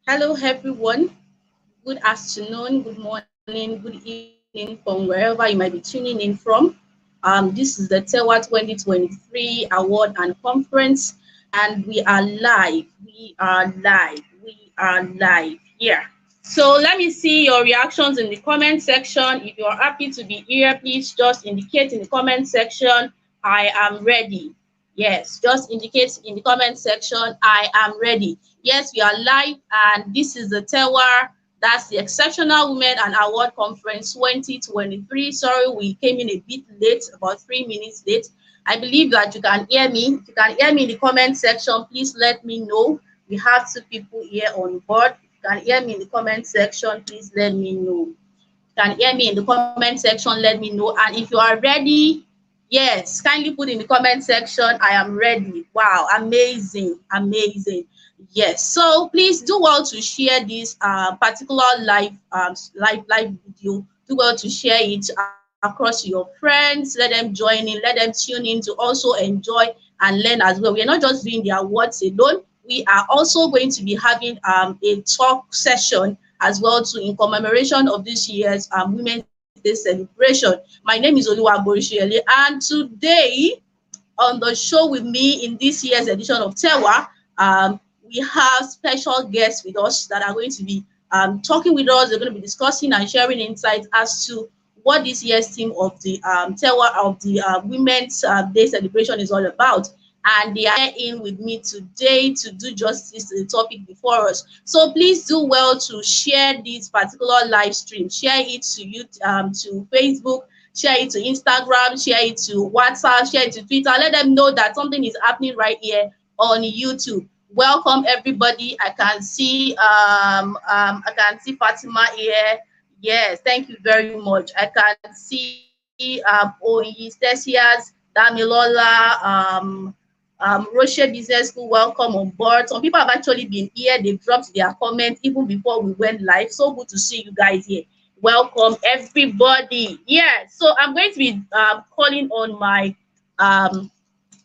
Hello, everyone. Good afternoon, good morning, good evening from wherever you might be tuning in from. This is the TEWA 2023 Award and Conference, and we are live. We are live here. So let me see your reactions in the comment section. If you're happy to be here, please just indicate in the comment section, I am ready. Yes, just indicate in the comment section, I am ready. Yes, we are live, and this is the TEWA, that's the Exceptional Women and Award Conference 2023. Sorry, we came in a bit late, about 3 minutes late. I believe that you can hear me. If you can hear me in the comment section, please let me know. We have 2 people here on board. If you can hear me in the comment section, please let me know. Can hear me in the comment section, let me know. And if you are ready, yes, kindly put in the comment section, I am ready. Wow, amazing, amazing. Yes, so please do well to share this particular live video. Do well to share it across to your friends. Let them join in, let them tune in to also enjoy and learn as well. We are not just doing the awards alone. We are also going to be having a talk session as well too in commemoration of this year's Women's Day celebration. My name is Oluwaborishiele, and today on the show with me in this year's edition of TEWA, we have special guests with us that are going to be talking with us. They're going to be discussing and sharing insights as to what this year's theme of the TEWA of the Women's Day celebration is all about. And they are here in with me today to do justice to the topic before us. So please do well to share this particular live stream. Share it to you to Facebook, share it to Instagram, share it to WhatsApp, share it to Twitter. Let them know that something is happening right here on YouTube. Welcome everybody. I can see Fatima here. Yes, thank you very much. I can see Oistesias, Damilola, Roche Business School, welcome on board. Some people have actually been here, they've dropped their comments even before we went live. So good to see you guys here. Welcome everybody. Yeah, so I'm going to be calling on my um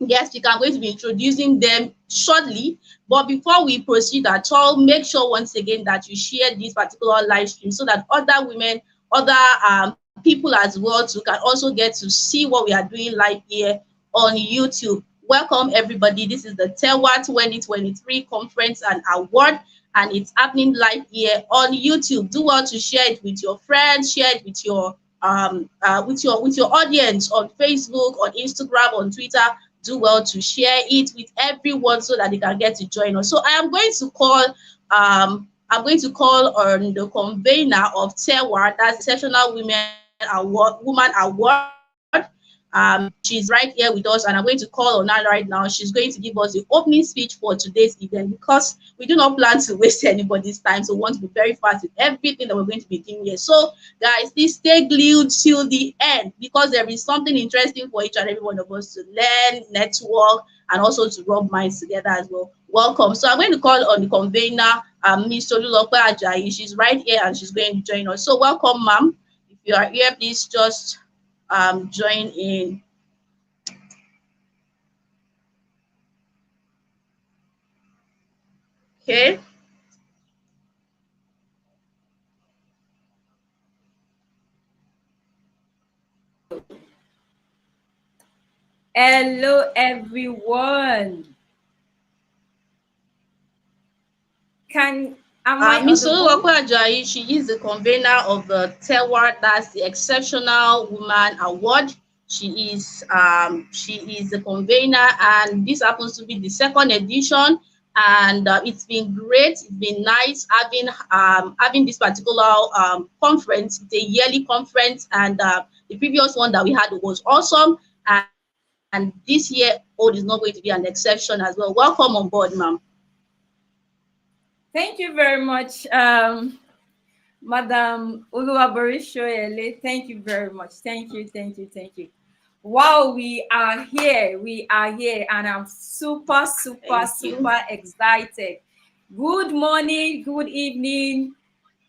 guest speaker. I'm going to be introducing them shortly. But before we proceed at all, make sure once again that you share this particular live stream so that other women, other people as well too can also get to see what we are doing live here on YouTube. Welcome everybody. This is the TEWA 2023 Conference and Award, and it's happening live here on YouTube. Do well to share it with your friends, share it with your audience on Facebook, on Instagram, on Twitter. Do well to share it with everyone so that they can get to join us. So I'm going to call on the convener of TEWA, that's Exceptional Woman Award. She's right here with us, and I'm going to call on her right now. She's going to give us the opening speech for today's event because we do not plan to waste anybody's time. So we want to be very fast with everything that we're going to be doing here. So, guys, please stay glued till the end because there is something interesting for each and every one of us to learn, network, and also to rub minds together as well. Welcome. So I'm going to call on the convener, Ms. Tolulope Ajayi. She's right here and she's going to join us. So welcome, ma'am. If you are here, please just join in. Okay. Hello, everyone. Am I Ms. Olulope audible? Ajayi, she is the convener of the TEWA, that's the Exceptional Woman Award. She is the convener, and this happens to be the second edition. And it's been great. It's been nice having this particular conference. It's a yearly conference, and the previous one that we had was awesome. And this year, old is not going to be an exception as well. Welcome on board, ma'am. Thank you very much, Madam Oluwaborishoyele. Thank you very much. Thank you. Wow, we are here. And I'm super, super, Thank you. super excited. Good morning, good evening,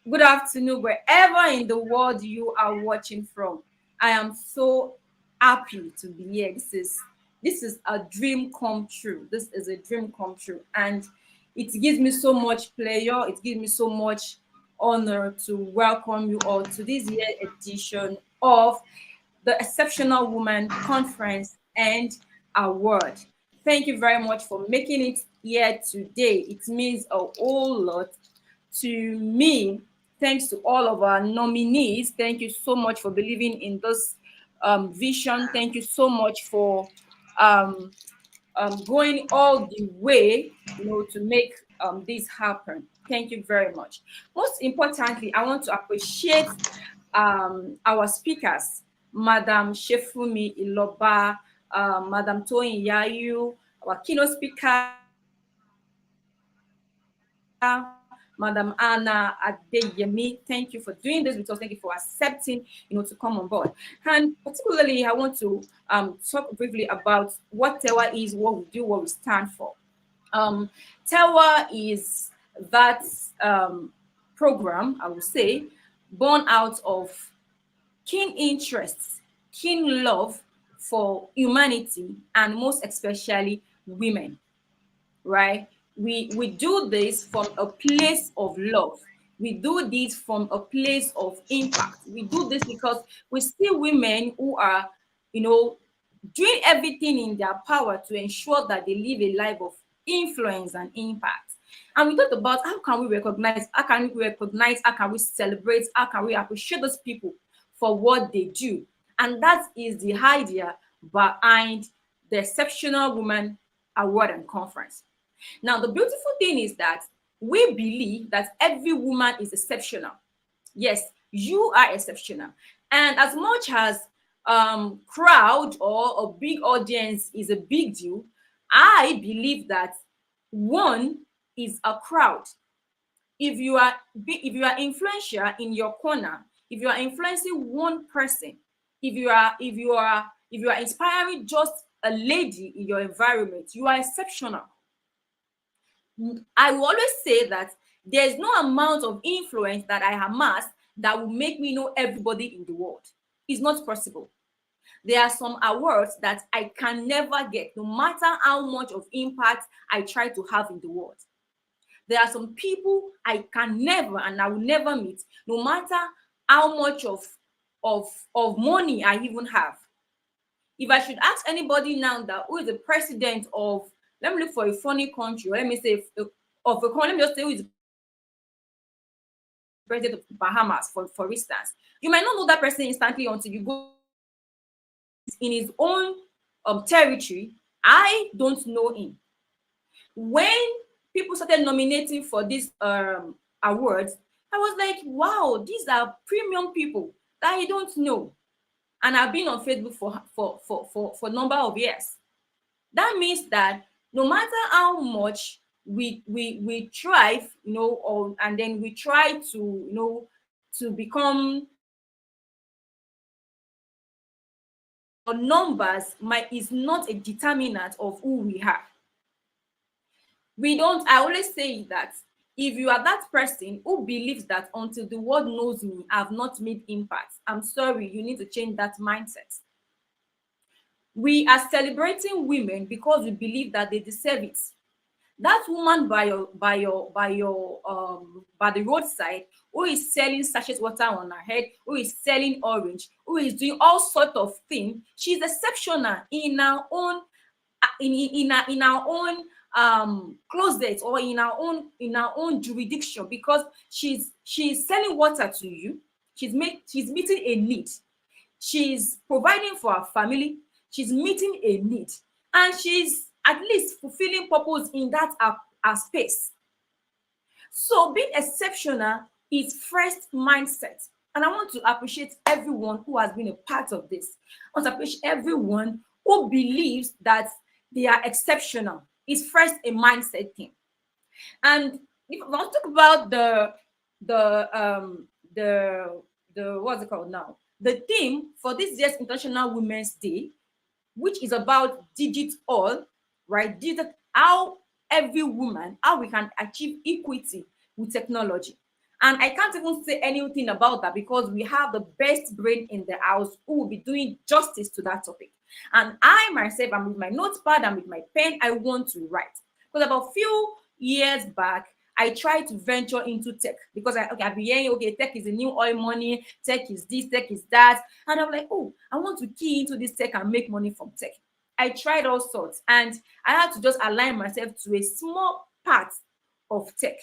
good afternoon, wherever in the world you are watching from. I am so happy to be here. This is a dream come true. This is a dream come true. And It gives me so much pleasure. It gives me so much honor to welcome you all to this year edition of the Exceptional Woman Conference and Award. Thank you very much for making it here today. It means a whole lot to me. Thanks to all of our nominees. Thank you so much for believing in this vision. Thank you so much for um, going all the way, to make this happen. Thank you very much. Most importantly, I want to appreciate our speakers, Madam Shefumi Iloba, Madam Toyin Yayu, our keynote speaker, Madam Anna Adeyemi. Thank you for doing this with us. Thank you for accepting, to come on board. And particularly, I want to talk briefly about what TEWA is, what we do, what we stand for. TEWA is that program, I would say, born out of keen interests, keen love for humanity, and most especially women, right? We do this from a place of love. We do this from a place of impact. We do this because we see women who are, you know, doing everything in their power to ensure that they live a life of influence and impact. And we talked about how can we celebrate, how can we appreciate those people for what they do. And that is the idea behind the Exceptional Woman Award and Conference. Now, the beautiful thing is that we believe that every woman is exceptional. Yes, you are exceptional. And as much as crowd or a big audience is a big deal, I believe that one is a crowd. If you are influential in your corner, if you are influencing one person, if you are inspiring just a lady in your environment, you are exceptional. I will always say that there's no amount of influence that I amass that will make me know everybody in the world. It's not possible. There are some awards that I can never get, no matter how much of impact I try to have in the world. There are some people I can never and I will never meet, no matter how much of money I even have. If I should ask anybody now that who is the president of, let me look for a funny country, or let me say of a country, let me just say who is the president of Bahamas, for instance. You might not know that person instantly until you go in his own territory. I don't know him. When people started nominating for these awards, I was like, wow, these are premium people that I don't know. And I've been on Facebook for a number of years. That means that no matter how much we strive, and then we try to, to become, numbers is not a determinant of who we are. I always say that if you are that person who believes that until the world knows me, I've not made impact, I'm sorry, you need to change that mindset. We are celebrating women because we believe that they deserve it. That woman by the roadside who is selling sachet water on her head, who is selling orange, who is doing all sort of things, she's exceptional in her own in our own closet, or in our own jurisdiction, because she's selling water to you. She's meeting a need. She's providing for her family. She's meeting a need, and she's at least fulfilling purpose in that her space. So being exceptional is first mindset. And I want to appreciate everyone who has been a part of this. I want to appreciate everyone who believes that they are exceptional. It's first a mindset thing. And if I want to talk about the what's it called now? The theme for this year's International Women's Day, which is about digital, right? Digital, how every woman, how we can achieve equity with technology. And I can't even say anything about that because we have the best brain in the house who will be doing justice to that topic. And I myself, I'm with my notepad and with my pen, I want to write. Because about few years back, I tried to venture into tech because I've been hearing, okay, tech is the new oil money, tech is this, tech is that. And I'm like, oh, I want to key into this tech and make money from tech. I tried all sorts, and I had to just align myself to a small part of tech.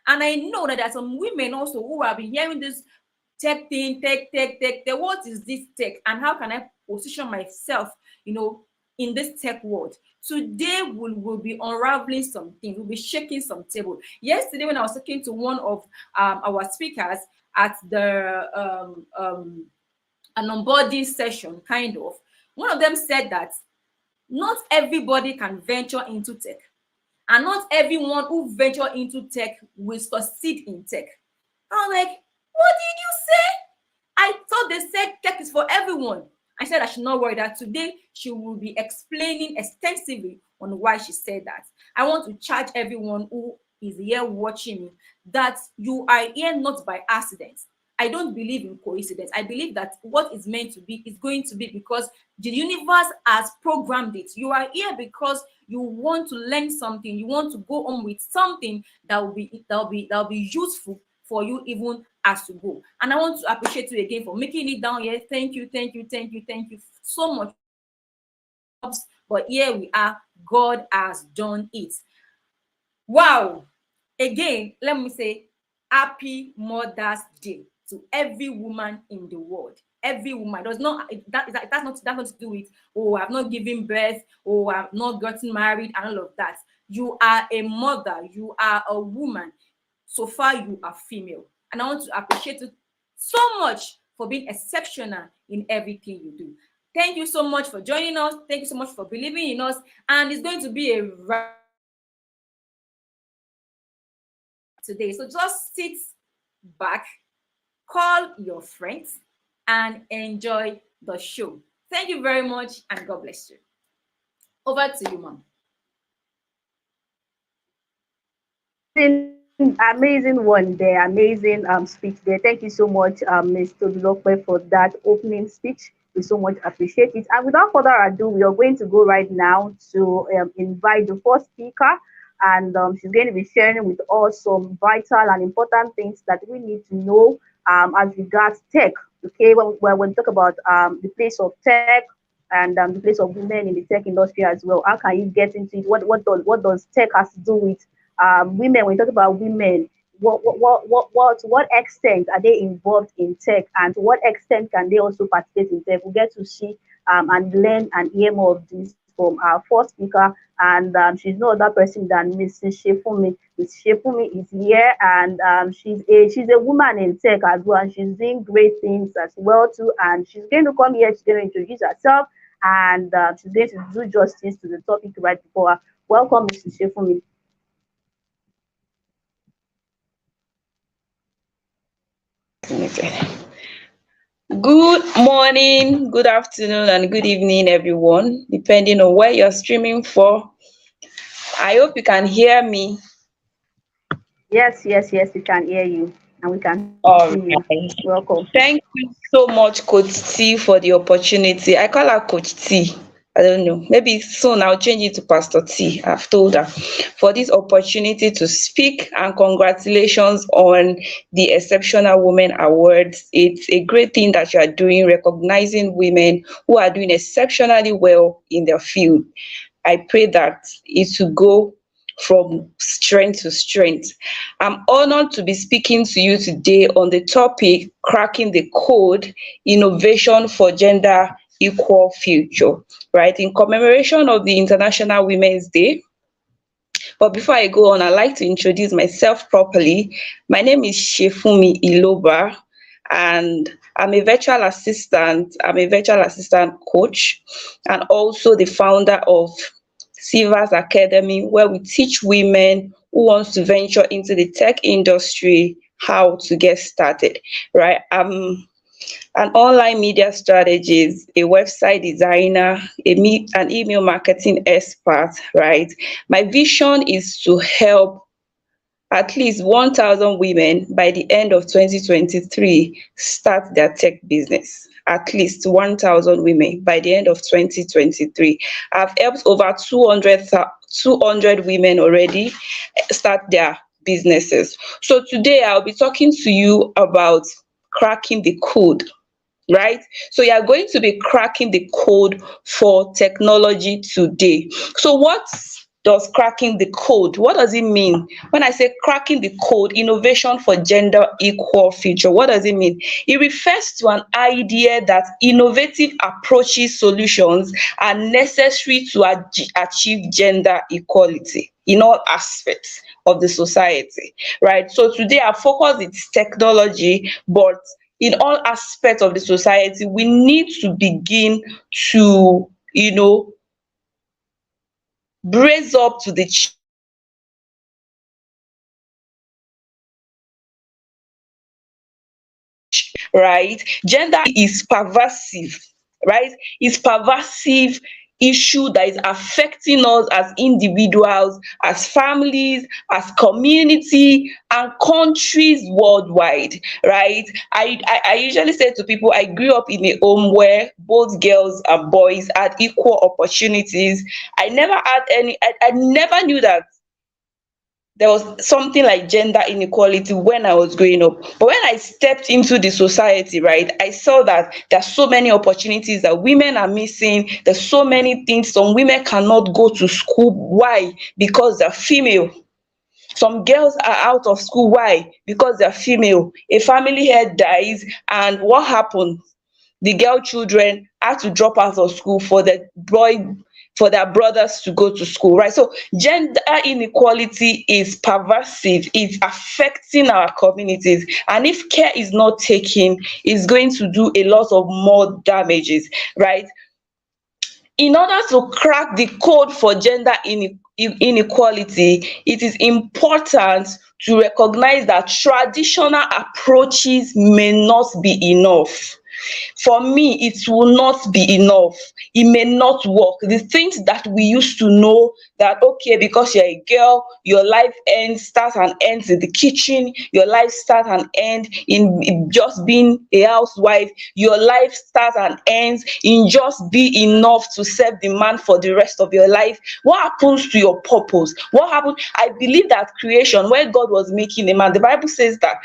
And I know that there are some women also who have been hearing this tech thing, tech. What is this tech? And how can I position myself, in this tech world? Today we'll be unraveling some things. We'll be shaking some table. Yesterday, when I was talking to one of our speakers at the an onboarding session, kind of, one of them said that not everybody can venture into tech, and not everyone who venture into tech will succeed in tech. I'm like, what did you say? I thought they said tech is for everyone. I said I should not worry, that today she will be explaining extensively on why she said that. I want to charge everyone who is here watching me that you are here not by accident. I don't believe in coincidence. I believe that what is meant to be is going to be, because the universe has programmed it. You are here because you want to learn something. You want to go on with something that will be useful for you even as you go. And I want to appreciate you again for making it down here. Thank you so much. But here we are. God has done it. Wow. Again, let me say happy Mother's Day to every woman in the world. Every woman does not that's not to do with, oh, I've not given birth, or I've not gotten married, and all of that. You are a mother, you are a woman. So far, you are female. And I want to appreciate you so much for being exceptional in everything you do. Thank you so much for joining us. Thank you so much for believing in us. And it's going to be a today. So just sit back, call your friends, and enjoy the show. Thank you very much, and God bless you. Over to you, Mom. Amazing one there, amazing speech there. Thank you so much, Ms. Tobilope, for that opening speech. We so much appreciate it. And without further ado, we are going to go right now to invite the first speaker, and she's going to be sharing with us some vital and important things that we need to know as regards tech. Okay, when we talk about the place of tech, and the place of women in the tech industry as well. How can you get into it? What does tech has to do with women? When you talk about women, what extent are they involved in tech, and to what extent can they also participate in tech? We get to see and learn and hear more of this from our first speaker, and she's no other person than Mrs. Shefumi. Mrs. Shefumi is here, and she's a woman in tech as well, and she's doing great things as well too. And she's going to come here. She's going to introduce herself, and she's going to do justice to the topic right before her. Welcome, Mrs. Shefumi. Good morning, good afternoon, and good evening, everyone, depending on where you're streaming for. I hope you can hear me. Yes, we can hear you, and we can All see you. right. Welcome. Thank you so much, Coach T, for the opportunity. I call her Coach T. I don't know. Maybe soon I'll change it to Pastor T. I've told her for this opportunity to speak, and congratulations on the Exceptional Women Awards. It's a great thing that you are doing, recognizing women who are doing exceptionally well in their field. I pray that it will go from strength to strength. I'm honored to be speaking to you today on the topic cracking the code, innovation for gender equal future, right? In commemoration of the International Women's Day. But before I go on, I'd like to introduce myself properly. My name is Shefumi Iloba, and I'm a virtual assistant. I'm a virtual assistant coach, and also the founder of Silvers Academy, where we teach women who wants to venture into the tech industry how to get started, right? I'm an online media strategist, a website designer, an email marketing expert, right? My vision is to help at least 1,000 women by the end of 2023 start their tech business. At least 1,000 women by the end of 2023. I've helped over 200 women already start their businesses. So today I'll be talking to you about cracking the code, right? So you are going to be cracking the code for technology today. So what does cracking the code, what does it mean? When I say cracking the code, innovation for gender equal future, what does it mean? It refers to an idea that innovative approaches solutions are necessary to achieve gender equality in all aspects of the society, right? So today our focus is technology, but in all aspects of the society, we need to begin to, brace up to the right? Gender is pervasive, right? It's pervasive issue that is affecting us as individuals, as families, as community and countries worldwide, right? I usually say to people, I grew up in a home where both girls and boys had equal opportunities. I never knew that there was something like gender inequality when I was growing up. But when I stepped into the society, right, I saw that there's so many opportunities that women are missing. There's so many things. Some women cannot go to school. Why? Because they're female. Some girls are out of school. Why? Because they're female. A family head dies, and what happens? The girl children had to drop out of school for their brothers to go to school, right? So gender inequality is pervasive, it's affecting our communities, and if care is not taken, it's going to do a lot of more damages, right? In order to crack the code for gender inequality, it is important to recognize that traditional approaches may not be enough. For me, it will not be enough. It may not work. The things that we used to know, that okay, because you're a girl, your life starts and ends in the kitchen, your life starts and ends in just being a housewife, your life starts and ends in just be enough to serve the man for the rest of your life. What happens to your purpose? What happened? I believe that creation, where God was making a man, the Bible says that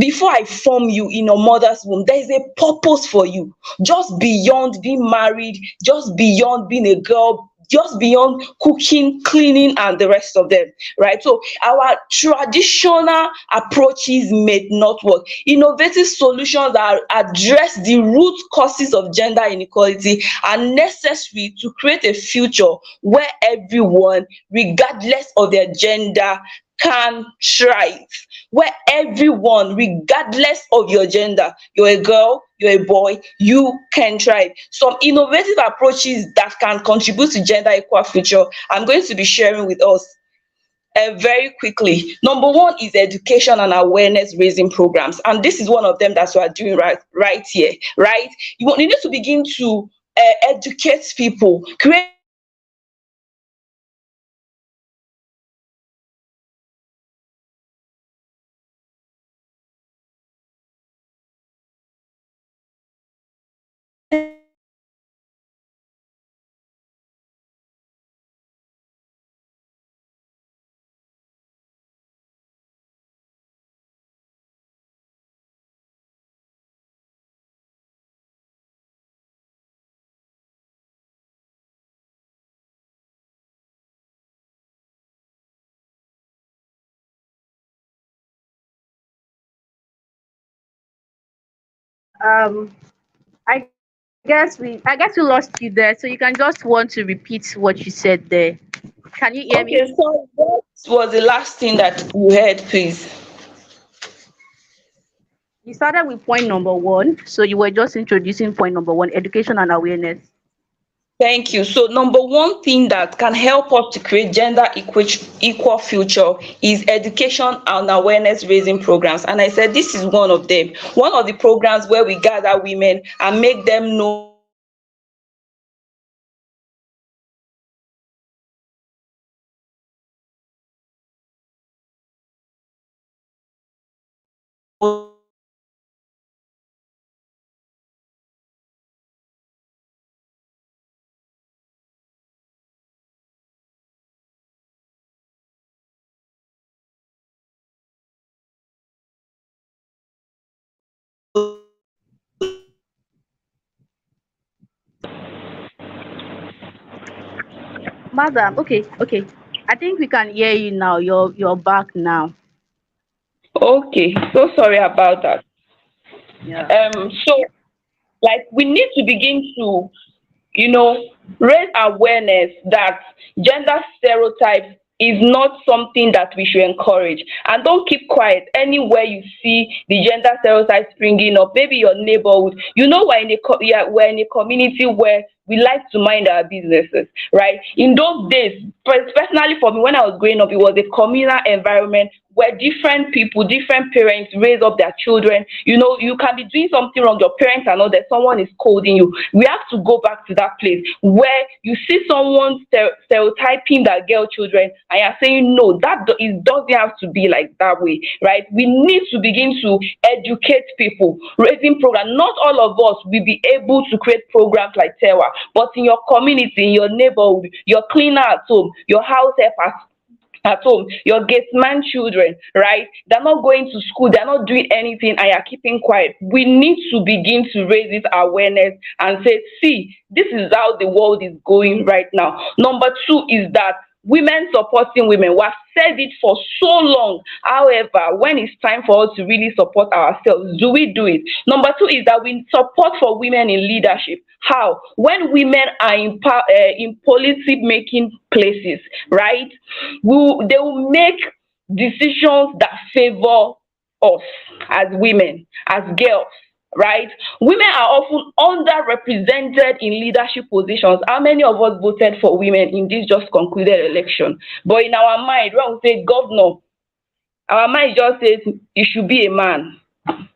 before I form you in your mother's womb, there is a purpose for you, just beyond being married, just beyond being a girl, just beyond cooking, cleaning, and the rest of them, right? So our traditional approaches may not work. Innovative solutions that address the root causes of gender inequality are necessary to create a future where everyone, regardless of their gender, can thrive, where everyone, regardless of your gender, you're a girl, you're a boy, you can thrive. Some innovative approaches that can contribute to gender equal future, I'm going to be sharing with us very quickly. Number one is education and awareness raising programs, and this is one of them that we are doing right here, right? You need to begin to educate people, create Um, I guess we lost you there, so you can just want to repeat what you said there. Can you hear okay, me? so what was the last thing that you heard, please? You started with point number one, so you were just introducing point number one, education and awareness. Thank you. So number one thing that can help us to create gender equal future is education and awareness raising programs. And I said this is one of them. One of the programs where we gather women and make them know Madam, okay. I think we can hear you now. You're back now. Okay, so sorry about that. Yeah. So like we need to begin to, you know, raise awareness that gender stereotypes is not something that we should encourage. And don't keep quiet anywhere you see the gender stereotypes springing up. Maybe your neighborhood. You know, yeah, we're in a community where we like to mind our businesses, right? In those days, personally for me, when I was growing up, it was a communal environment where different people, different parents raise up their children. You know, you can be doing something wrong, your parents are not there, someone is scolding you. We have to go back to that place where you see someone stereotyping that girl children, and you're saying, no, it doesn't have to be like that way, right? We need to begin to educate people, raising program. Not all of us will be able to create programs like Tewa, but in your community, in your neighborhood, your cleaner at home, your house helper at home, your gate man children, right? They're not going to school, they're not doing anything, and you're keeping quiet. We need to begin to raise this awareness and say, see, this is how the world is going right now. Number two is that women supporting women. We have said it for so long. However, when it's time for us to really support ourselves, do we do it? Number two is that we support for women in leadership. How? When women are in policy making places, right? They will make decisions that favor us as women, as girls, right? Women are often underrepresented in leadership positions. How many of us voted for women in this just concluded election? But in our mind, when we say governor, our mind just says it should be a man.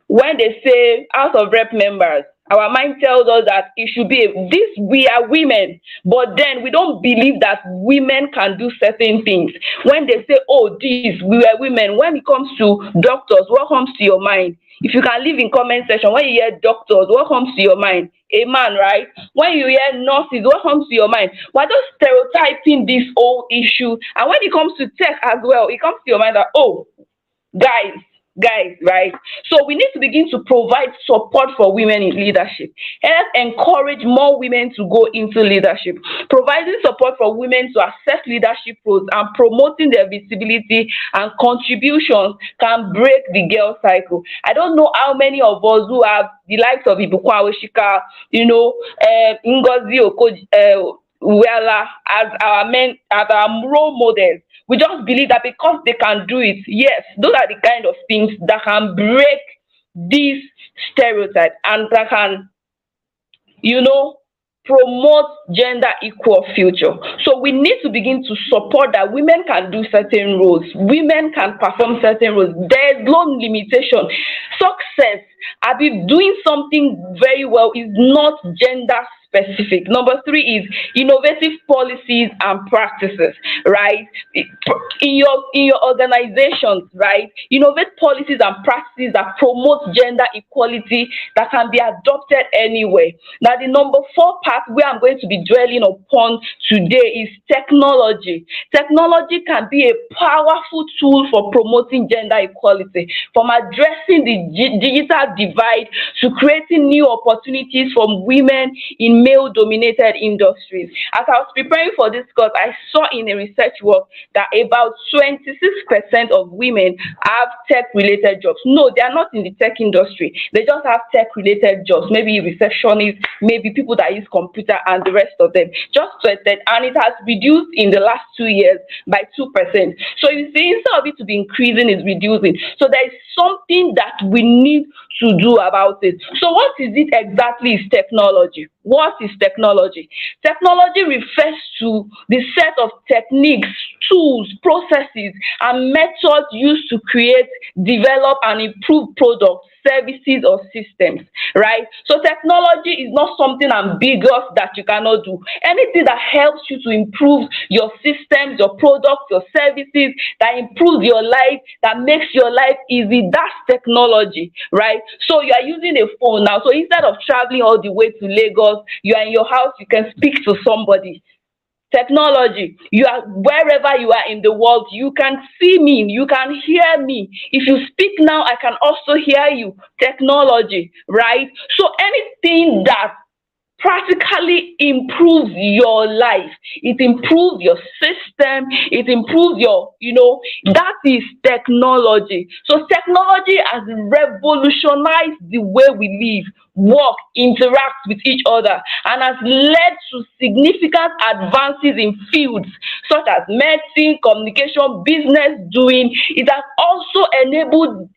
When they say House of Rep members, our mind tells us that it should be this. We are women, but then we don't believe that women can do certain things. When they say, oh, this, we are women, when it comes to doctors, what comes to your mind? If you can leave in comment section, when you hear doctors, what comes to your mind? A man, right? When you hear nurses, what comes to your mind? We're just stereotyping this whole issue. And when it comes to tech as well, it comes to your mind that, oh, guys, right? So we need to begin to provide support for women in leadership. Help encourage more women to go into leadership. Providing support for women to access leadership roles and promoting their visibility and contributions can break the girl cycle. I don't know how many of us who have the likes of Ibukwa Oshika, Ngozi Uwela as our men, as our role models. We just believe that because they can do it, yes, those are the kind of things that can break this stereotype and that can, promote gender equal future. So we need to begin to support that women can do certain roles, women can perform certain roles. There is no limitation. Success, I be doing something very well, is not gender specific. Number three is innovative policies and practices, right? In your organizations, right? Innovate policies and practices that promote gender equality that can be adopted anywhere. Now, the number four part where I'm going to be dwelling upon today is technology. Technology can be a powerful tool for promoting gender equality, from addressing the digital divide to creating new opportunities for women in male-dominated industries. As I was preparing for this course, I saw in a research work that about 26% of women have tech-related jobs. No, they are not in the tech industry. They just have tech-related jobs, maybe receptionists, maybe people that use computer and the rest of them. Just that, and it has reduced in the last 2 years by 2%. So you see, instead of it to be increasing, it's reducing. So there is something that we need to do about it. So what is it exactly is technology? What is technology? Technology refers to the set of techniques, tools, processes, and methods used to create, develop, and improve products, services, or systems, right? So technology is not something ambiguous that you cannot do. Anything that helps you to improve your systems, your products, your services, that improves your life, that makes your life easy, that's technology, right? So you are using a phone now. So instead of traveling all the way to Lagos, you are in your house, you can speak to somebody. Technology, you are wherever you are in the world, you can see me, you can hear me. If you speak now, I can also hear you. Technology, right? So anything that practically improves your life. It improves your system. It improves your, that is technology. So technology has revolutionized the way we live, work, interact with each other, and has led to significant advances in fields such as medicine, communication, business doing. It has also enabled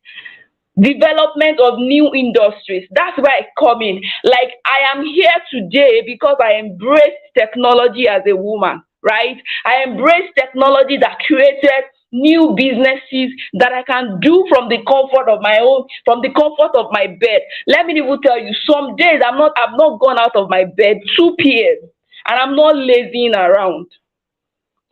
development of new industries. That's where I come in. Like, I am here today because I embraced technology as a woman, right? I embraced technology that created new businesses that I can do from the comfort of my own, from the comfort of my bed. Let me even tell you, some days I've not gone out of my bed 2 p.m. and I'm not lazying around,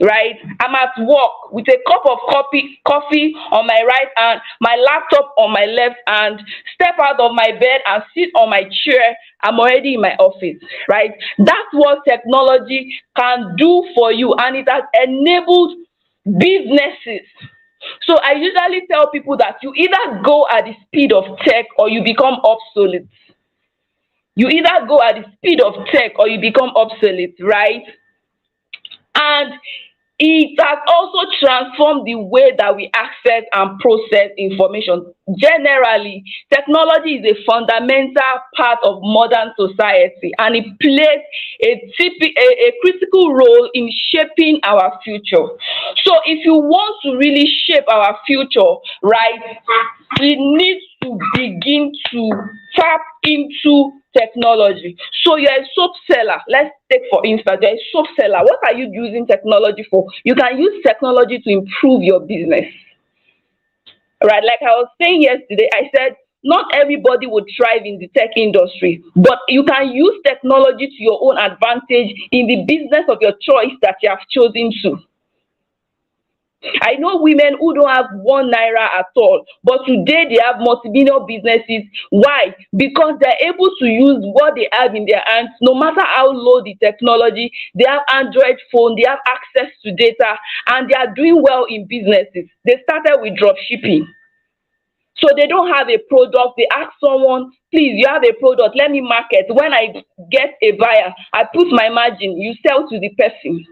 right? I'm at work with a cup of coffee on my right hand, my laptop on my left hand, step out of my bed and sit on my chair. I'm already in my office, right? That's what technology can do for you, and it has enabled businesses. So I usually tell people that you either go at the speed of tech or you become obsolete. You either go at the speed of tech or you become obsolete, right? And it has also transformed the way that we access and process information. Generally, technology is a fundamental part of modern society, and it plays a critical role in shaping our future. So if you want to really shape our future, right, we need to begin to tap into technology. So you're a soap seller. Let's take for instance, you're a soap seller. What are you using technology for? You can use technology to improve your business. Right? Like I was saying yesterday, I said not everybody would thrive in the tech industry, but you can use technology to your own advantage in the business of your choice that you have chosen to. I know women who don't have 1 naira at all, but today they have multi-billion businesses. Why? Because they're able to use what they have in their hands, no matter how low the technology. They have Android phone, they have access to data, and they are doing well in businesses. They started with drop shipping. So they don't have a product. They ask someone, please, you have a product, let me market. When I get a buyer, I put my margin, you sell to the person.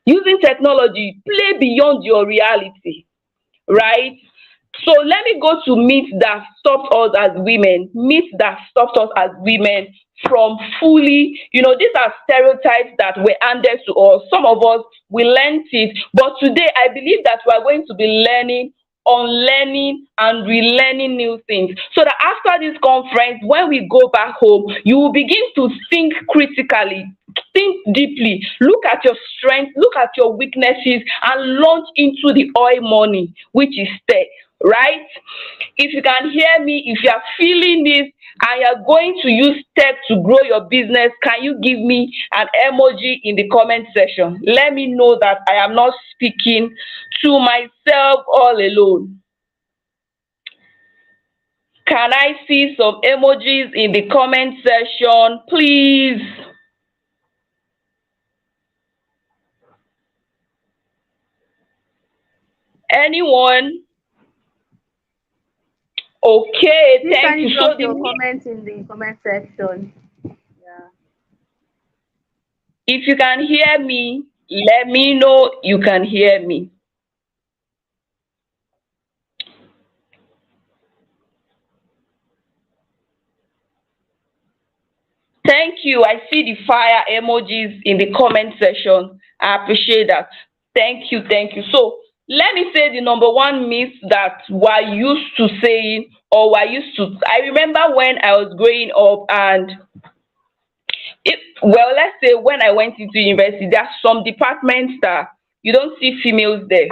Using technology, play beyond your reality, right? So let me go to myths that stopped us as women. Myths that stopped us as women from fully, these are stereotypes that were handed to us. Some of us, we learned it, but today I believe that we are going to be learning, unlearning, and relearning new things, so that after this conference, when we go back home, you will begin to think critically, think deeply, look at your strengths, look at your weaknesses, and launch into the oil money, which is tech, right? If you can hear me, if you are feeling this and you are going to use tech to grow your business, can you give me an emoji in the comment section? Let me know that I am not speaking to myself all alone. Can I see some emojis in the comment section, please? Anyone? Okay, Please thank can you. you So drop your comments in the comment section? Yeah. if you can hear me, let me know you can hear me. Thank you. I see the fire emojis in the comment section. I appreciate that. Thank you. Thank you. So let me say the number one myth that we're used to saying, or we're used to. I remember when I was growing up, and well, let's say when I went into university, there are some departments that you don't see females there.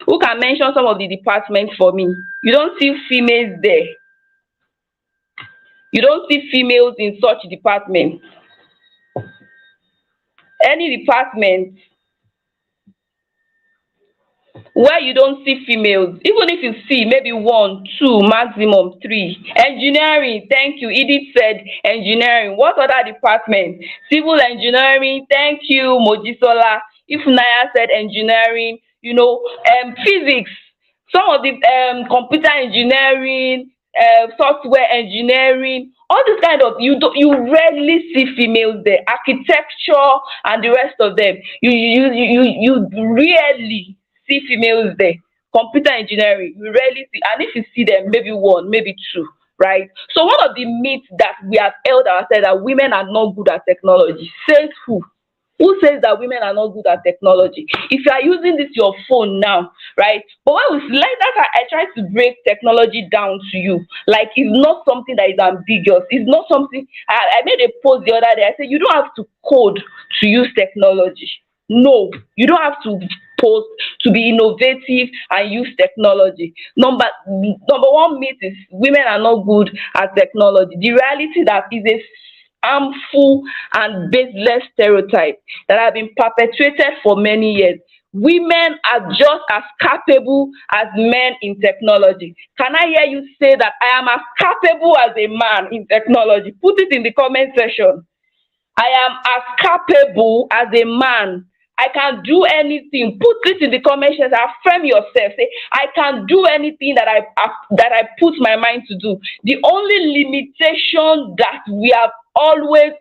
Who can mention some of the departments for me? You don't see females there. You don't see females in such departments. Any department where you don't see females, even if you see maybe 1, 2, maximum 3. Engineering, thank you. Edith said engineering. What other department? Civil engineering, thank you. Mojisola. If Naya said engineering, physics. Some of the computer engineering, software engineering, all this kind of, you rarely see females there. Architecture and the rest of them, you rarely see females there. Computer engineering, you rarely see, and if you see them, maybe one, maybe two, right? So one of the myths that we have held ourselves, that women are not good at technology. Says who? Who says that women are not good at technology? If you are using this your phone now, right? But when we like that, I try to break technology down to you. Like, it's not something that is ambiguous. It's not something. I made a post the other day. I said you don't have to code to use technology. No, you don't have to post to be innovative and use technology. Number one myth is women are not good at technology. The reality that is a harmful and baseless stereotype that have been perpetuated for many years. Women are just as capable as men in technology. Can I hear you say that I am as capable as a man in technology? Put it in the comment section. I am as capable as a man. I can do anything. Put it in the comment section. Affirm yourself. Say, I can do anything that I put my mind to do. The only limitation that we have always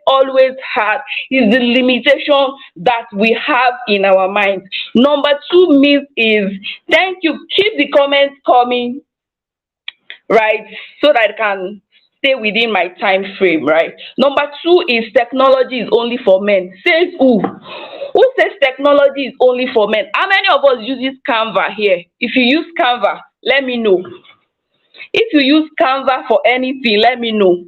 had is the limitation that we have in our minds. Number two myth is, thank you. Keep the comments coming, right? So that I can stay within my time frame, right? Number two is technology is only for men. Says who? Who says technology is only for men? How many of us uses Canva here? If you use Canva, let me know. If you use Canva for anything, let me know.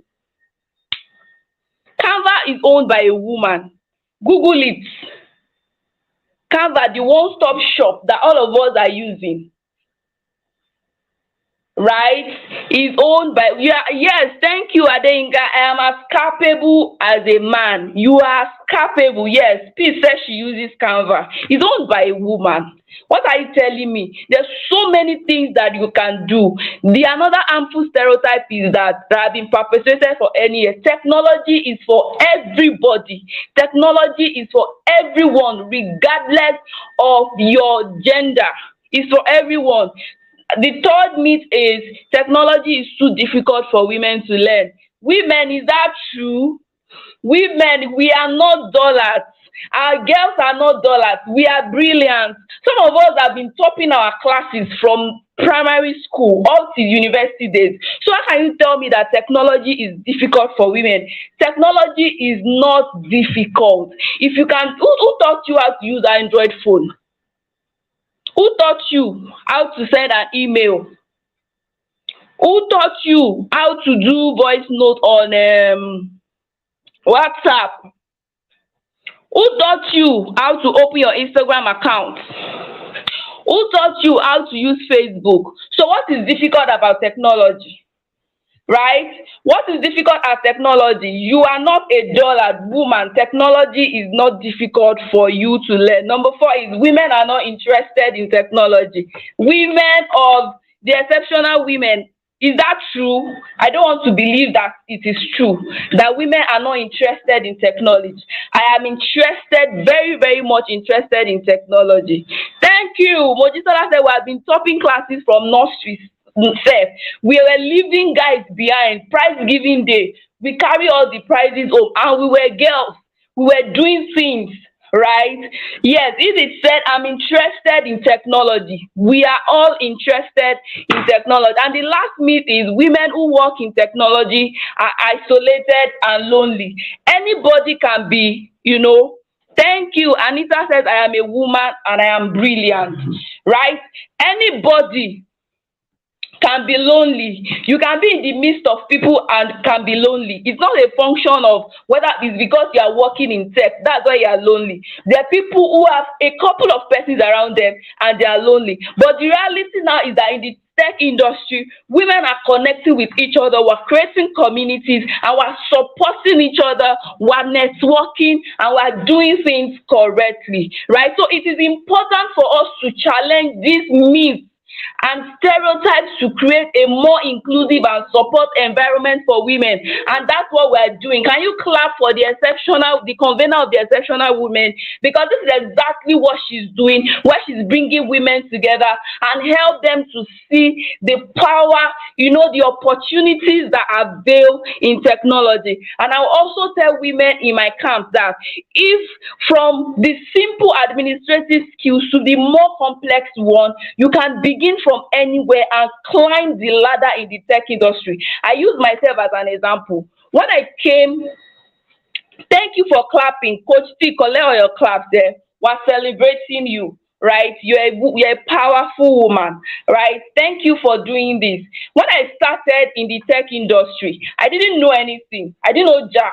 Canva is owned by a woman. Google it. Canva, the one-stop shop that all of us are using, right, is owned by, yes, thank you, Adeyinka. I am as capable as a man. You are as capable. Yes, Peace says she uses Canva. It's owned by a woman. What are you telling me? There's so many things that you can do. The another harmful stereotype is that have been perpetrated for any year. Technology is for everybody. Technology is for everyone, regardless of your gender. It's for everyone. The third myth is technology is too difficult for women to learn. Women, is that true? Women, we are not dullard. Our girls are not dullard. We are brilliant. Some of us have been topping our classes from primary school up to university days. So how can you tell me that technology is difficult for women? Technology is not difficult. If you can, who taught you how to use an Android phone? Who taught you how to send an email? Who taught you how to do voice note on WhatsApp? Who taught you how to open your Instagram account? Who taught you how to use Facebook? So what is difficult about technology? Right? What is difficult at technology? You are not a dullard woman. Technology is not difficult for you to learn. Number four is women are not interested in technology. Women of the exceptional women, is that true? I don't want to believe that it is true, that women are not interested in technology. I am interested, very much interested in technology. Thank you. Mojisola said we have been topping classes from nursery. We were leaving guys behind. Prize giving day, we carry all the prizes home, and we were girls. We were doing things, right? Yes, if it said I'm interested in technology, we are all interested in technology. And the last myth is women who work in technology are isolated and lonely. Anybody can be, Thank you. Anita says I am a woman and I am brilliant, right? Anybody can be lonely. You can be in the midst of people and can be lonely. It's not a function of whether it's because you are working in tech, that's why you are lonely. There are people who have a couple of persons around them and they are lonely. But the reality now is that in the tech industry, women are connecting with each other, we're creating communities, and we're supporting each other, we're networking, and we're doing things correctly, right? So it is important for us to challenge these myths and stereotypes to create a more inclusive and support environment for women. And that's what we're doing. Can you clap for the convener of the Exceptional Women? Because this is exactly what she's doing, where she's bringing women together and help them to see the power, the opportunities that are available in technology. And I'll also tell women in my camp that if from the simple administrative skills to the more complex one, you can begin from anywhere and climb the ladder in the tech industry. I use myself as an example. When I came, thank you for clapping, Coach T. Collect all your claps there. We're celebrating you, right? You're a powerful woman, right? Thank you for doing this. When I started in the tech industry, I didn't know anything. I didn't know jack.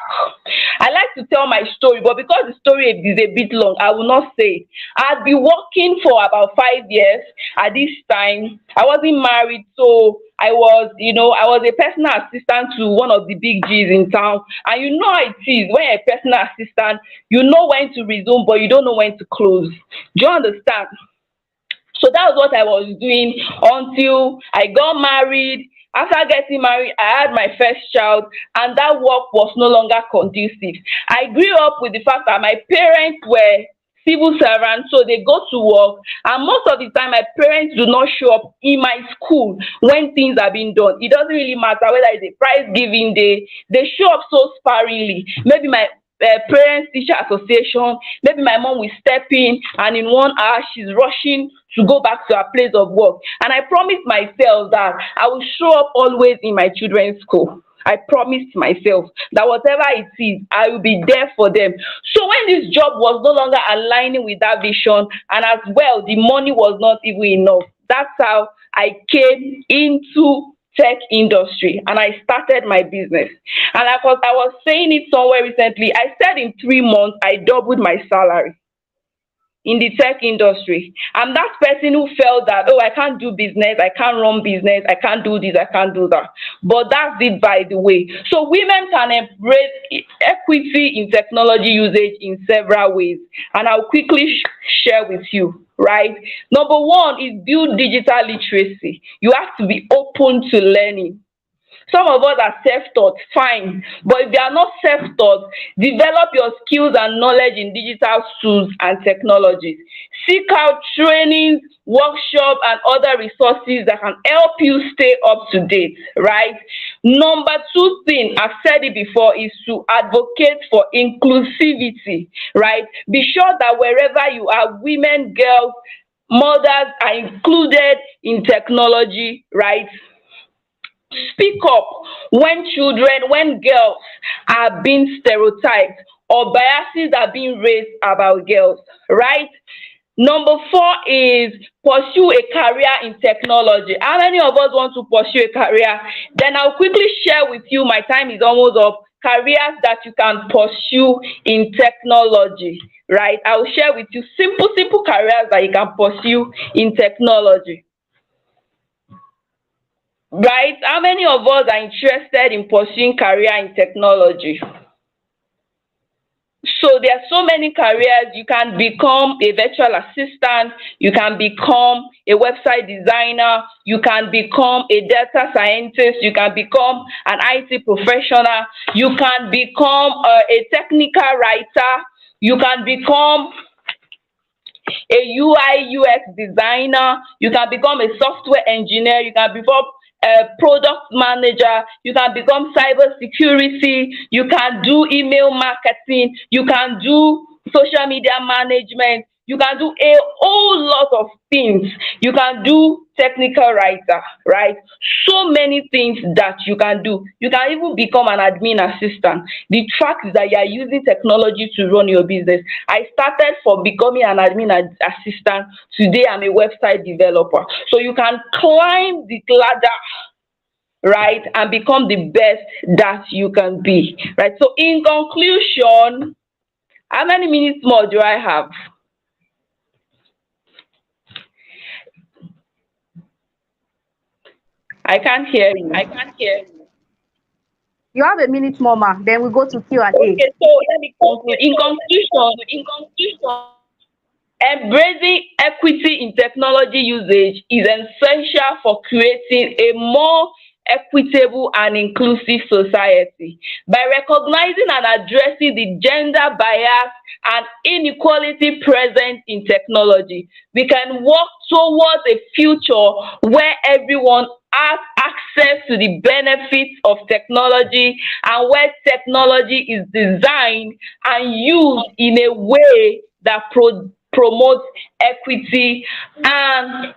I like to tell my story, but because the story is a bit long, I will not say it. I'd been working for about 5 years at this time. I wasn't married, so I was a personal assistant to one of the big G's in town. And you know how it is when you're a personal assistant, you know when to resume, but you don't know when to close. Do you understand? So that was what I was doing until I got married. After getting married, I had my first child, and that work was no longer conducive. I grew up with the fact that my parents were civil servants, so they go to work, and most of the time my parents do not show up in my school when things are being done. It doesn't really matter whether it's a prize giving day, they show up so sparingly. Maybe my parents teacher association, maybe my mom will step in and in 1 hour she's rushing to go back to her place of work. And I promised myself that I will show up always in my children's school. I promised myself that whatever it is, I will be there for them. So when this job was no longer aligning with that vision, and as well, the money was not even enough, that's how I came into tech industry and I started my business. And I was saying it somewhere recently, I said in 3 months, I doubled my salary in the tech industry. I'm that person who felt that, oh, I can't do business, I can't run business, I can't do this, I can't do that. But that's it, by the way. So women can embrace equity in technology usage in several ways. And I'll quickly share with you, right? Number one is build digital literacy. You have to be open to learning. Some of us are self-taught, fine. But if you are not self-taught, develop your skills and knowledge in digital tools and technologies. Seek out trainings, workshops, and other resources that can help you stay up to date, right? Number two thing, I've said it before, is to advocate for inclusivity, right? Be sure that wherever you are, women, girls, mothers are included in technology, right? Speak up when girls are being stereotyped or biases are being raised about girls, right? Number four is pursue a career in technology. How many of us want to pursue a career? Then I'll quickly share with you, my time is almost up, careers that you can pursue in technology, right? I will share with you simple careers that you can pursue in technology. Right? How many of us are interested in pursuing career in technology? So there are so many careers. You can become a virtual assistant, you can become a website designer, you can become a data scientist, you can become an IT professional, you can become a technical writer, you can become a UI UX designer, you can become a software engineer, you can become a product manager, you can become cyber security, you can do email marketing, you can do social media management, you can do a whole lot of things. You can do technical writer, right? So many things that you can do. You can even become an admin assistant. The fact is that you are using technology to run your business. I started from becoming an admin assistant. Today I'm a website developer. So you can climb the ladder, right, and become the best that you can be, right? So in conclusion, how many minutes more do I have? I can't hear you. You have a minute more, ma. Then we go to Q&A. Okay, so let me conclude. In conclusion, Embracing equity in technology usage is essential for creating a more equitable and inclusive society. By recognizing and addressing the gender bias and inequality present in technology, we can work towards a future where everyone has access to the benefits of technology, and where technology is designed and used in a way that promotes equity and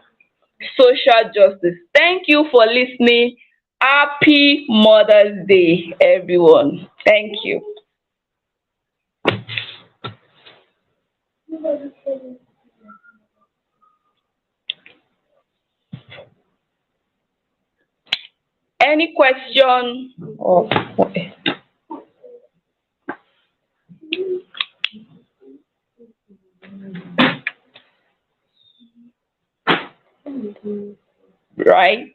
social justice. Thank you for listening. Happy Mother's Day, everyone. Thank you. Any question? Oh, okay. Right.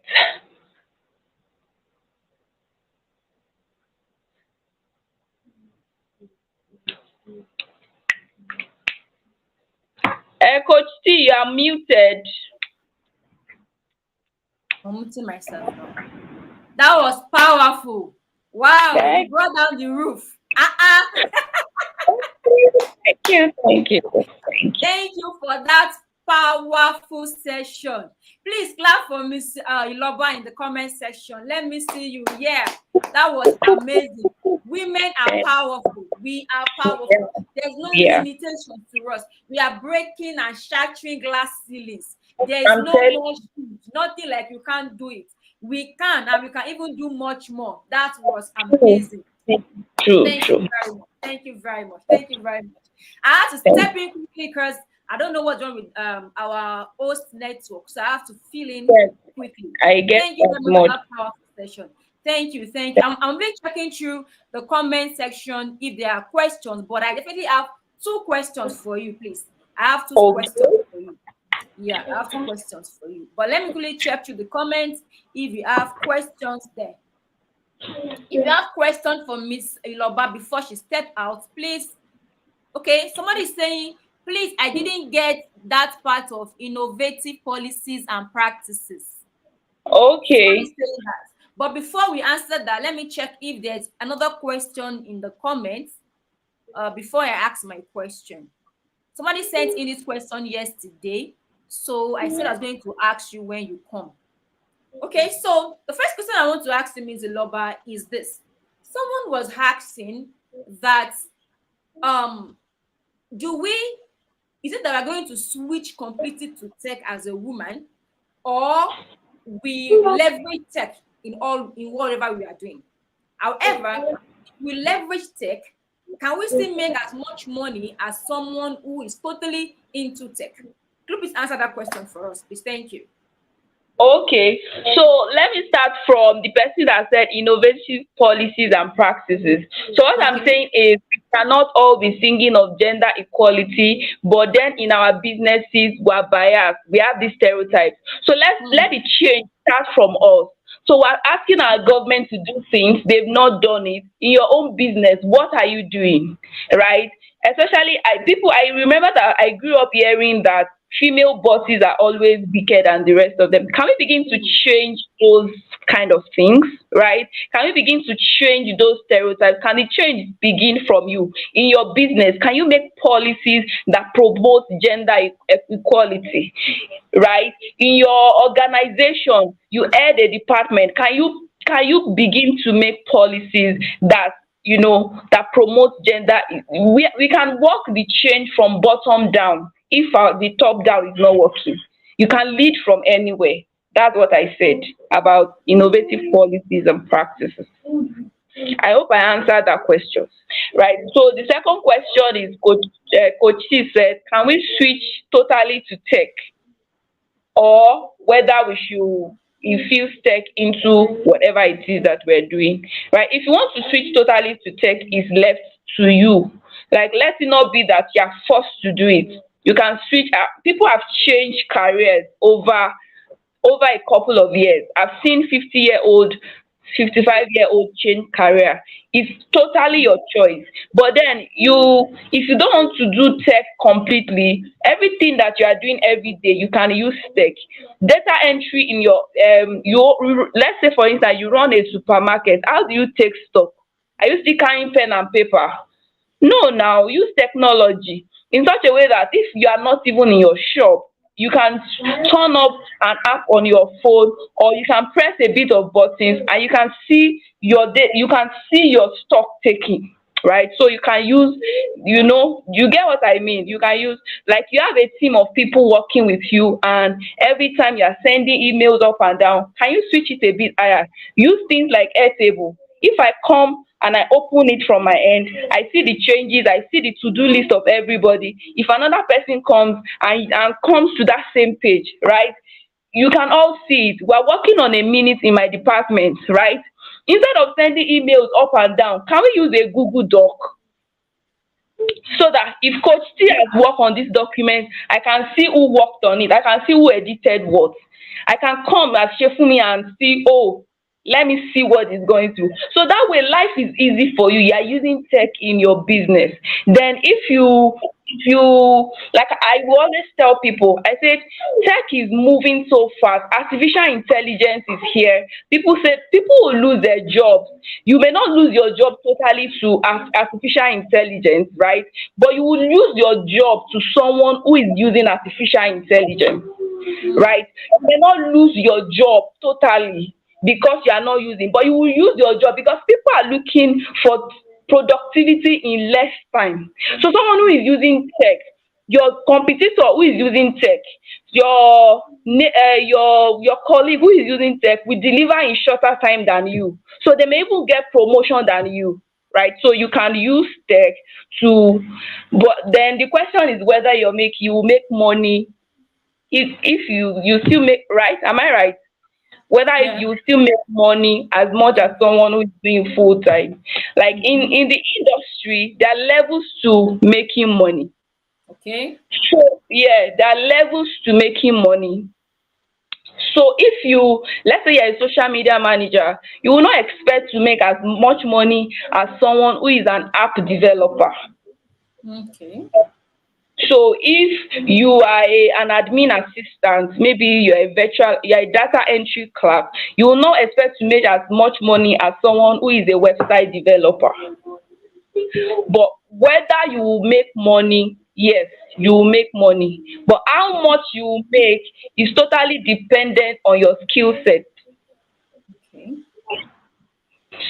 Coach T, you are muted. I'm muting myself now. That was powerful. Wow, you Thank brought down the roof. thank you. Thank you. Thank you. Thank you for that powerful session. Please clap for Miss Iloba in the comment section. Let me see you. Yeah, that was amazing. Women are powerful. We are powerful. There's no Yeah. limitation to us. We are breaking and shattering glass ceilings. There is I'm no telling more shoes. Nothing like you can't do it. We can, and we can even do much more. That was amazing. True, Thank true. you very much. Thank you very much. Thank you very much. I have to step in quickly because I don't know what's wrong with our host network, so I have to fill in Yes, quickly. I get Thank you that very much for much. that powerful session. Thank you, thank you. I'm really checking through the comment section if there are questions, but I definitely have 2 questions for you, please. I have 2 Okay. questions for you. Yeah, I have 2 questions for you. But let me quickly check through the comments if you have questions there. If you have questions for Miss Iloba before she step out, please. Okay, somebody is saying, please, I didn't get that part of innovative policies and practices. Somebody Okay. saying that. But before we answer that, let me check if there's another question in the comments before I ask my question. Somebody sent in this question yesterday, so I said I was going to ask you when you come. Okay, so the first question I want to ask you, Ms. Iloba, is this. Someone was asking that is it that we're going to switch completely to tech as a woman, or we leverage tech in whatever we are doing? However, if we leverage tech, can we still make as much money as someone who is totally into tech? Could you please answer that question for us, please? Thank you. Okay, so let me start from the person that said innovative policies and practices. So what I'm Okay. saying is we cannot all be singing of gender equality, but then in our businesses we're biased. We have these stereotypes. So let the change start from us. So we're asking our government to do things, they've not done it. In your own business, what are you doing? Right? Especially I remember that I grew up hearing that female bosses are always wicked and the rest of them. Can we begin to change those kind of things, right? Can we begin to change those stereotypes? Can the change begin from you? In your business, can you make policies that promote gender equality, right? In your organization, you head a department, can you begin to make policies that that promote gender? We can work the change from bottom down. If the top down is not working, you can lead from anywhere. That's what I said about innovative policies and practices. I hope I answered that question. Right. So the second question is, Coach C said, can we switch totally to tech, or whether we should infuse tech into whatever it is that we're doing, right? If you want to switch totally to tech, it's left to you. Like, let it not be that you're forced to do it. You can switch. People have changed careers over a couple of years. I've seen 50-year-old 55-year-old change career. It's totally your choice. But then if you don't want to do tech completely, everything that you are doing every day, you can use tech. Data entry in your let's say for instance you run a supermarket. How do you take stock? Are you still carrying pen and paper? No, now use technology in such a way that if you are not even in your shop, you can turn up an app on your phone, or you can press a bit of buttons and you can see you can see your stock taking, right? So you can use, you get what I mean. You can use, like, you have a team of people working with you, and every time you are sending emails up and down, can you switch it a bit higher? Use things like Airtable. If I come and I open it from my end, I see the changes, I see the to-do list of everybody. If another person comes and comes to that same page, right? You can all see it. We're working on a minute in my department, right? Instead of sending emails up and down, can we use a Google Doc? So that if Coach T has worked on this document, I can see who worked on it. I can see who edited what. I can come as Shefumi and see, oh, let me see what is going through. So that way life is easy for you. You are using tech in your business. Then if you like, I will always tell people, I said tech is moving so fast. Artificial intelligence is here. People say people will lose their jobs. You may not lose your job totally to artificial intelligence, right? But you will lose your job to someone who is using artificial intelligence, right? You may not lose your job totally because you are not using, but you will use your job because people are looking for productivity in less time. So someone who is using tech, your competitor who is using tech, your colleague who is using tech will deliver in shorter time than you. So they may even get promotion than you, right? So you can use tech to, but then the question is whether you will make money if you still make, right? Am I right? Whether if Yeah. you still make money as much as someone who is doing full time. Like in the industry, there are levels to making money. Okay. So yeah, there are levels to making money. So if you, let's say you're a social media manager, you will not expect to make as much money as someone who is an app developer. Okay. So if you are an admin assistant, maybe you're a data entry clerk, you will not expect to make as much money as someone who is a website developer. But whether you will make money, yes, you will make money. But how much you will make is totally dependent on your skill set. Okay.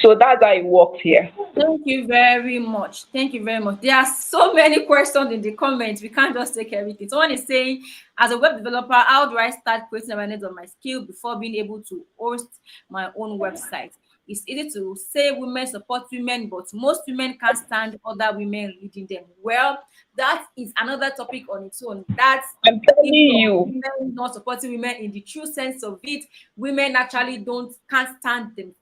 So that's how it works here. Thank you very much. Thank you very much. There are so many questions in the comments. We can't just take everything. Someone is saying, as a web developer, how do I start creating awareness of my skill before being able to host my own website? It's easy to say women support women, but most women can't stand other women leading them. Well, that is another topic on its own. That's I'm the telling issue of you. women not supporting women in the true sense of it. Women actually can't stand them.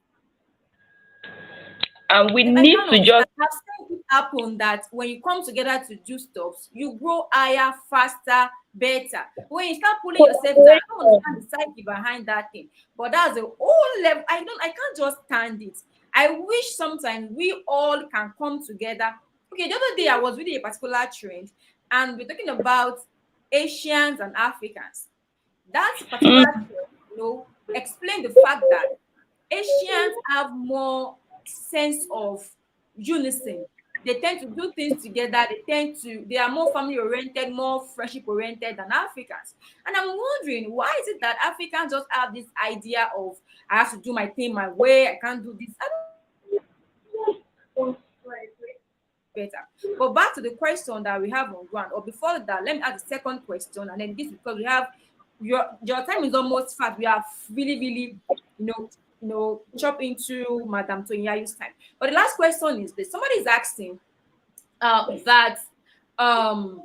And we I need can't to just understand. I've seen it happen that when you come together to do stuff, you grow higher, faster, better. When you start pulling yourself down, I don't understand the psyche behind that thing. But that's a whole level. I can't just stand it. I wish sometimes we all can come together. Okay, the other day I was reading a particular trend, and we're talking about Asians and Africans. That particular mm, trend, explain the fact that Asians have more sense of unison. They tend to do things together. They are more family oriented, more friendship oriented than Africans. And I'm wondering, why is it that Africans just have this idea of I have to do my thing my way, I can't do this. I don't better. But back to the question that we have on ground, or before that, let me ask the second question, and then this, because we have your time is almost fast. We have really, really, chop into Madam Tonyayu's time. But the last question is this: somebody is asking that um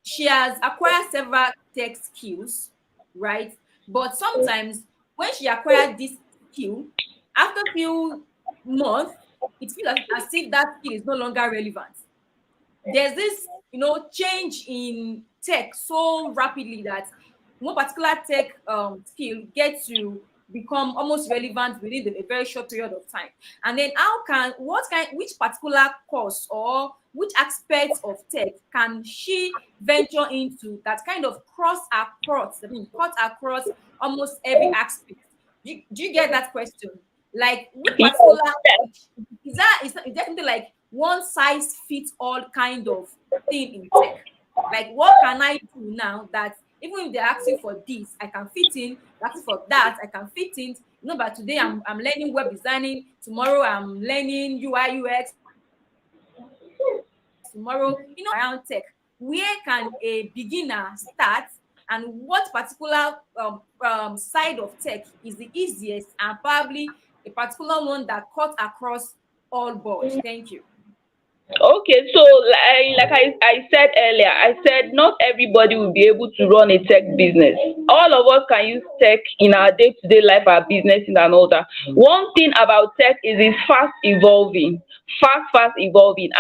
she has acquired several tech skills, right? But sometimes when she acquired this skill, after a few months, it feels as if that skill is no longer relevant. There's this, change in tech so rapidly that one particular tech skill gets to become almost relevant within a very short period of time. And then which particular course or which aspects of tech can she venture into that kind of cut across almost every aspect? Do you get that question? Like which Yes, particular yes. is that something like one size fits all kind of thing in tech? Like what can I do now that even if they're asking for this, I can fit in, they're asking for that, I can fit in. But today I'm learning web designing, tomorrow I'm learning UI UX, tomorrow, around tech. Where can a beginner start, and what particular side of tech is the easiest, and probably a particular one that cuts across all boards? Thank you. Okay, so like I said earlier, I said not everybody will be able to run a tech business. All of us can use tech in our day-to-day life, our businesses and all that. One thing about tech is it's fast evolving.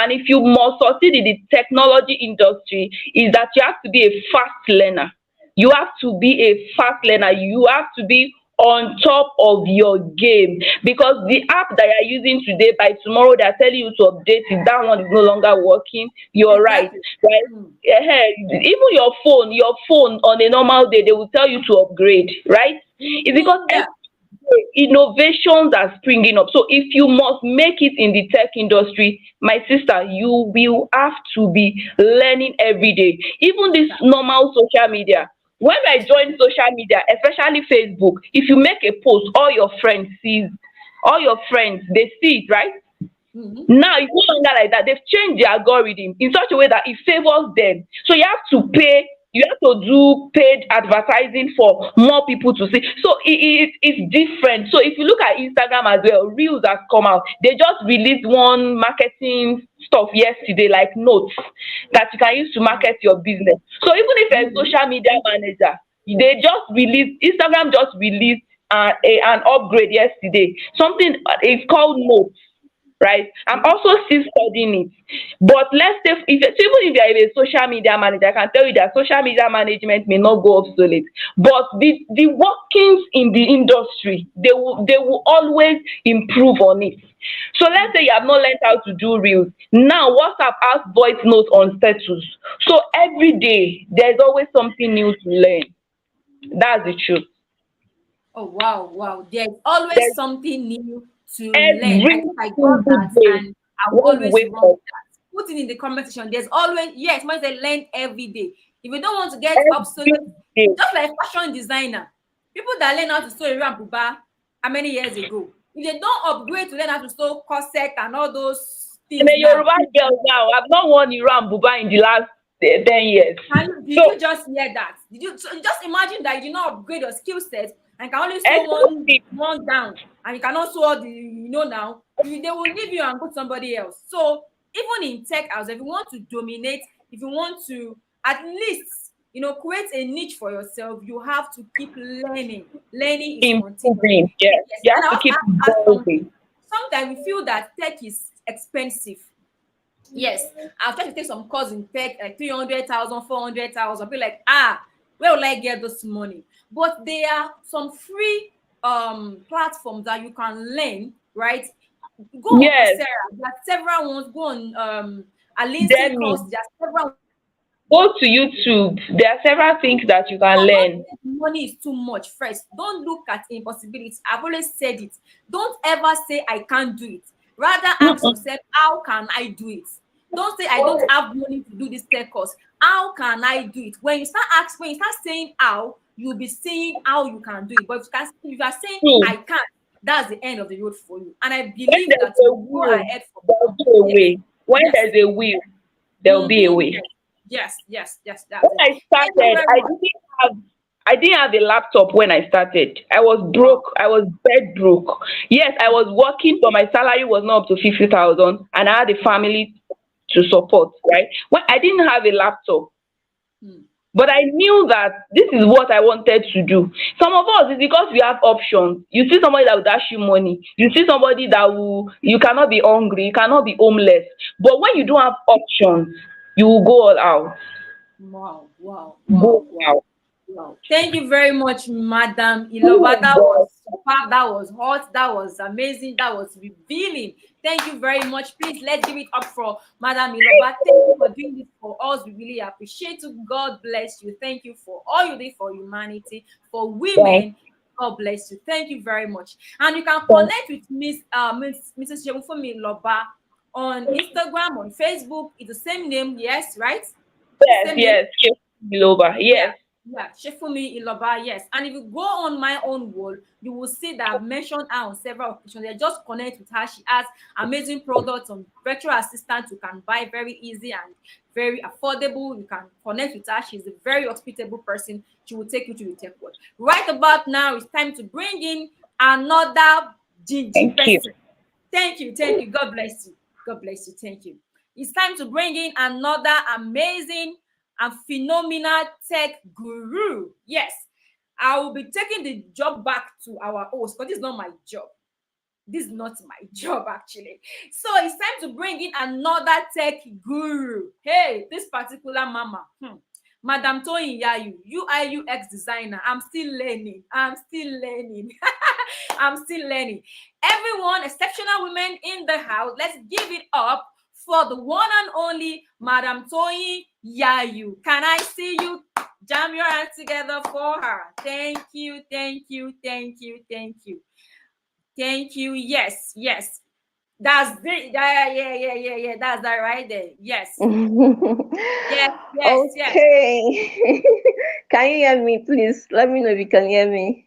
And if you must succeed in the technology industry, is that you have to be a fast learner. You have to be a fast learner. You have to be on top of your game, because the app that you're using today, by tomorrow they're telling you to update it, that one is no longer working. You're right, Exactly. right? Mm. Even your phone on a normal day they will tell you to upgrade, right? It's because Yeah. innovations are springing up. So if you must make it in the tech industry, my sister, you will have to be learning every day. Even this normal social media. When I join social media, especially Facebook, if you make a post, all your friends they see it, right? Mhm. Now it's no longer like that. They've changed the algorithm in such a way that it favors them. So you have to pay, you have to do paid advertising for more people to see. So it's different. So if you look at Instagram as well, Reels has come out. They just released one marketing stuff yesterday, like notes that you can use to market your business. So even if you're a Mhm. social media manager, Instagram just released an upgrade yesterday. Something it's called notes, right? I'm also still studying it. But let's say even if you are a social media manager, I can tell you that social media management may not go obsolete. But the workings in the industry, they will always improve on it. So let's say you have not learned how to do reels. Now WhatsApp has voice notes on status. So every day there's always something new to learn. That's the truth. Oh wow, wow. There's always There's something new to learn. I every think I got single that, day and I will when you always wake run up. with that. Put it in the comment section. There's always, yes, when they learn every day. If you don't want to get Every obsolete, day. just like fashion designer, people that learn how to sew around buba how many years ago? If they don't upgrade to learn how to sew corset and all those I'm things a now, Yoruba girl now. I've not worn Iro and Buba in the last 10 years. did So you just hear that? Did you just imagine that you did not upgrade your skill set and can only sew exactly. one down, and you cannot sew all the now they will leave you and go to somebody else. So even in tech house, if you want to dominate, if you want to at least create a niche for yourself, you have to keep learning. Learning is continuous. Improving. Yes. Yes, You and have I to also keep have to add something. evolving. Sometimes we feel that tech is expensive. Yes, I've tried to take some course in tech, like 300,000, 400,000. Be like, where will I get this money? But there are some free platforms that you can learn, right? Go on Yes. Coursera. There are several ones. Go on a LinkedIn course. Demi. There are several. Go to YouTube. There are several things that you can But don't learn. think money is too much first. Don't look at impossibility. I've always said it. Don't ever say I can't do it. Rather ask Mm-mm. yourself, how can I do it? Don't say I don't have money to do this tech course. How can I do it? When you start saying how, you'll be seeing how you can do it. But if you are saying True. I can't, that's the end of the road for you. And I When believe there's that a you go will, ahead from there'll now. be a Yes, way. When yes. there's a will, there'll be a way. Yes, yes, yes, yes. That's When it. I Thank you started, very much. have I didn't have a laptop when I started. I was Wow. broke. I was dead broke. Yes, I was working, but my salary was not up to 50,000, and I had a family to support. Right? When I didn't have a laptop, Hmm. but I knew that this is what I wanted to do. Some of us is because we have options. You see somebody that will dash you money. You see somebody that will. You cannot be hungry. You cannot be homeless. But when you don't have options, you will go all out. Wow, wow, Go wow, out. wow. Thank you very much, Madam Iloba. Oh That God. was superb. That was hot. That was amazing. That was revealing. Thank you very much. Please let's give it up for Madam Iloba. Thank you for doing this for us. We really appreciate you. God bless you. Thank you for all you did for humanity, for Yes, women. God bless you. Thank you very much. And you can yes, connect with Mrs. Shebufumi Iloba on Instagram, on Facebook. It's the same name, yes, right? The yes, same name. yes. Yes, Biloba. Yeah, Yes. yeah, Shefumi Iloba, yes. And if you go on my own wall, you will see that I've mentioned her on several occasions. They just connect with her. She has amazing products on virtual assistant you can buy very easy and very affordable. You can connect with her. She's a very hospitable person. She will take you to the tech world. Right about now, it's time to bring in another Gigi Thank you. person. Thank you, thank you. God bless you. God bless you. Thank you. It's time to bring in another amazing and phenomenal tech guru. Yes, I will be taking the job back to our host because this is not my job. This is not my job actually. So it's time to bring in another tech guru. Hey, this particular mama, Madam Toyin Yayu, UI UX designer. I'm still learning. I'm still learning. I'm still learning. Everyone, exceptional women in the house, let's give it up for the one and only Madam Toyin Yayu. Can I see you? Jam your hands together for her. Thank you, thank you, thank you, thank you. Thank you. Yes, yes. That's the yeah. That's that right there. Yes. Yes, yes, yes. Okay. Can you hear me, please? Let me know if you can hear me.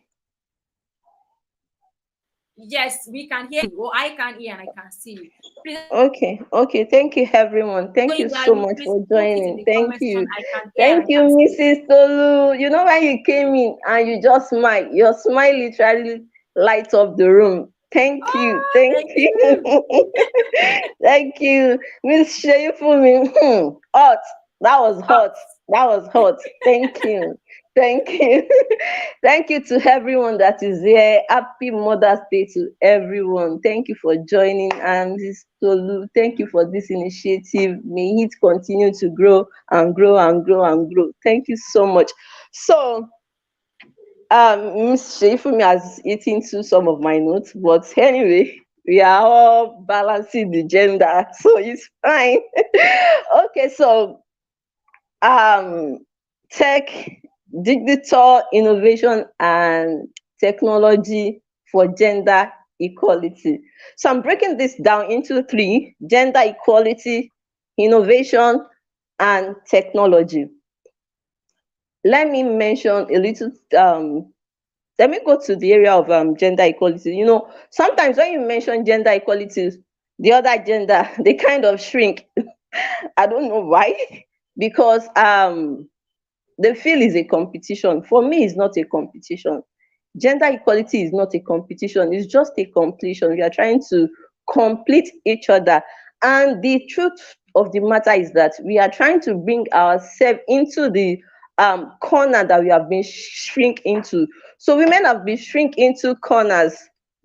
Yes, we can hear you. Oh, I can hear and I can see you. Please, Okay, okay. Thank you, everyone. Thank you yeah, so you much please for put it in joining. the Thank comment section. you. I can hear and Thank I you, can see. Mrs. Tolu. You know when you came in and you just smile, your smile literally lights up the room. Thank you. Oh, Thank thank you. you. Thank you. Miss Sheyufumi. Hot. That was Oh, hot. That was hot. Thank you. Thank you. Thank you to everyone that is here. Happy Mother's Day to everyone. Thank you for joining. And Mrs. Tolu, thank you for this initiative. May it continue to grow and grow and grow and grow. Thank you so much. So, Ms. Sheifumi has eaten to some of my notes, but anyway, we are all balancing the gender, so it's fine. Okay, so um tech, digital innovation and technology for gender equality. So I'm breaking this down into three: gender equality, innovation, and technology. Let me mention a little let me go to the area of gender equality. You know, sometimes when you mention gender equality, the other gender they kind of shrink. I don't know why, because they feel is a competition. For me, it's not a competition. Gender equality is not a competition, it's just a completion. We are trying to complete each other. And the truth of the matter is that we are trying to bring ourselves into the corner that we have been shrink into. So women have been shrink into corners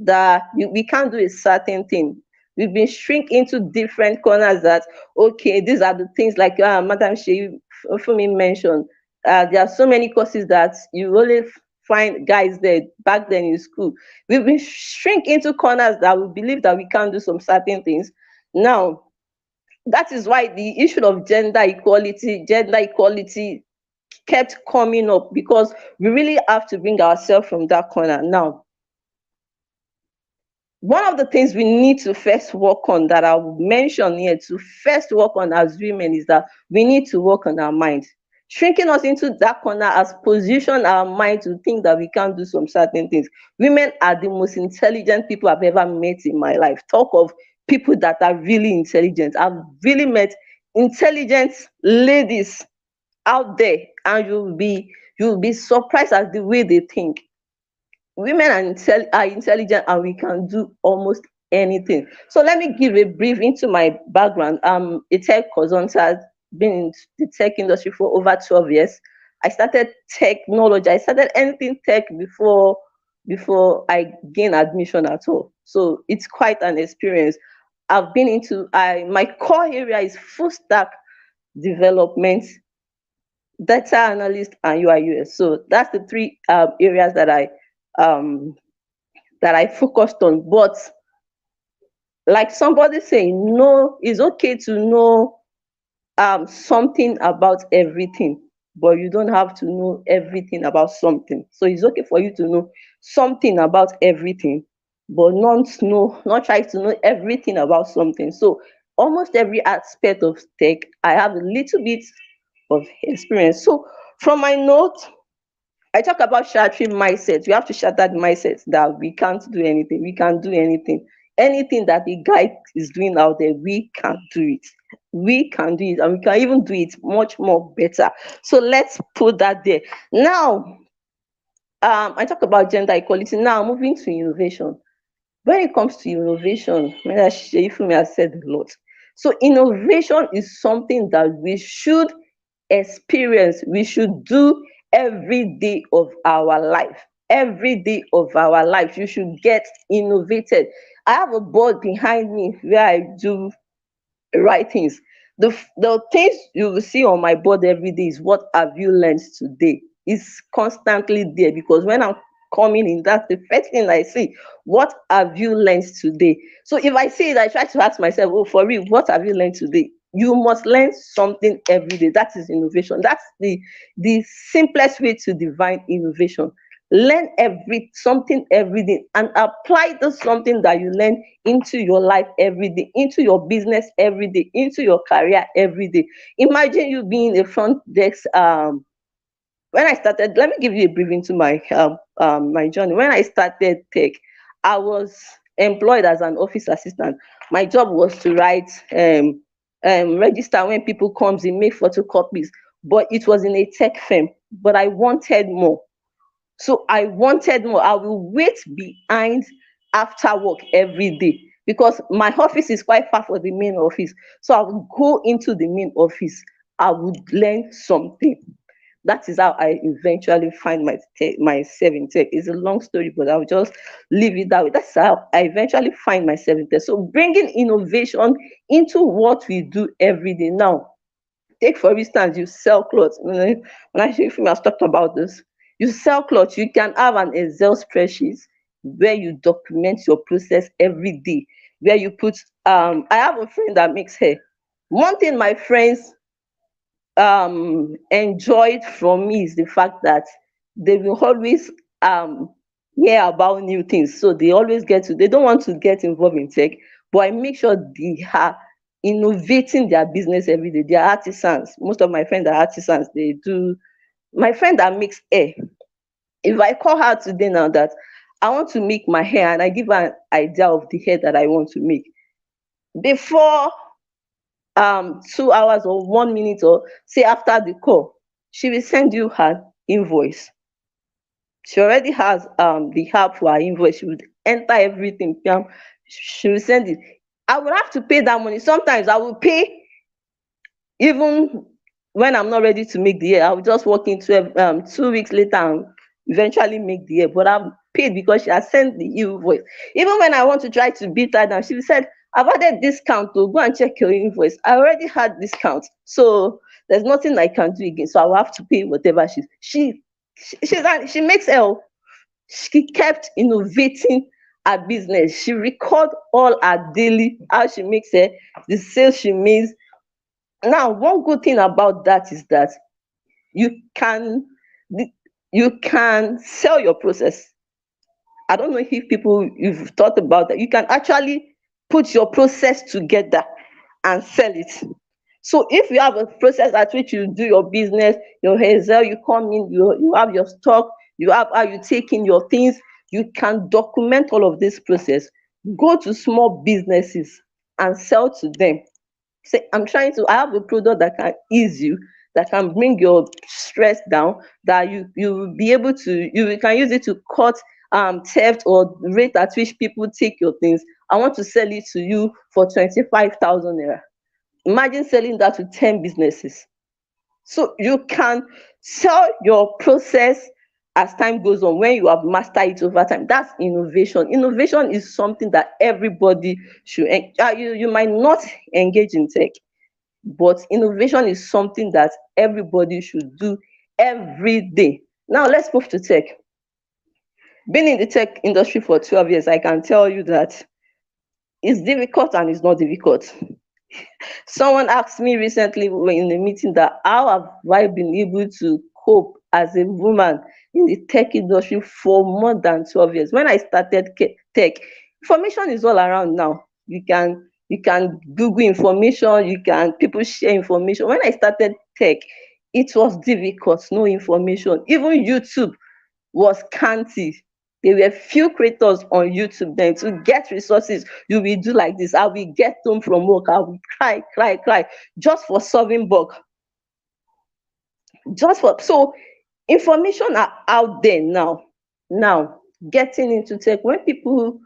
that we can't do a certain thing. We've been shrink into different corners that, okay, these are the things like Madam Shei Fumi mentioned. There are so many courses that you only find guys there back then in school. We've been shrink into corners that we believe that we can't do some certain things. Now, that is why the issue of gender equality kept coming up, because we really have to bring ourselves from that corner. Now, one of the things we need to first work on, that I will mention here, to first work on as women, is that we need to work on our mind. Shrinking us into that corner has positioned our mind to think that we can't do some certain things. Women are the most intelligent people I've ever met in my life. Talk of people that are really intelligent. I've really met intelligent ladies out there, and you'll be surprised at the way they think. Women are intelligent, and we can do almost anything. So let me give a brief into my background. I'm a tech consultant, been in the tech industry for over 12 years. I started technology. I started anything tech before I gained admission at all. So it's quite an experience. I've been into my core area is full stack development, data analyst, and UI UX. So that's the three areas that I um that I focused on. But like somebody saying, no, it's okay to know something about everything, but you don't have to know everything about something. So it's okay for you to know something about everything, but not try to know everything about something. So almost every aspect of tech, I have a little bit of experience. So from my note, I talk about shattering mindset. We have to shatter the mindset that we can't do anything. We can't do anything. Anything that the guy is doing out there, we can do it. We can do it, and we can even do it much more better. So let's put that there. Now, I talk about gender equality. Now, moving to innovation. When it comes to innovation, Ifumi has said a lot. So innovation is something that we should experience, we should do every day of our life. Every day of our life, you should get innovated. I have a board behind me where I do write things. The things you will see on my board every day is what have you learned today. It's constantly there because when I'm coming in, that's the first thing I see. What have you learned today? So if I see it, I try to ask myself, oh, for real, what have you learned today? You must learn something every day. That is innovation. That's the simplest way to define innovation. Learn something every day and apply the something that you learn into your life every day, into your business every day, into your career every day. Imagine you being a front desk. When I started, let me give you a brief into my journey. When I started tech, I was employed as an office assistant. My job was to write, register when people comes in, make photocopies. But it was in a tech firm. But I wanted more. So I wanted more. I will wait behind after work every day because my office is quite far from the main office. So I would go into the main office. I would learn something. That is how I eventually find myself in tech. It's a long story, but I'll just leave it that way. That's how I eventually find myself in tech. So bringing innovation into what we do every day. Now, take for instance, you sell clothes. When I show you, I've talked about this. You sell clothes, you can have an Excel spreadsheet where you document your process every day, where you put I have a friend that makes hair. One thing my friends enjoyed from me is the fact that they will always hear about new things. So they don't want to get involved in tech, but I make sure they are innovating their business every day. They are artisans. Most of my friends are artisans. They do. My friend that makes hair, if I call her today now that I want to make my hair and I give her an idea of the hair that I want to make, before 2 hours or 1 minute or say after the call, she will send you her invoice. She already has the app for her invoice. She would enter everything. She will send it. I will have to pay that money. Sometimes I will pay even when I'm not ready to make the hair. I will just walk in 2 weeks later and eventually make the hair. But I've paid because she has sent the invoice. Even when I want to try to beat her down, she said, I've added discount to go and check your invoice. I already had discount. So there's nothing I can do again. So I will have to pay whatever she makes L. She kept innovating her business. She record all her daily how she makes it, the sales she makes. Now, one good thing about that is that you can you can sell your process. I don't know if people you've thought about that. You can actually put your process together and sell it. So if you have a process at which you do your business, your hazel, you come in, you have your stock, you have how you take in your things, you can document all of this process. Go to small businesses and sell to them. Say, I have a product that can ease you, that can bring your stress down, that you will be able to, you can use it to cut theft or rate at which people take your things. I want to sell it to you for 25,000 naira. Imagine selling that to 10 businesses. So you can sell your process as time goes on when you have mastered it over time. That's innovation. Innovation is something that everybody should. You might not engage in tech, but innovation is something that everybody should do every day. Now let's move to tech. Being in the tech industry for 12 years, I can tell you that it's difficult and it's not difficult. Someone asked me recently in a meeting that how have I been able to cope as a woman in the tech industry for more than 12 years. When I started tech, information is all around now. You can Google information, you can people share information. When I started tech, it was difficult, no information. Even YouTube was scanty. There were few creators on YouTube then. To get resources, you will do like this. I will get home from work, I will cry, cry, cry, just for solving bug. Just for so information are out there now. Now, getting into tech, when people,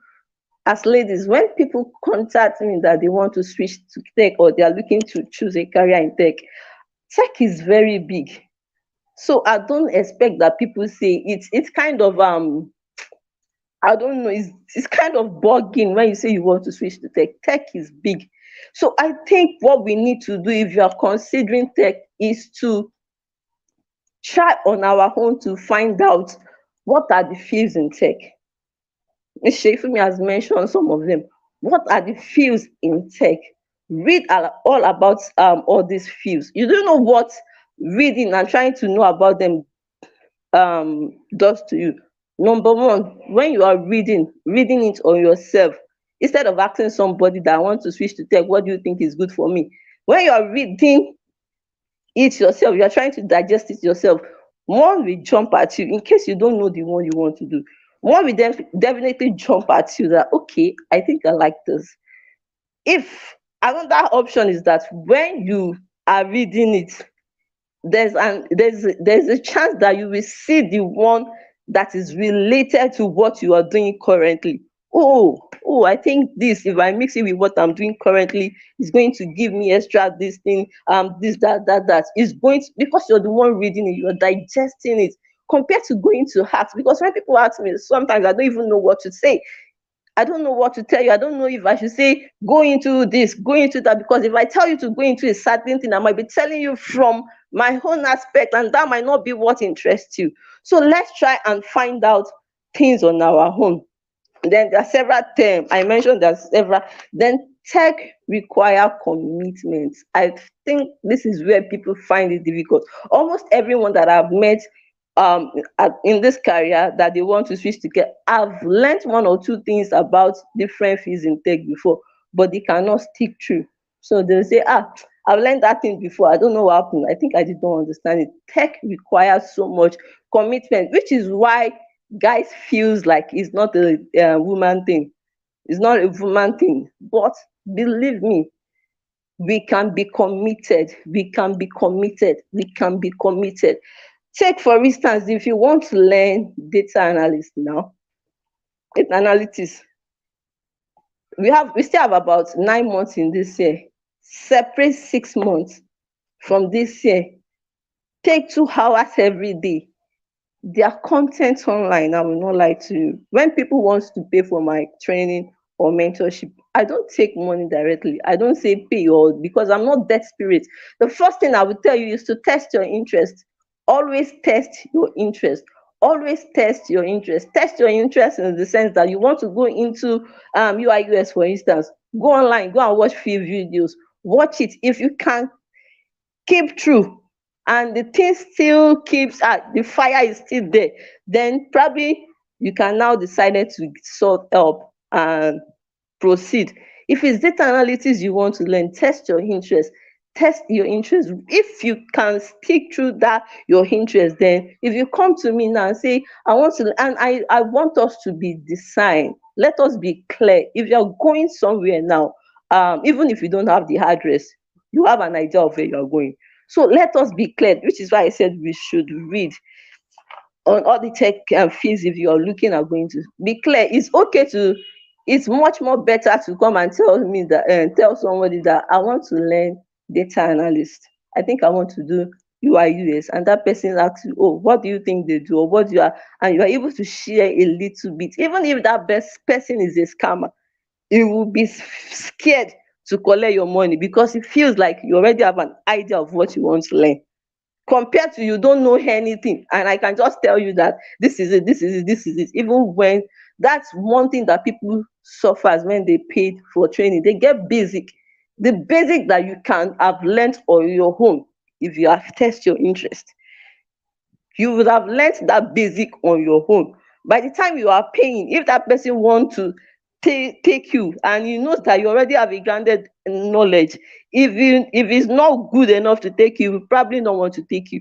as ladies, when people contact me that they want to switch to tech or they are looking to choose a career in tech, tech is very big. So I don't expect that people say it's kind of I don't know, it's kind of bugging when you say you want to switch to tech. Tech is big. So I think what we need to do if you are considering tech is to try on our own to find out what are the fields in tech. Ms. Sheifumi has mentioned some of them. What are the fields in tech? Read all about all these fields. You don't know what reading and trying to know about them does to you. Number one, when you are reading it on yourself, instead of asking somebody that I want to switch to tech, what do you think is good for me? When you are reading it yourself, you are trying to digest it yourself, one will jump at you in case you don't know the one you want to do. One will definitely jump at you that, okay, I think I like this. If another option is that when you are reading it, there's a chance that you will see the one that is related to what you are doing currently. Oh, I think this, if I mix it with what I'm doing currently, is going to give me extra this thing, this, that is going to, because you're the one reading it, you're digesting it, compared to going to heart. Because when people ask me, sometimes I don't even know what to say. I don't know what to tell you. I don't know if I should say go into this, go into that, because if I tell you to go into a certain thing, I might be telling you from my own aspect, and that might not be what interests you. So let's try and find out things on our own. Then there are several terms. I mentioned there's several. Then tech require commitment. I think this is where people find it difficult. Almost everyone that I've met in this career that they want to switch to get, I've learned one or two things about different fields in tech before, but they cannot stick true. So they'll say, I've learned that thing before. I don't know what happened. I think I did not understand it. Tech requires so much commitment, which is why guys feels like it's not a woman thing. It's not a woman thing. But believe me, we can be committed. We can be committed. We can be committed. Take for instance, if you want to learn data analyst now, data analytics, we still have about 9 months in this year. Separate 6 months from this year. Take 2 hours every day. There are content online, I will not lie to you. When people want to pay for my training or mentorship, I don't take money directly. I don't say pay, or because I'm not desperate. The first thing I will tell you is to test your interest. Always test your interest. Always test your interest. Test your interest in the sense that you want to go into UI UX, for instance. Go online, go and watch few videos. Watch it. If you can keep true and the thing still keeps the fire is still there, then probably you can now decide to sort help and proceed. If it's data analytics you want to learn, test your interest. Test your interest. If you can stick through that your interest, then if you come to me now and say I want to, and I want us to be designed, let us be clear. If you're going somewhere now, even if you don't have the address, you have an idea of where you're going. So let us be clear, which is why I said we should read on all the tech fields. If you are looking at going to be clear, it's much more better to come and tell me that tell somebody that I want to learn data analyst. I think I want to do UI UX, and that person asks you, oh, what do you think they do, or what you are, and you are able to share a little bit. Even if that best person is a scammer, he will be scared to collect your money because it feels like you already have an idea of what you want to learn. compared to you don't know anything, and I can just tell you that this is it, this is it, this is it. Even when that's one thing that people suffers when they paid for training, they get basic, the basic that you can have learned on your own. If you have test your interest, you would have learnt that basic on your own. By the time you are paying, if that person want to take you and you know that you already have a grounded knowledge, if it's not good enough to take you, he will probably not want to take you.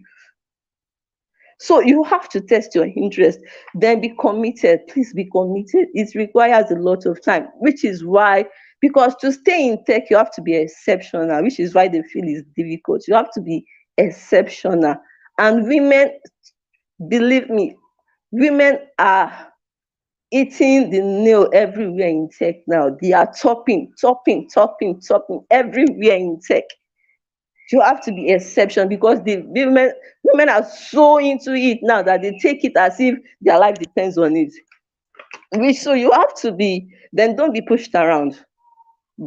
So you have to test your interest, then be committed. Please be committed. It requires a lot of time, which is why, because to stay in tech, you have to be exceptional, which is why they feel it's difficult. You have to be exceptional. And women, believe me, women are eating the nail everywhere in tech now. They are topping everywhere in tech. You have to be exception, because the women are so into it now that they take it as if their life depends on it. Which, so you have to be, then don't be pushed around.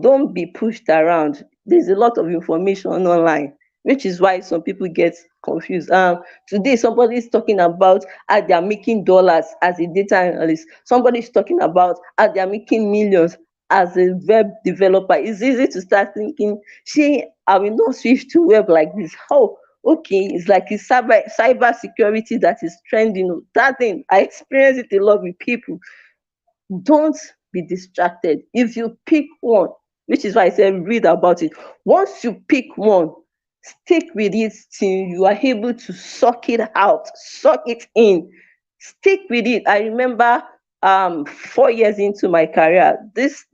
Don't be pushed around. There's a lot of information online, which is why some people get confused. Today somebody is talking about how they are making dollars as a data analyst. Somebody is talking about how they are making millions as a web developer. It's easy to start thinking, she, I will not switch to web like this. Oh, okay, it's like it's cyber security that is trending. That thing, I experience it a lot with people. Don't be distracted. If you pick one, which is why I said read about it. Once you pick one, stick with it till you are able to suck it out, suck it in. Stick with it. I remember 4 years into my career, this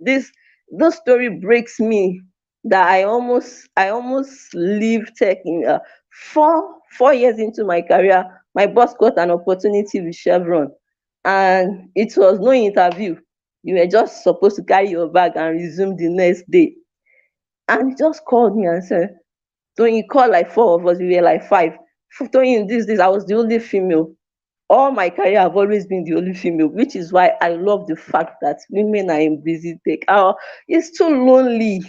story breaks me, that I almost leave tech in 4 years into my career. My boss got an opportunity with Chevron, and it was no interview. You were just supposed to carry your bag and resume the next day. And he just called me and said, "Don't you call like four of us? We were like five. Toyin, this, I was the only female. All my career, I've always been the only female, which is why I love the fact that women are in busy tech. It's too lonely.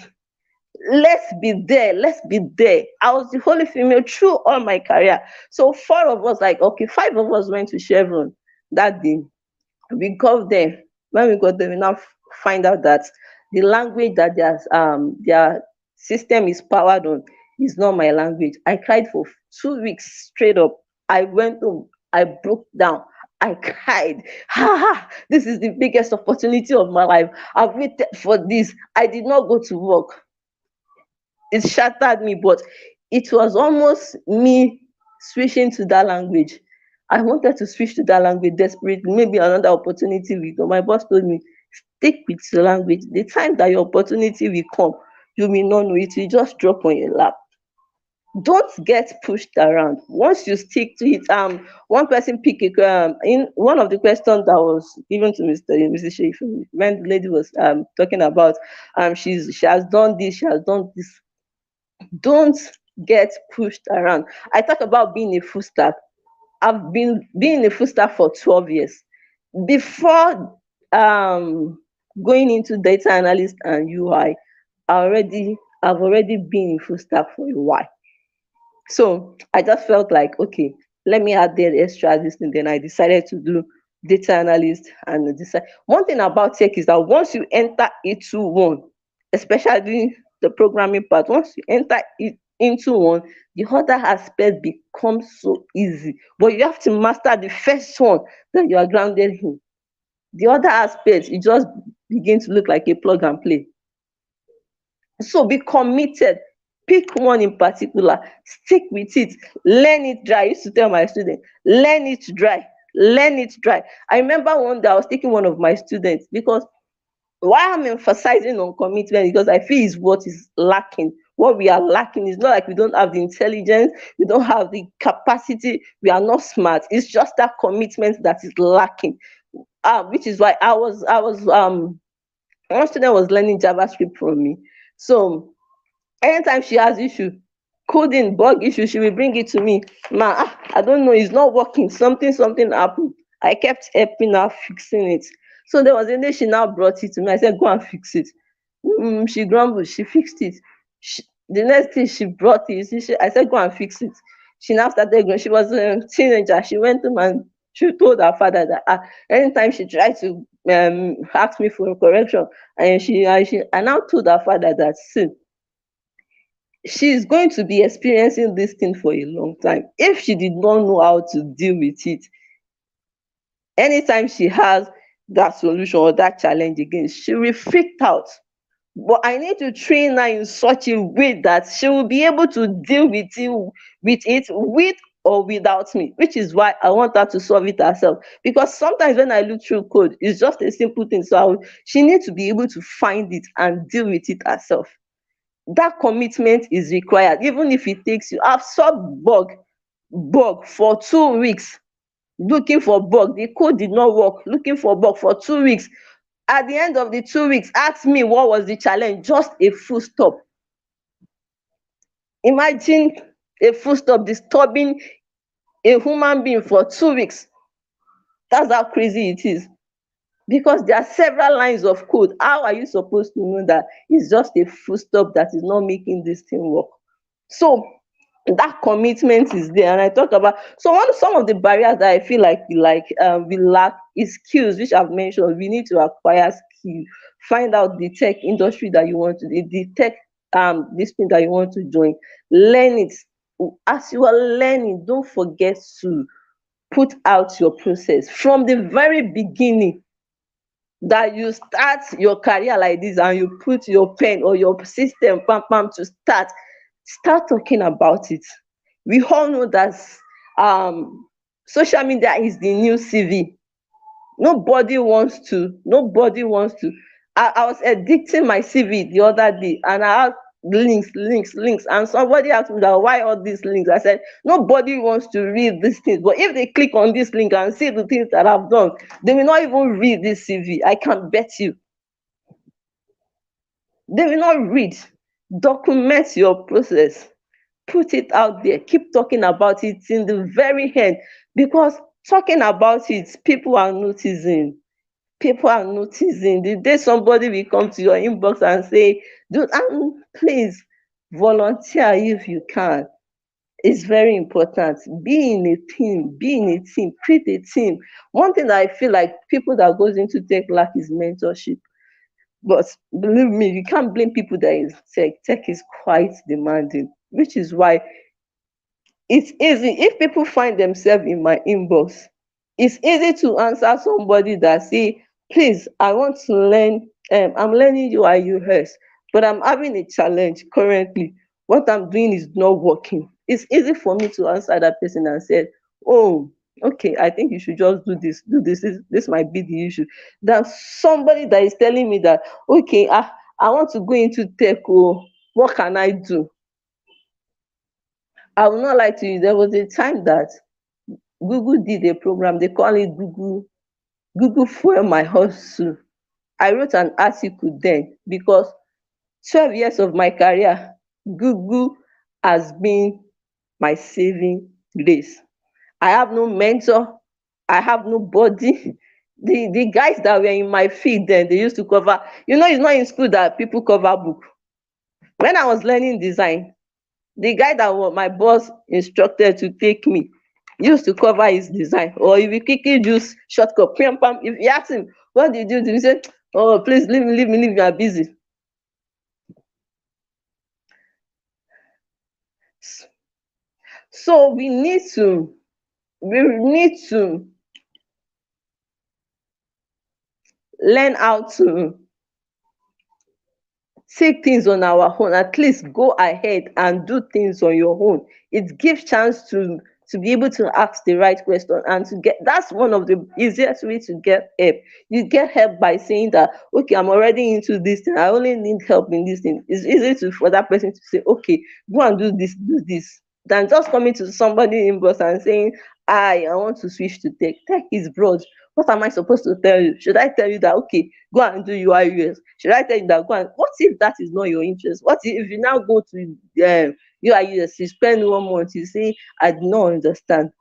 Let's be there. Let's be there. I was the only female through all my career. So four of us, like, okay, five of us went to Chevron that day. We got there. When we got there, we now find out that the language that their system is powered on is not my language. I cried for 2 weeks straight up. I went home. I broke down. I cried. Ha ha! This is the biggest opportunity of my life. I've waited for this. I did not go to work. It shattered me, but it was almost me switching to that language. I wanted to switch to that language desperately. Maybe another opportunity will come. My boss told me, stick with the language. The time that your opportunity will come, you may not know it. Will just drop on your lap. Don't get pushed around. Once you stick to it, one person pick in one of the questions that was given to Mr. Sheikh, when the lady was talking about she has done this, she has done this. Don't get pushed around. I talk about being a full stack. I've been being a full stack for 12 years. Before going into data analyst and UI, I've already been in full stack for a while. So I just felt like, okay, let me add the extra this thing. Then I decided to do data analyst and decide. One thing about tech is that once you enter into one, especially the programming part, once you enter it into one, the other aspect becomes so easy. But you have to master the first one that you are grounded in. The other aspect, it just begins to look like a plug and play. So be committed. Pick one in particular, stick with it, learn it dry. I used to tell my students, learn it dry, learn it dry. I remember one day I was taking one of my students, because why I'm emphasizing on commitment, because I feel is what is lacking. What we are lacking is not like we don't have the intelligence, we don't have the capacity, we are not smart. It's just that commitment that is lacking. Which is why I was one student was learning JavaScript from me. So anytime she has issue, coding bug issue, she will bring it to me. I don't know, it's not working. Something happened. I kept helping her fixing it. So there was a day she now brought it to me. I said, go and fix it. She grumbled. She fixed it. The next day she brought it. I said, go and fix it. She now started growing. She was a teenager. She went home and she told her father that anytime she tried to ask me for a correction, and now told her father that, see, she's going to be experiencing this thing for a long time. If she did not know how to deal with it, anytime she has that solution or that challenge again, she will freak out. But I need to train her in such a way that she will be able to deal with it with or without me, which is why I want her to solve it herself. Because sometimes when I look through code, it's just a simple thing. So she needs to be able to find it and deal with it herself. That commitment is required, even if it takes you. I've solved bug for 2 weeks, looking for bug. The code did not work, looking for bug for 2 weeks. At the end of the 2 weeks, ask me what was the challenge. Just a full stop. Imagine a full stop disturbing a human being for 2 weeks. That's how crazy it is. Because there are several lines of code. How are you supposed to know that it's just a full stop that is not making this thing work? So that commitment is there. And I talk about, so some of the barriers that I feel like we lack is skills, which I've mentioned. We need to acquire skill, find out the tech industry that you want to, the tech this thing that you want to join, learn it. As you are learning, don't forget to put out your process from the very beginning. That you start your career like this and you put your pen or your system to start talking about it. We all know that social media is the new CV. Nobody wants to. I was editing my CV the other day and I had links, and somebody asked me that why all these links. I said nobody wants to read these things, but if they click on this link and see the things that I've done, they will not even read this CV. I can bet you they will not read. Document your process, put it out there, keep talking about it in the very end, because talking about it, people are noticing. The day somebody will come to your inbox and say, dude, please volunteer if you can. It's very important. Be in a team, create a team. One thing that I feel like people that goes into tech lack is mentorship. But believe me, you can't blame people that is tech. Tech is quite demanding, which is why it's easy if people find themselves in my inbox. It's easy to answer somebody that say, please, I want to learn, I'm learning UI/UX, but I'm having a challenge currently. What I'm doing is not working. It's easy for me to answer that person and say, oh, okay, I think you should just do this. This might be the issue. Than somebody that is telling me that, okay, I want to go into tech. Oh, what can I do? I will not lie to you. There was a time that Google did a program. They call it Google Fuel My Hustle. I wrote an article then because 12 years of my career, Google has been my saving grace. I have no mentor. I have nobody. The guys that were in my field then, they used to cover. It's not in school that people cover book. When I was learning design, the guy that was my boss instructed to take me used to cover his design. Or if you quickly use shortcut, pam pam. If you ask him, what did you do? He said, oh, please leave me, I'm busy. So we need to learn how to take things on our own. At least go ahead and do things on your own. It gives chance to be able to ask the right question and to get. That's one of the easiest way to get help. You get help by saying that, okay, I'm already into this thing, I only need help in this thing. It's easy for that person to say, okay, go and do this, than just coming to somebody in boss and saying, I want to switch to tech is broad. What am I supposed to tell you? Should I tell you that, okay, go and do UI/UX? Should I tell you that, go and, what if that is not your interest? What if you now go to UI/UX, you spend 1 month, you say, I do not understand.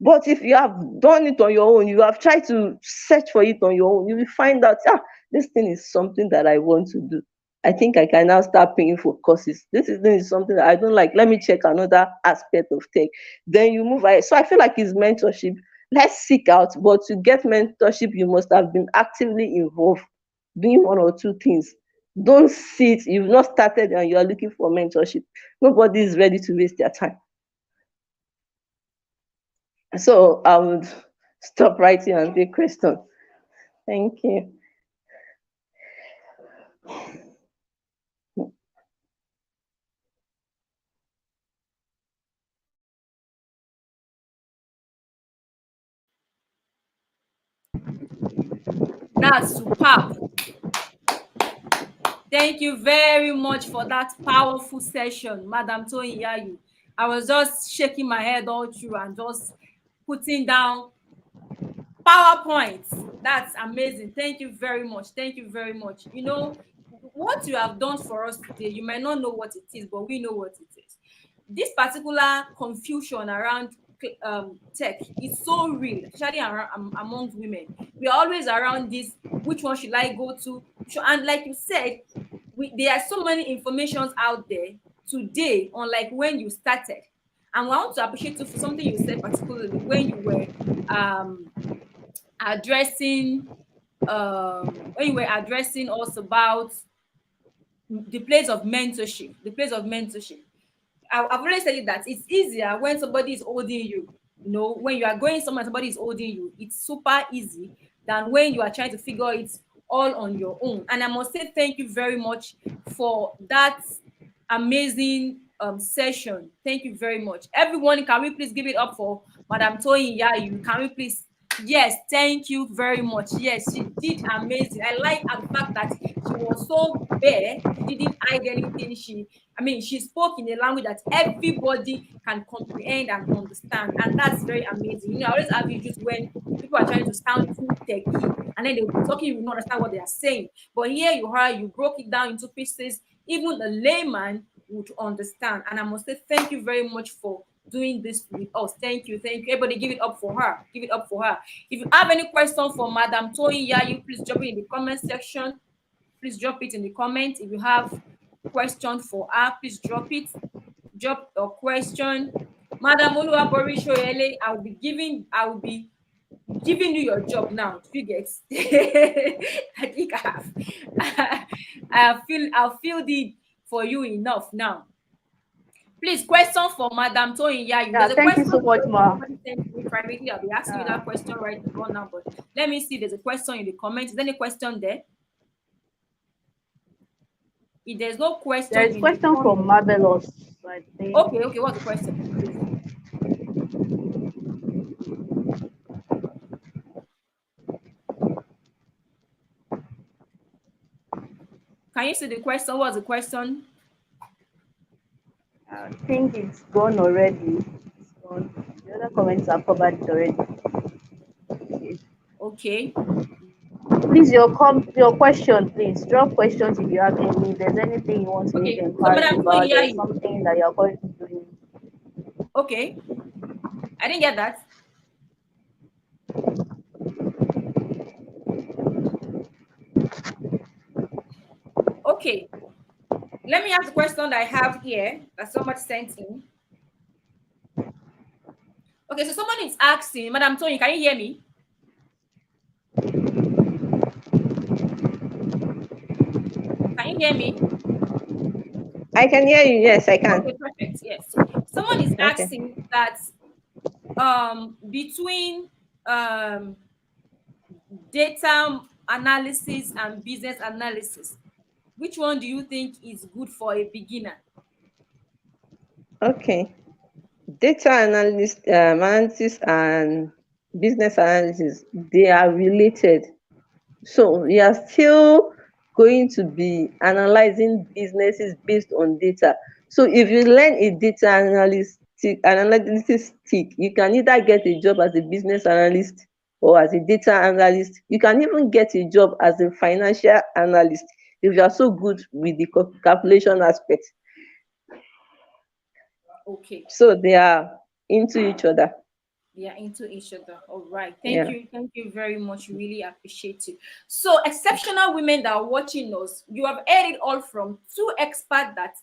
But if you have done it on your own, you have tried to search for it on your own, you will find out, this thing is something that I want to do. I think I can now start paying for courses. This is something that I don't like. Let me check another aspect of tech. Then you move ahead. So I feel like it's mentorship. Let's seek out, but to get mentorship, you must have been actively involved, doing one or two things. Don't sit, you've not started and you're looking for mentorship. Nobody is ready to waste their time. So I would stop right here and take questions. Thank you. That's superb. Thank you very much for that powerful session, Madam Toyin Yayu. I was just shaking my head all through and just putting down PowerPoints. That's amazing. Thank you very much. Thank you very much. You know, what you have done for us today, you might not know what it is, but we know what it is. This particular confusion around tech is so real, especially around, among women. We are always around this, which one should I go to? And like you said, there are so many informations out there today, unlike when you started. And we want to appreciate you for something you said, particularly when you were addressing us about the place of mentorship. I've already said it that it's easier when somebody is holding you. You know, when you are going somewhere, somebody is holding you. It's super easy than when you are trying to figure it all on your own. And I must say thank you very much for that amazing session. Thank you very much. Everyone, can we please give it up for Madam Toyin Yayu? Can we please? Yes, thank you very much. Yes, she did amazing. I like the fact that she was so bare. She didn't hide anything. She spoke in a language that everybody can comprehend and understand, and that's very amazing. You know, I always have issues when people are trying to sound too techy, and then they'll be talking, you will not understand what they are saying. But here you broke it down into pieces. Even a layman would understand. And I must say thank you very much for doing this with us. Thank you. Everybody give it up for her. Give it up for her. If you have any question for Madam Toyin Yayu, please drop it in the comment section. Please drop it in the comments. If you have question for her, please drop it. Drop your question. Madam Oluwabori Shoyele, I will be giving you your job now. Do you get? I think I'll feel the for you enough now. Please, question for Madam Toyin Yayu. Yeah, thank you so much, Ma. Privately, I'll be asking you that question right now. But let me see. There's a question in the comments. Is there any question there? If there's no question, there is question from Marvelous. I think. Okay. What's the question? Please. Can you see the question? What's the question? I think it's gone already. It's gone. The other comments are covered already. Okay. Please, your question, please. Drop questions if you have any. If there's anything you want to make inquiry about, there's something that you're currently doing. Okay. I didn't get that. Okay. Let me ask the question that I have here that somebody sent in. Okay, so someone is asking, Madam Tony, can you hear me? Can you hear me? I can hear you. Yes, I can. Okay, perfect. Yes. Someone is asking that between data analysis and business analysis, which one do you think is good for a beginner? Okay. Data analysis and business analysis, they are related. So you are still going to be analyzing businesses based on data. So if you learn a data analysis stick, you can either get a job as a business analyst or as a data analyst. You can even get a job as a financial analyst if you are so good with the calculation aspect. Okay. So they are into each other. Yeah, into each other. All right. Yeah. Thank you very much. Really appreciate it. So, exceptional women that are watching us, you have heard it all from two experts that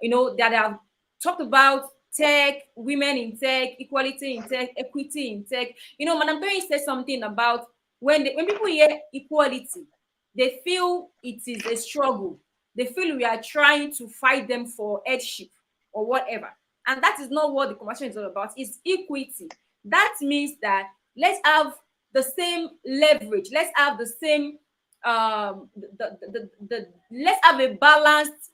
that have talked about tech, women in tech, equality in tech, equity in tech. Madam Toyin said something about when people hear equality, they feel it is a struggle. They feel we are trying to fight them for headship or whatever. And that is not what the conversation is all about. It's equity. That means that let's have the same leverage. Let's have the same let's have a balanced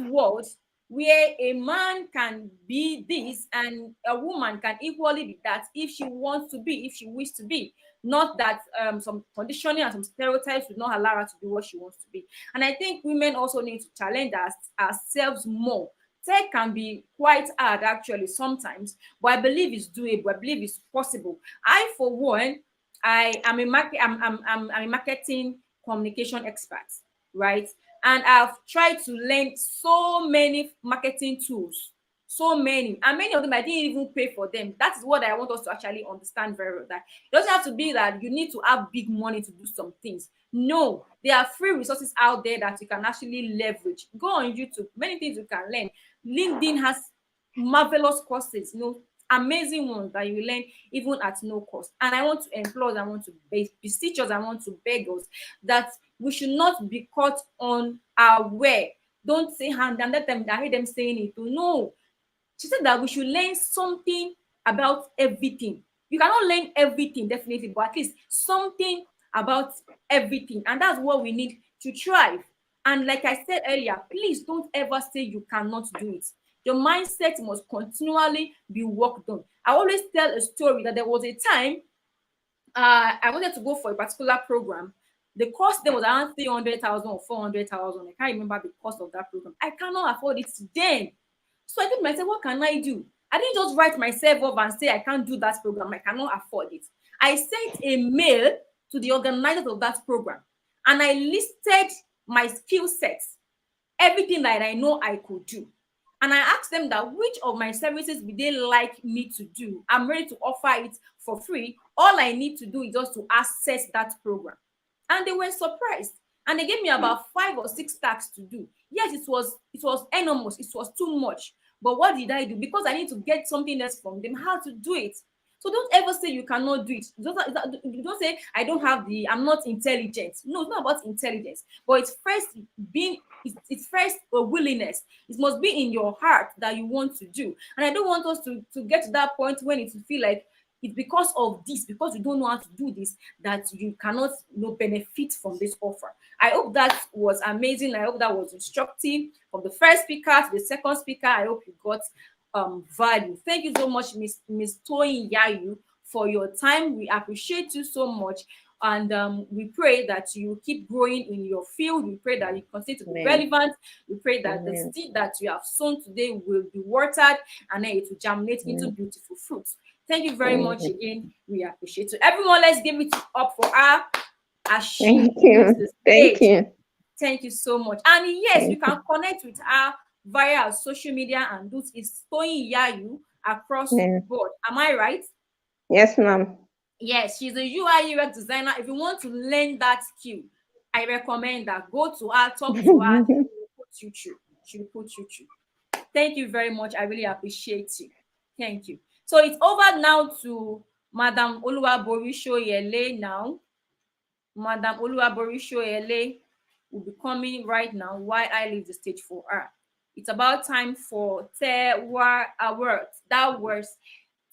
world where a man can be this and a woman can equally be that if she wants to be, if she wishes to be. Not that some conditioning and some stereotypes would not allow her to be what she wants to be. And I think women also need to challenge ourselves more. Tech can be quite hard actually sometimes, but I believe it's doable. I believe it's possible. I, for one, I am I'm a marketing communication expert, right? And I've tried to learn so many marketing tools, so many, and many of them I didn't even pay for them. That is what I want us to actually understand very well. That it doesn't have to be that you need to have big money to do some things. No, there are free resources out there that you can actually leverage. Go on YouTube, many things you can learn. LinkedIn has marvelous courses, amazing ones that you learn even at no cost. And I want to implore, I want to beseech us, I want to beg us that we should not be caught unaware. Don't say hand and let them, I hear them saying it. No. She said that we should learn something about everything. You cannot learn everything, definitely, but at least something about everything. And that's what we need to thrive. And like I said earlier, please don't ever say you cannot do it. Your mindset must continually be worked on. I always tell a story that there was a time I wanted to go for a particular program. The cost there was around 300,000 or 400,000. I can't remember the cost of that program. I cannot afford it then. So I told myself, what can I do? I didn't just write myself up and say I can't do that program. I cannot afford it. I sent a mail to the organizers of that program and I listed my skill sets, everything that I know I could do. And I asked them that which of my services would they like me to do? I'm ready to offer it for free. All I need to do is just to access that program. And they were surprised. And they gave me about 5 or 6 tasks to do. Yes, it was enormous. It was too much. But what did I do? Because I need to get something else from them, how to do it. So don't ever say you cannot do it. Don't say I'm not intelligent. No, it's not about intelligence. But it's first a willingness. It must be in your heart that you want to do. And I don't want us to get to that point when it will feel like it's because of this, because you don't know how to do this, that you cannot benefit from this offer. I hope that was amazing. I hope that was instructive. From the first speaker to the second speaker, I hope you got value. Thank you so much, Miss Toyin Yayu, for your time. We appreciate you so much. And we pray that you keep growing in your field. We pray that you continue to be relevant. We pray that the seed that you have sown today will be watered and then it will germinate into beautiful fruits. Thank you very much again. We appreciate you. Everyone, let's give it up for her as she leaves the stage. Thank you so much. And yes, you can connect with her via our social media and this is Toyin Yayu across the board. Am I right? Yes, ma'am. Yes, she's a UI UX designer. If you want to learn that skill, I recommend that. Go to her, talk to her. She will put you through. She will put you through. Thank you very much. I really appreciate you. Thank you. So it's over now to Madam Oluwaborishoyele now. Madam Oluwaborishoyele will be coming right now while I leave the stage for her. It's about time for Terroir Awards. That was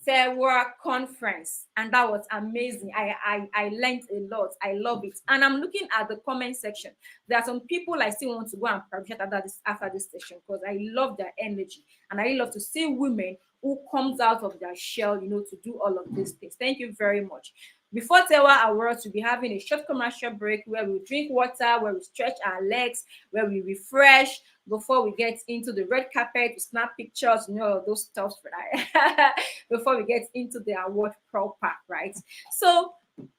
Terroir Conference, and that was amazing. I learned a lot. I love it. And I'm looking at the comment section. There are some people I still want to go and appreciate after this session because I love their energy and I really love to see women who comes out of their shell, to do all of these things. Thank you very much. Before Terroir Awards, we'll be having a short commercial break where we drink water, where we stretch our legs, where we refresh before we get into the red carpet to snap pictures, those stuff, right? Before we get into the award proper, right? So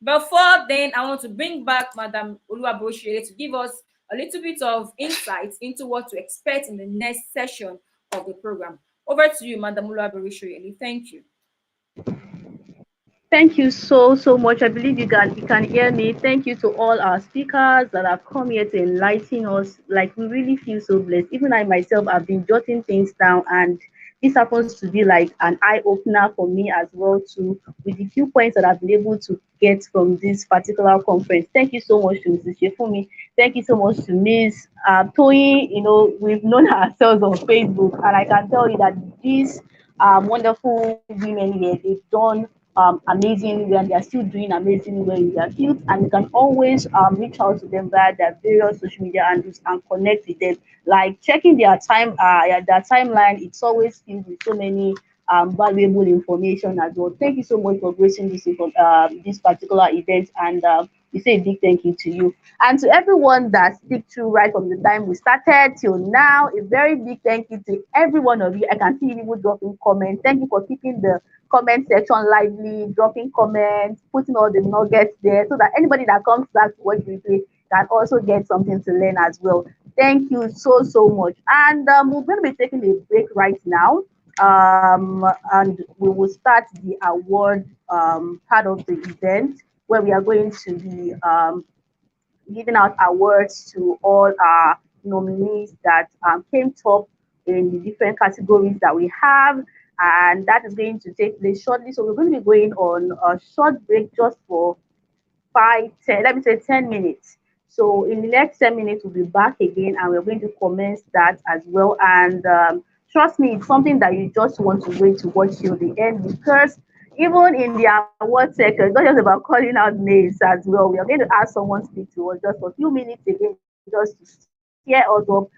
before then, I want to bring back Madam Oluwaborishoyele to give us a little bit of insight into what to expect in the next session of the program. Over to you, Madam Oluwaborishoyele. Thank you. Thank you so much. I believe you can hear me. Thank you to all our speakers that have come here to enlighten us. Like we really feel so blessed. Even I myself have been jotting things down, and this happens to be like an eye opener for me as well too, with the few points that I've been able to get from this particular conference. Thank you so much to Mrs. Shefumi. Thank you so much to Miss Toyi. You know, we've known ourselves on Facebook, and I can tell you that these wonderful women here, they've done amazing and they are still doing amazing well in their field, and you can always reach out to them via their various social media handles and connect with them, like checking their timeline. It's always filled with so many valuable information as well. Thank you so much for gracing this particular event, and we say a big thank you to you and to everyone that stick through right from the time we started till now. A very big thank you to every one of you. I can see people dropping comments. Thank you for keeping the comment section lively, dropping comments, putting all the nuggets there so that anybody that comes back to watch replay can also get something to learn as well. Thank you so much. And we're going to be taking a break right now. And we will start the award part of the event where we are going to be giving out awards to all our nominees that came top in the different categories that we have. And that is going to take place shortly. So we're going to be going on a short break just for 5, 10, let me say 10 minutes. So in the next 10 minutes, we'll be back again and we're going to commence that as well. And trust me, it's something that you just want to wait to watch till the end, because even in the award section, it's not just about calling out names as well. We are going to ask someone to speak to us just for a few minutes again, just to cheer us up,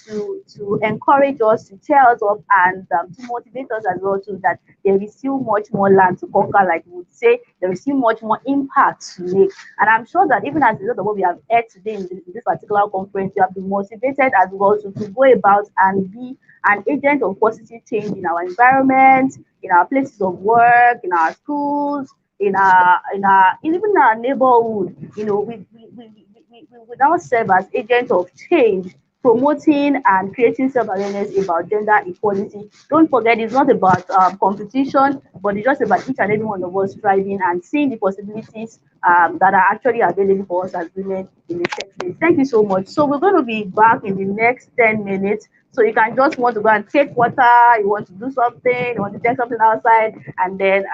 to encourage us, to cheer us up, and to motivate us as well, too, that there is still much more land to conquer, like we would say. There is still much more impact to make. And I'm sure that even as a result of what we have heard today in this particular conference, you have been motivated as well to go about and be an agent of positive change in our environment, in our places of work, in our schools, even in our neighborhood. You know, we now serve as agents of change, promoting and creating self-awareness about gender equality. Don't forget, it's not about competition, but it's just about each and every one of us striving and seeing the possibilities that are actually available for us as women in the sex space. Thank you so much. So we're going to be back in the next 10 minutes. So you can just want to go and take water, you want to do something, you want to take something outside, and then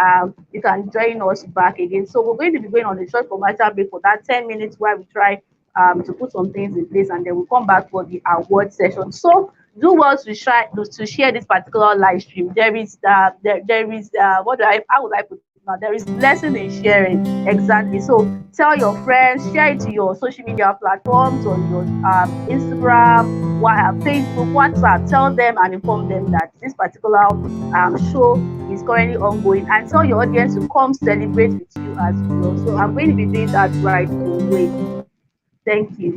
you can join us back again. So we're going to be going on a short commercial break for that 10 minutes where we try to put some things in place, and then we'll come back for the award session. So do well to share this particular live stream. There is what do I how would I put it now? There is blessing in sharing. Exactly. So tell your friends, share it to your social media platforms, on your Instagram, Facebook, WhatsApp. Tell them and inform them that this particular show is currently ongoing, and tell your audience to come celebrate with you as well. So I'm going to be doing that right away. Thank you.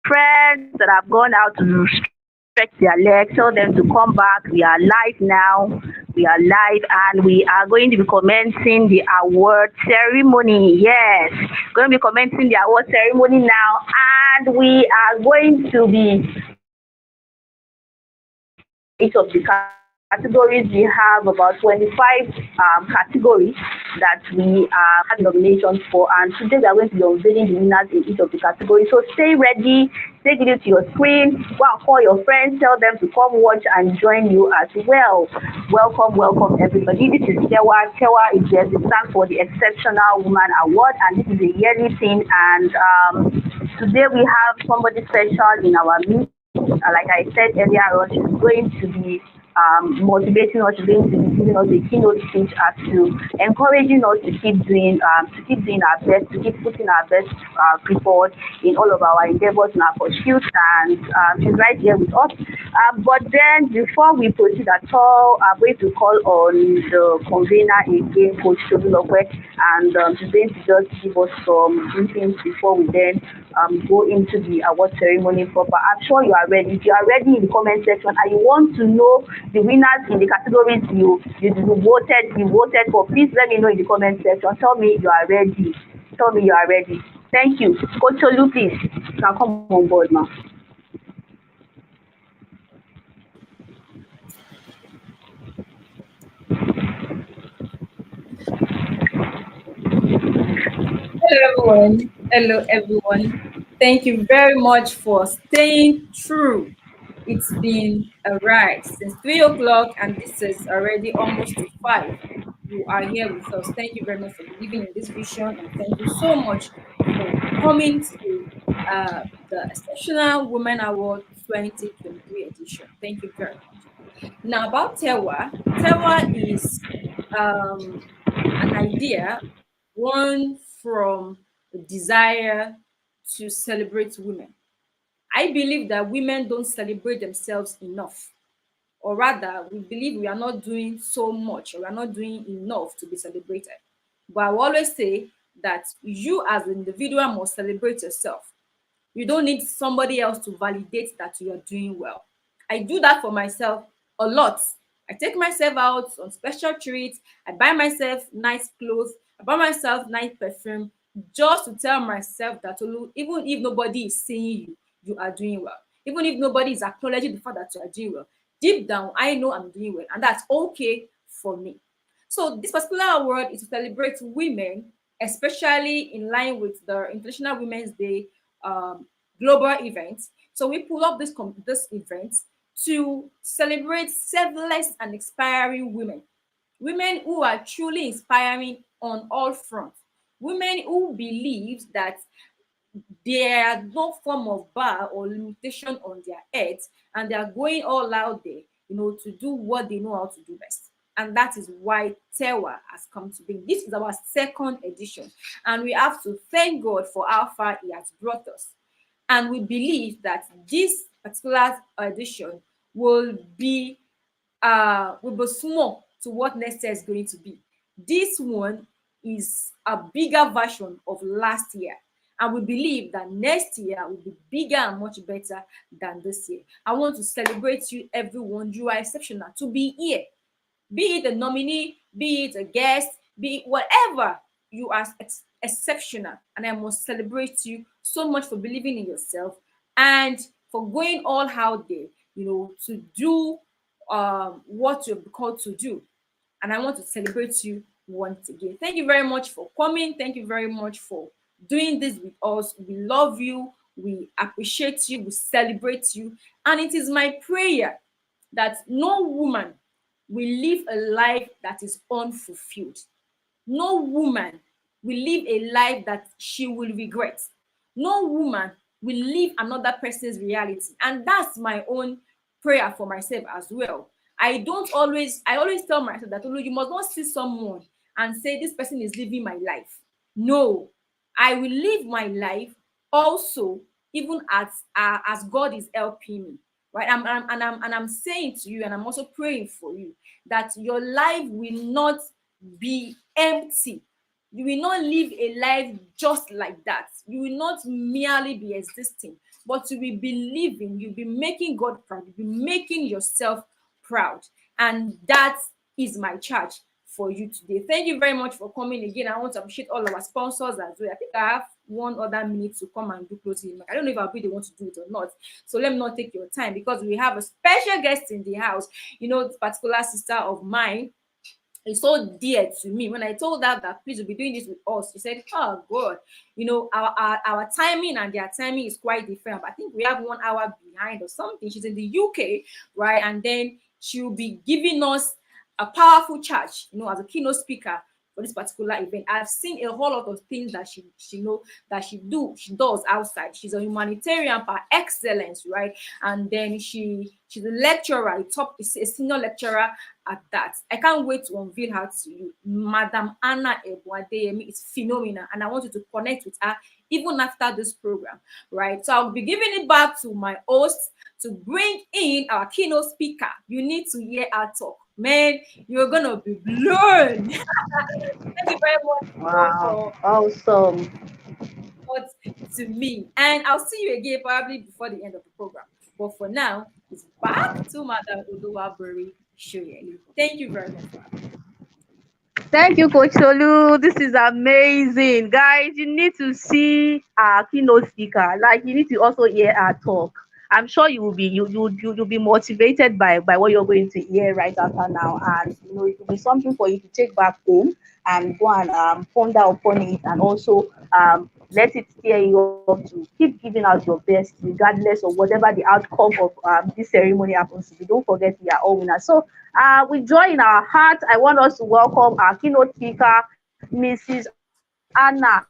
friends that have gone out to stretch their legs, tell them to come back. We are live now. We are live and we are going to be commencing the award ceremony. Yes, going to be commencing the award ceremony now, and we are going to be each of the categories. We have about 25 categories that we have nominations for, and today we are going to be unveiling the winners in each of the categories. So stay ready, take it to your screen, go and call your friends, tell them to come watch and join you as well. Welcome, welcome everybody. This is Tewa. Tewa is the stands for the Exceptional Woman Award, and this is a yearly thing. And today we have somebody special in our midst. Like I said earlier on, she's going to be motivating us, she's going to be giving us a keynote speech as to encouraging us to keep doing our best, to keep putting our best foot forward in all of our endeavors and our pursuits. And she's right here with us. But then before we proceed at all, I'm going to call on the convener again, Coach Tolulope, and she's going to just give us some briefings before we then go into the award ceremony proper. I'm sure you are ready. If you are ready, in the comment section and you want to know the winners in the categories you voted for, please let me know in the comment section. Tell me you are ready. Tell me you are ready. Thank you. Coach Tolu, please, you can come on board now. Hello, everyone. Hello, everyone. Thank you very much for staying through. It's been a ride since 3 o'clock, and this is already almost to 5. You are here with us. Thank you very much for believing in this vision, and thank you so much for coming to the Exceptional Women Award 2023 edition. Thank you very much. Now, about Tewa. Tewa is an idea born from a desire to celebrate women. I believe that women don't celebrate themselves enough, or rather, we believe we are not doing so much, or we are not doing enough to be celebrated. But I will always say that you, as an individual, must celebrate yourself. You don't need somebody else to validate that you are doing well. I do that for myself a lot. I take myself out on special treats. I buy myself nice clothes. I buy myself nice perfume just to tell myself that even if nobody is seeing you, you are doing well. Even if nobody is acknowledging the fact that you are doing well, deep down, I know I'm doing well, and that's okay for me. So this particular award is to celebrate women, especially in line with the International Women's Day global event. So we pull up this event to celebrate selfless and inspiring women who are truly inspiring on all fronts, women who believe that there are no form of bar or limitation on their heads, and they are going all out there, to do what they know how to do best. And that is why Tewa has come to be. This is our second edition, and we have to thank God for how far He has brought us. And we believe that this particular edition will be small to what next year is going to be. This one is a bigger version of last year, and we believe that next year will be bigger and much better than this year. I want to celebrate you, everyone. You are exceptional to be here. Be it a nominee, be it a guest, be it whatever, you are exceptional, and I must celebrate you so much for believing in yourself and for going all out there, to do what you're called to do. And I want to celebrate you once again. Thank you very much for coming. Thank you very much for doing this with us. We love you. We appreciate you. We celebrate you. And it is my prayer that no woman will live a life that is unfulfilled. No woman will live a life that she will regret. No woman will live another person's reality. And that's my own prayer for myself as well. I always tell myself that, you must not see someone and say this person is living my life. No, I will live my life also, even as God is helping me. Right? I'm saying to you, and I'm also praying for you, that your life will not be empty. You will not live a life just like that. You will not merely be existing. but you will be living, you'll be making God proud, you'll be making yourself proud. And that is my charge for you today. Thank you very much for coming again. I want to appreciate all our sponsors as well. I think I have 1 other minute to come and do closing. I don't know if I'll be the one to do it or not. So let me not take your time, because we have a special guest in the house. You know, this particular sister of mine is so dear to me. When I told her that please will be doing this with us, she said, "Oh God, you know, our timing and their timing is quite different. But I think we have 1 hour behind or something." She's in the UK, right? And then she'll be giving us a powerful charge, you know, as a keynote speaker for this particular event. I've seen a whole lot of things that she know that she does outside. She's a humanitarian par excellence, right? And then she's a lecturer, a senior lecturer at that. I can't wait to unveil her to you. Madam Anna Ebuadeyemi is phenomenal, and I want you to connect with her even after this program, right? So I'll be giving it back to my host to bring in our keynote speaker. You need to hear her talk. Man, you're gonna be blown. Thank you very much Wow, for awesome. what to me. And I'll see you again probably before the end of the program. But for now, it's back to Madam Oluwabori Shoyeli. Thank you very much for having me. Thank you, Coach Solu. This is amazing. Guys, you need to see our keynote speaker. Like, you need to also hear our talk. I'm sure you will be you'll be motivated by what you're going to hear right after now. And you know, it will be something for you to take back home and go and ponder upon it, and also let it steer you up to keep giving out your best regardless of whatever the outcome of this ceremony happens to be. Don't forget, we are all winners. So with joy in our heart, I want us to welcome our keynote speaker, Mrs. Anna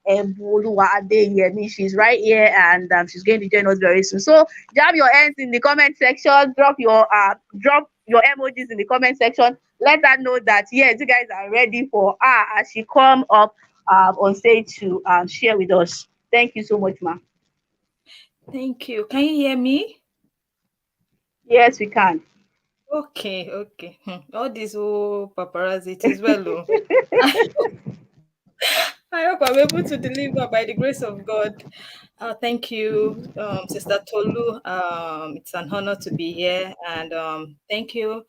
Eboluwa Adeyemi. She's right here, and she's going to join us very soon. So jam your hands in the comment section, drop your emojis in the comment section. Let her know that yes, you guys are ready for her as she come up on stage to share with us. Thank you so much, ma. Thank you. Can you hear me? Yes, we can. Okay, okay. All this paparazzi, it is well. I hope I'm able to deliver by the grace of God. Thank you, Sister Tolu. It's an honor to be here. And thank you,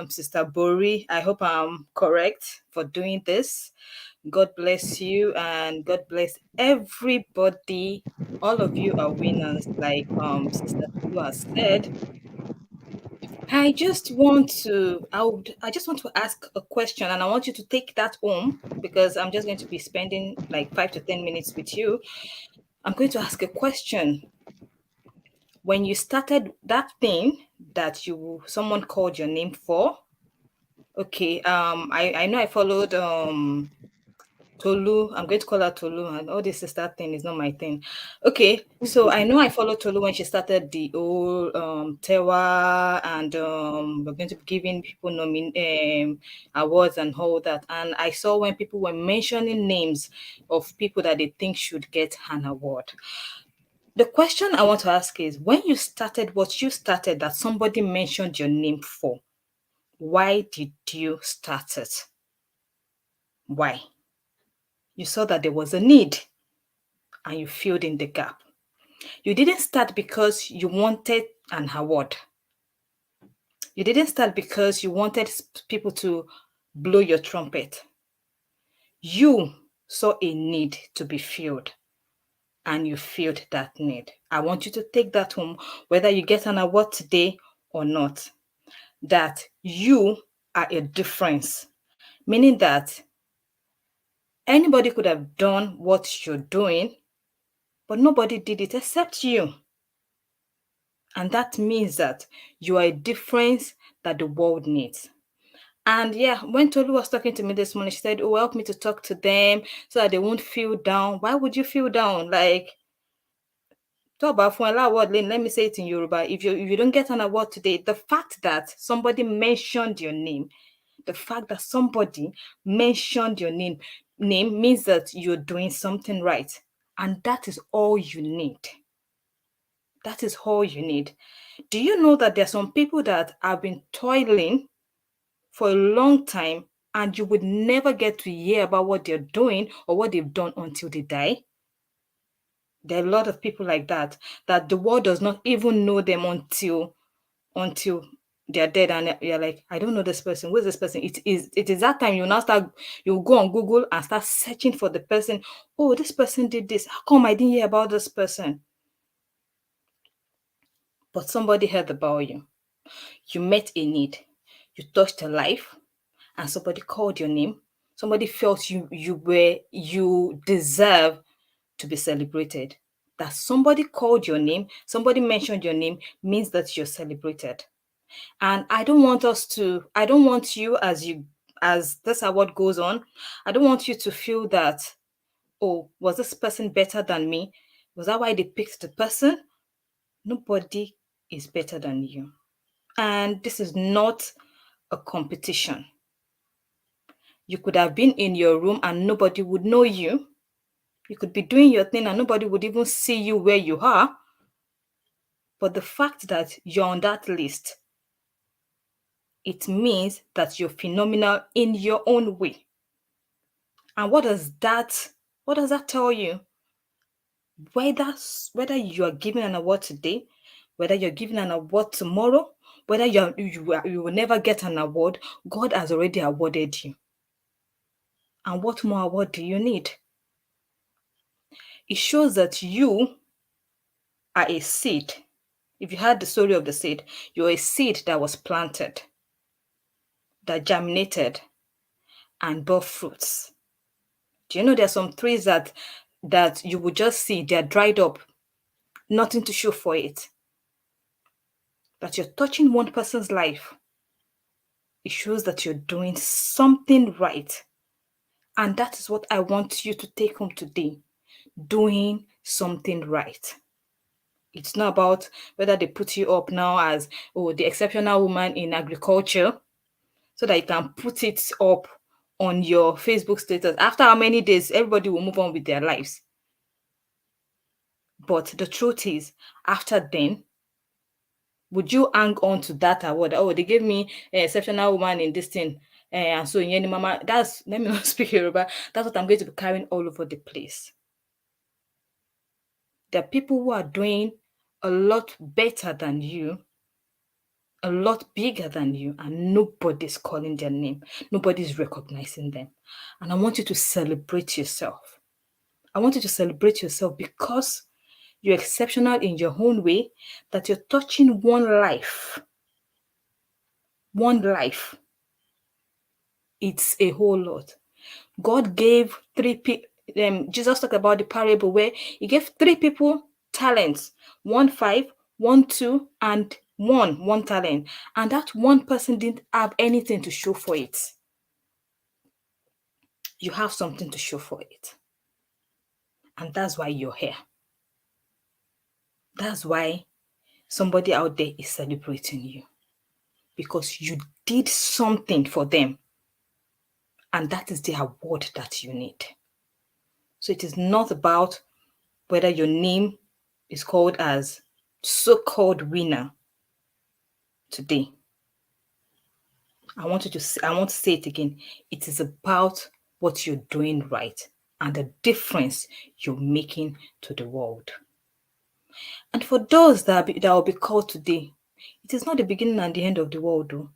Sister Bori. I hope I'm correct for doing this. God bless you, and God bless everybody. All of you are winners, like Sister Tolu has said. I just want to ask a question, and I want you to take that home because I'm just going to be spending like 5 to 10 minutes with you. I'm going to ask a question. When you started that thing that someone called your name for, okay, I know I followed Tolu. I'm going to call her Tolu, and all this sister thing is not my thing. Okay, so I know I followed Tolu when she started the old Tewa, and we're going to be giving people awards and all that. And I saw when people were mentioning names of people that they think should get an award. The question I want to ask is, when you started what you started that somebody mentioned your name for, why did you start it? Why? You saw that there was a need and you filled in the gap. You didn't start because you wanted an award. You didn't start because you wanted people to blow your trumpet. You saw a need to be filled and you filled that need. I want you to take that home, whether you get an award today or not, that you are a difference, meaning that anybody could have done what you're doing, but nobody did it except you. And that means that you are a difference that the world needs. And yeah, when Tolu was talking to me this morning, she said, "Oh, help me to talk to them so that they won't feel down." Why would you feel down? Like, talk about for an award, let me say it in Yoruba. If you don't get an award today, the fact that somebody mentioned your name, the fact that somebody mentioned your name means that you're doing something right. And that is all you need. That is all you need. Do you know that there are some people that have been toiling for a long time and you would never get to hear about what they're doing or what they've done until they die? There are a lot of people like that the world does not even know them until they're dead, and you're like, I don't know this person. Who's this person? It is that time you go on Google and start searching for the person. Oh, this person did this. How come I didn't hear about this person? But somebody heard about you. You met a need. You touched a life, and somebody called your name. Somebody felt you deserve to be celebrated. That somebody called your name, somebody mentioned your name means that you're celebrated. And I don't want you, as this award goes on, I don't want you to feel that, oh, was this person better than me? Was that why they picked the person? Nobody is better than you. And this is not a competition. You could have been in your room and nobody would know you. You could be doing your thing and nobody would even see you where you are. But the fact that you're on that list, it means that you're phenomenal in your own way. And what does that tell you? Whether you are given an award today, whether you're given an award tomorrow, whether you will never get an award, God has already awarded you. And what more award do you need? It shows that you are a seed. If you heard the story of the seed, you're a seed that was planted, that germinated, and bore fruits. Do you know there are some trees that you would just see they're dried up, nothing to show for it? That you're touching one person's life, it shows that you're doing something right. And that is what I want you to take home today. Doing something right. It's not about whether they put you up now as, oh, the exceptional woman in agriculture, so that you can put it up on your Facebook status. After how many days, everybody will move on with their lives. But the truth is, after then, would you hang on to that award? Oh, they gave me an exceptional woman in this thing. And so, mama, let me not speak Yoruba. That's what I'm going to be carrying all over the place. There are people who are doing a lot better than you, a lot bigger than you, and nobody's calling their name. Nobody's recognizing them. And I want you to celebrate yourself. I want you to celebrate yourself because you're exceptional in your own way, that you're touching one life. One life. It's a whole lot. God gave Jesus talked about the parable where he gave 3 people talents, 1 5, 1 2, and 1 talent. And that one person didn't have anything to show for it. You have something to show for it. And that's why you're here. That's why somebody out there is celebrating you. Because you did something for them. And that is the award that you need. So it is not about whether your name is called as so-called winner today. I want to say it again. It is about what you're doing right and the difference you're making to the world. And for those that will be called today, it is not the beginning and the end of the world, though.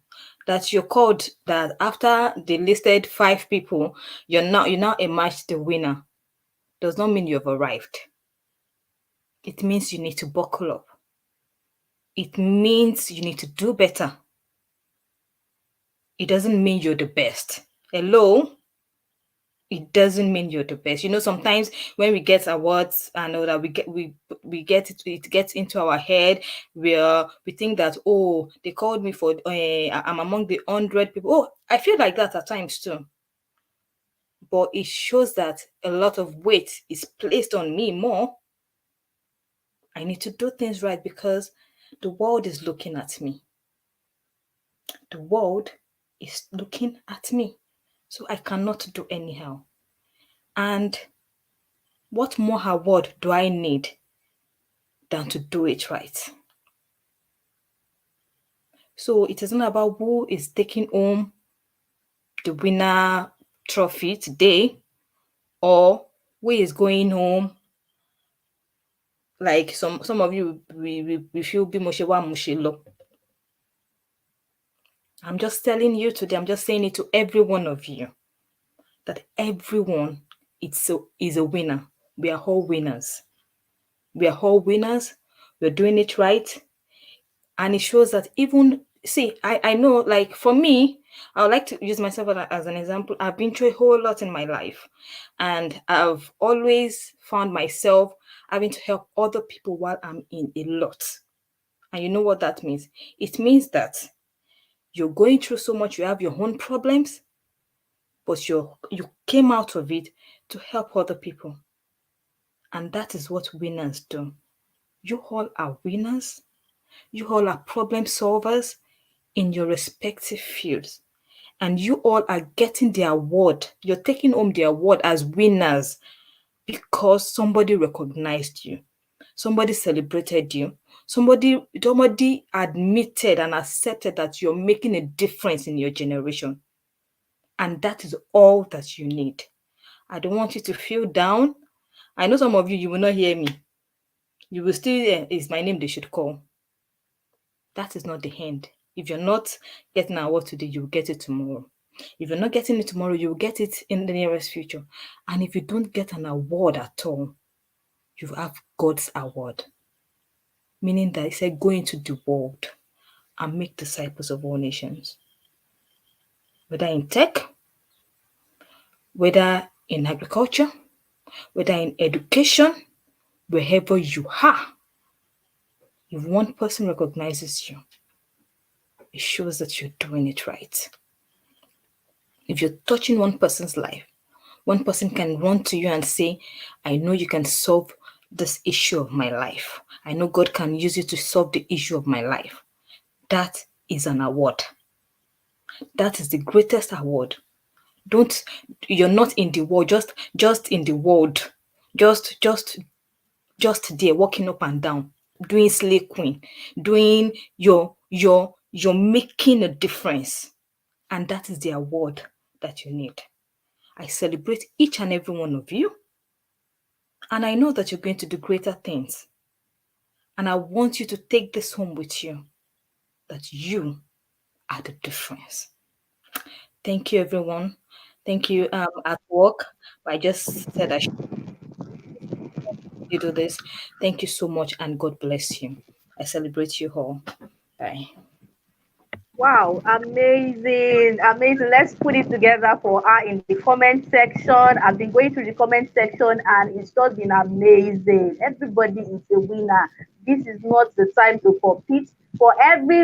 That you're called, that after they listed 5 people, you now emerged the winner, does not mean you've arrived. It means you need to buckle up. It means you need to do better. It doesn't mean you're the best. Hello? It doesn't mean you're the best. Sometimes when we get awards and all that, we get it gets into our head where we think that, oh, they called me for I'm among the 100 people. Oh, I feel like that at times too. But it shows that a lot of weight is placed on me more. I need to do things right because the world is looking at me. The world is looking at me. So I cannot do anyhow. And what more award do I need than to do it right? So it isn't about who is taking home the winner trophy today or who is going home Like some of you, we feel be mushewa mushelo. I'm just telling you today, I'm just saying it to every one of you, that everyone is a winner. We are all winners. We are all winners. We're doing it right. And it shows that even, see, I know, like for me, I would like to use myself as an example. I've been through a whole lot in my life, and I've always found myself having to help other people while I'm in a lot. And you know what that means? It means that you're going through so much, you have your own problems, but you came out of it to help other people. And that is what winners do. You all are winners. You all are problem solvers in your respective fields. And you all are getting the award. You're taking home the award as winners because somebody recognized you. Somebody celebrated you. Somebody admitted and accepted that you're making a difference in your generation. And that is all that you need. I don't want you to feel down. I know some of you will not hear me. You will still, it's my name they should call. That is not the end. If you're not getting an award today, you will get it tomorrow. If you're not getting it tomorrow, you will get it in the nearest future. And if you don't get an award at all, you have God's award. Meaning that He said, go into the world and make disciples of all nations. Whether in tech, whether in agriculture, whether in education, wherever you are, if one person recognizes you, it shows that you're doing it right. If you're touching one person's life, one person can run to you and say, I know you can solve this issue of my life. I know God can use you to solve the issue of my life. That is an award. That is the greatest award. You're not in the world, just in the world, just there, walking up and down, doing slay queen, doing you're making a difference. And that is the award that you need. I celebrate each and every one of you. And I know that you're going to do greater things. And I want you to take this home with you, that you are the difference. Thank you, everyone. Thank you at work. I just said I should do this. Thank you so much, and God bless you. I celebrate you all. Bye. Wow, amazing, amazing. Let's put it together for her in the comment section. I've been going through the comment section and it's just been amazing. Everybody is a winner. This is not the time to compete. For every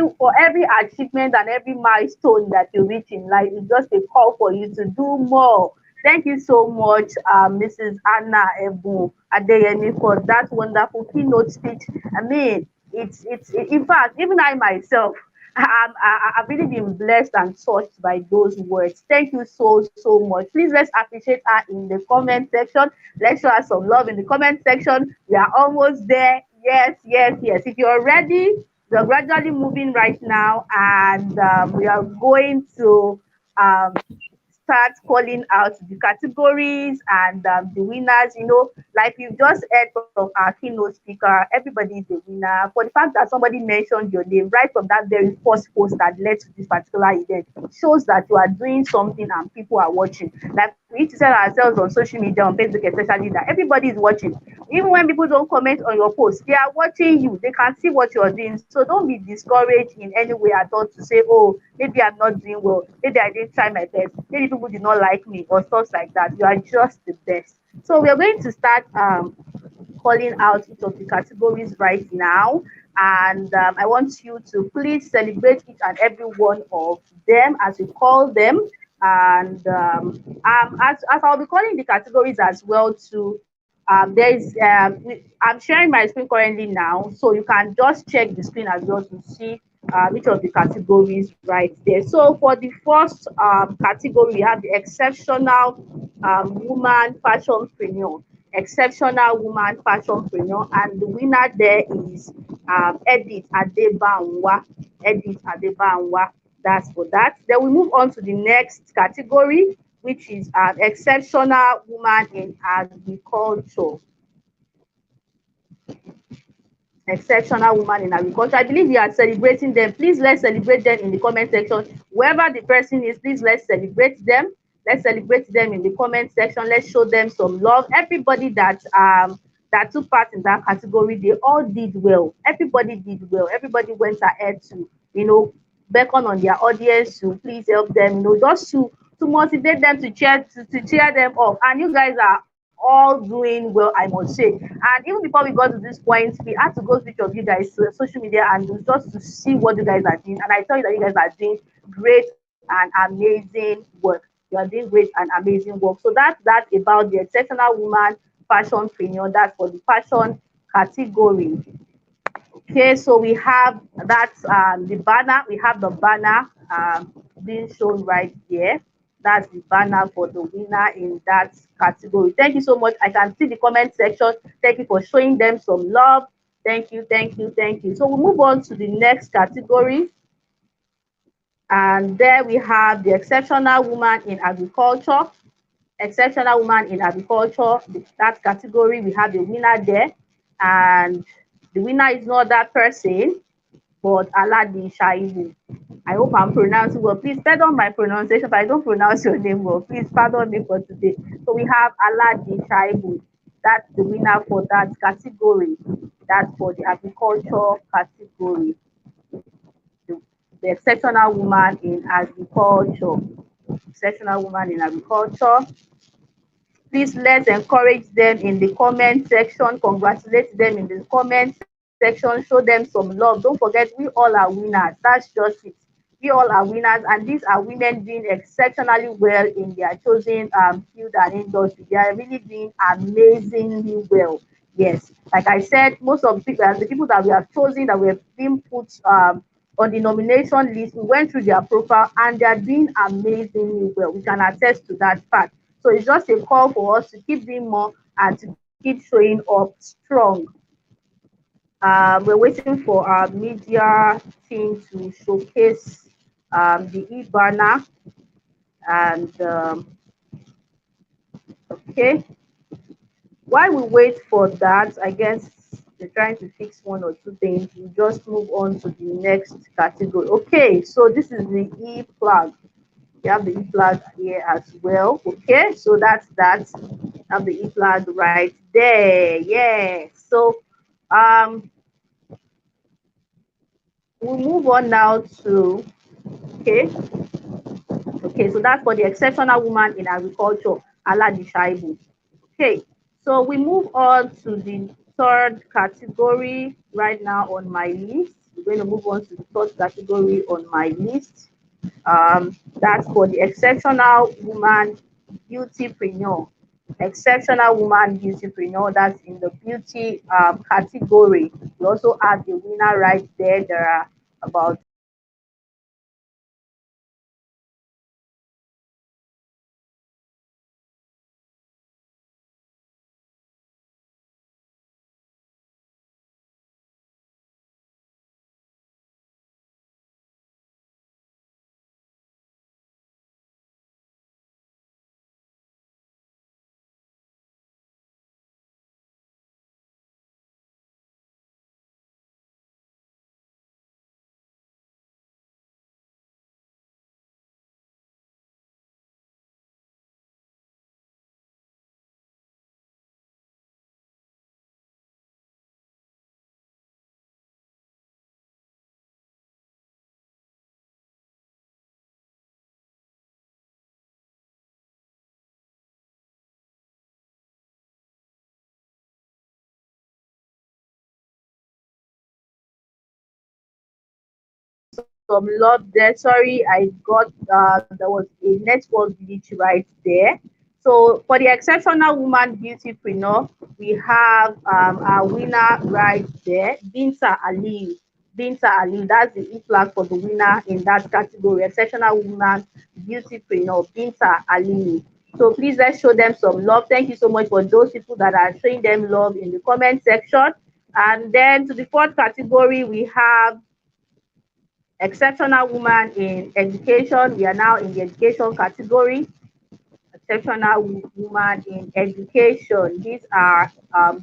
achievement and every milestone that you reach in life, it's just a call for you to do more. Thank you so much, Mrs. Anna Ebu Adeyemi, for that wonderful keynote speech. I mean, in fact, even I myself, I've really been blessed and touched by those words. Thank you so much. Please let's appreciate her in the comment section. Let's show her some love in the comment section. We are almost there. Yes, yes, yes. If you're ready, we're gradually moving right now, and we are going to um, start calling out the categories and the winners. Like you've just heard from our keynote speaker, everybody is a winner. For the fact that somebody mentioned your name right from that very first post that led to this particular event shows that you are doing something and people are watching. Like we need to tell ourselves on social media, on Facebook especially, that everybody is watching. Even when people don't comment on your post, they are watching you. They can see what you're doing. So don't be discouraged in any way at all to say, oh, maybe I'm not doing well. Maybe I didn't try my best. Maybe people did not like me or stuff like that. You are just the best. So we are going to start calling out each of the categories right now. And I want you to please celebrate each and every one of them as we call them. And as I'll be calling the categories as well too, I'm sharing my screen currently now, so you can just check the screen as well to see each of the categories right there. So for the first category, we have the exceptional woman fashionpreneur, exceptional woman fashionpreneur, and the winner there is Edith Adebanwa. Edith Adebanwa. That's for that. Then we move on to the next category, which is exceptional woman in agriculture. exceptional woman in agriculture. I believe we are celebrating them. Please let's celebrate them in the comment section. Whoever the person is, please let's celebrate them. Let's celebrate them in the comment section. Let's show them some love. Everybody that took part in that category, they all did well. Everybody did well. Everybody went ahead to, beckon on their audience to please help them, just to motivate them, to cheer them up. And you guys are all doing well, I must say. And even before we got to this point, we had to go to each of you guys social media and just to see what you guys are doing. And I tell you that you guys are doing great and amazing work. You are doing great and amazing work. So that's that about the exceptional woman fashion premium. That's for the fashion category. Okay, so we have that's the banner. We have the banner being shown right here. That's the banner for the winner in that category. Thank you so much. I can see the comment section. Thank you for showing them some love. Thank you, thank you, thank you. So we'll move on to the next category. And there we have the exceptional woman in agriculture. Exceptional woman in agriculture. That category, we have the winner there. And the winner is not that person, but Aladi Shaibu. I hope I'm pronouncing well. Please pardon my pronunciation if I don't pronounce your name well. Please pardon me for today. So we have Aladi Shaibu. That's the winner for that category. That's for the agriculture category. The, the exceptional woman in agriculture. Exceptional woman in agriculture. Please let's encourage them in the comment section, congratulate them in the comment section, show them some love. Don't forget, we all are winners. That's just it. We all are winners, and these are women doing exceptionally well in their chosen field and industry. They are really doing amazingly well. Yes, like I said, most of the people that we have chosen, that we have been put on the nomination list, we went through their profile and they are doing amazingly well. We can attest to that fact. So it's just a call for us to keep doing more and to keep showing up strong. We're waiting for our media team to showcase the e-banner. And okay, while we wait for that, I guess they're trying to fix one or two things. We just move on to the next category. Okay, so this is the e-flag. We have the e-flag here as well. Okay, so that's that. Have the e-flag right there. Yeah. So we'll move on now to okay. Okay, so that's for the exceptional woman in agriculture, Aladi Shaibu. Okay, so we move on to the third category right now on my list. We're going to move on to the third category on my list. That's for the exceptional woman beautypreneur. Exceptional woman beautypreneur. That's in the beauty category. We also have the winner right there. There are about some love there. Sorry, I got there was a network glitch right there. So for the exceptional woman beautypreneur, we have our winner right there, Binta Ali. Binta Ali, that's the e-flag for the winner in that category, exceptional woman beautypreneur, Binta Ali. So please let's show them some love. Thank you so much for those people that are showing them love in the comment section. And then to the fourth category, we have exceptional woman in education. We are now in the education category. Exceptional woman in education. These are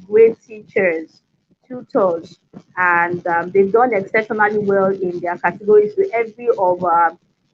great teachers. tutors, and they've done exceptionally well in their categories. So every of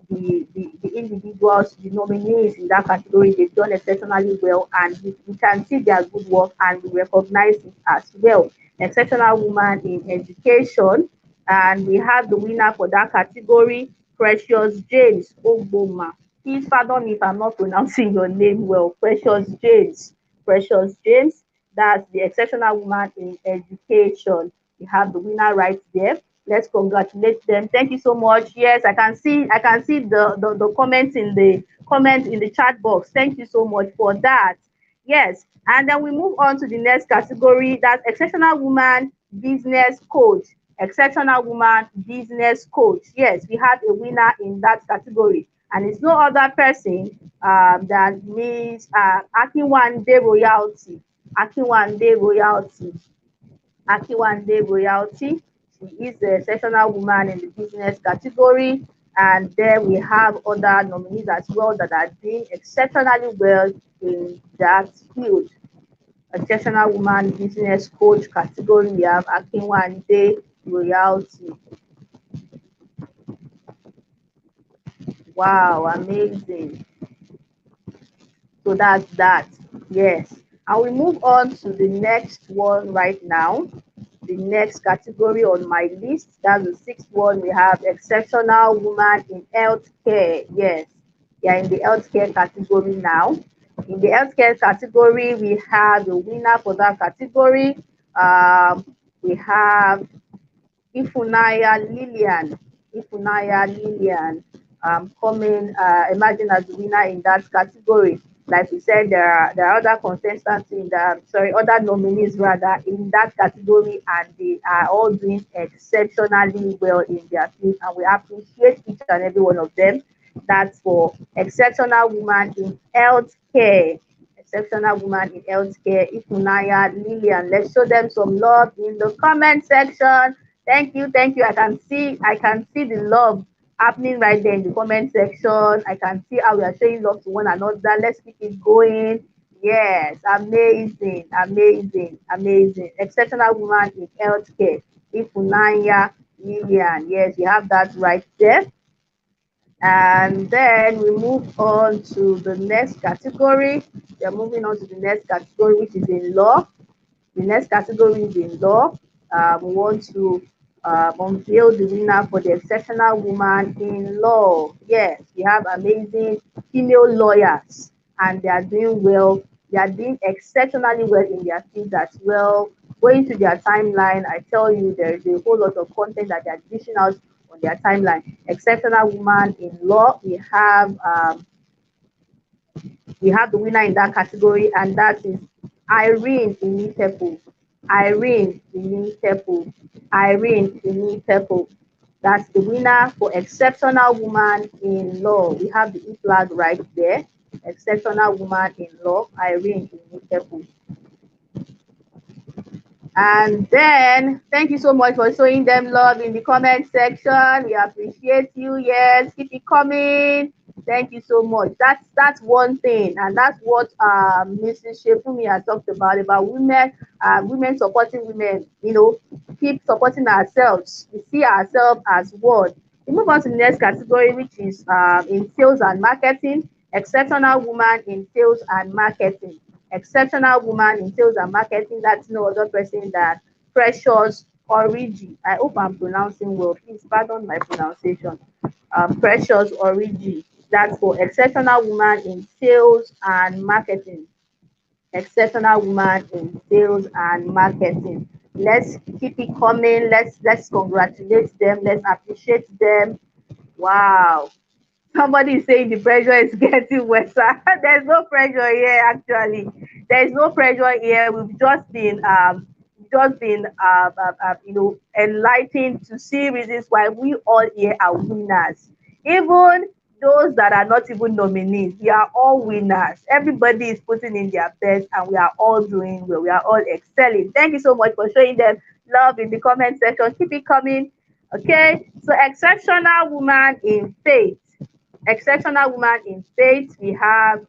the individuals, the nominees in that category, they've done exceptionally well, and we can see their good work and we recognize it as well. Exceptional woman in education, and we have the winner for that category, Precious James Ogboma. Please pardon me if I'm not pronouncing your name well. Precious James. Precious James. That's the exceptional woman in education. We have the winner right there. Let's congratulate them. Thank you so much. Yes, I can see the comments in the chat box. Thank you so much for that. Yes, and then we move on to the next category. That's exceptional woman business coach. Exceptional woman business coach. Yes, we have a winner in that category, and it's no other person than Miss Akinwande Royalty. Akinwande Royalty. Akinwande Royalty. She is the exceptional woman in the business category. And then we have other nominees as well that are doing exceptionally well in that field. Exceptional woman business coach category. We have Akinwande Royalty. Wow, amazing. So that's that. Yes. And we move on to the next one right now. The next category on my list, that's the sixth one. We have exceptional woman in healthcare. Yes, we are in the healthcare category now. In the healthcare category, we have the winner for that category. We have Ifunaya Lillian. Ifunaya Lillian coming emerging as the winner in that category. Like we said, there are other contestants in the other nominees rather in that category, and they are all doing exceptionally well in their field, and we appreciate each and every one of them. That's for exceptional woman in healthcare. Exceptional woman in healthcare, Ifunaya Lillian. Let's show them some love in the comment section. Thank you, thank you. I can see the love happening right there in the comment section. I can see how we are showing love to one another. Let's keep it going. Yes, amazing, amazing, amazing. Exceptional woman in healthcare, Ifunanya Lillian. Yes, you have that right there. And then we move on to the next category. We are moving on to the next category, which is in law. The next category is in law. We want to unveil the winner for the exceptional woman in law. Yes, we have amazing female lawyers, and they are doing well. They are doing exceptionally well in their field as well. Going to their timeline, I tell you, there is a whole lot of content that they are dishing out on their timeline. Exceptional woman in law. We have the winner in that category, and that is Irene Initepo. Irene Initepo. Irene Initepo. That's the winner for exceptional woman in law. We have the e-flag right there. Exceptional woman in law, Irene Initepo. And then, thank you so much for showing them love in the comment section. We appreciate you. Yes, keep it coming. Thank you so much. That's one thing, and that's what Mrs. Shefumi has talked about women supporting women. Keep supporting ourselves. We see ourselves as one. We move on to the next category, which is in sales and marketing. Exceptional woman in sales and marketing. Exceptional woman in sales and marketing. That's no other person than Precious Origi. I hope I'm pronouncing well. Please pardon my pronunciation. Precious Origi. That's for exceptional woman in sales and marketing. Exceptional woman in sales and marketing. Let's keep it coming. Let's congratulate them. Let's appreciate them. Wow. Somebody is saying the pressure is getting worse. There's no pressure here, actually. There's no pressure here. We've just been enlightened to see reasons why we all here are winners. Even those that are not even nominees, we are all winners. Everybody is putting in their best, and we are all doing well. We are all excelling. Thank you so much for showing them love in the comment section. Keep it coming. Okay, so exceptional woman in faith. Exceptional woman in faith. We have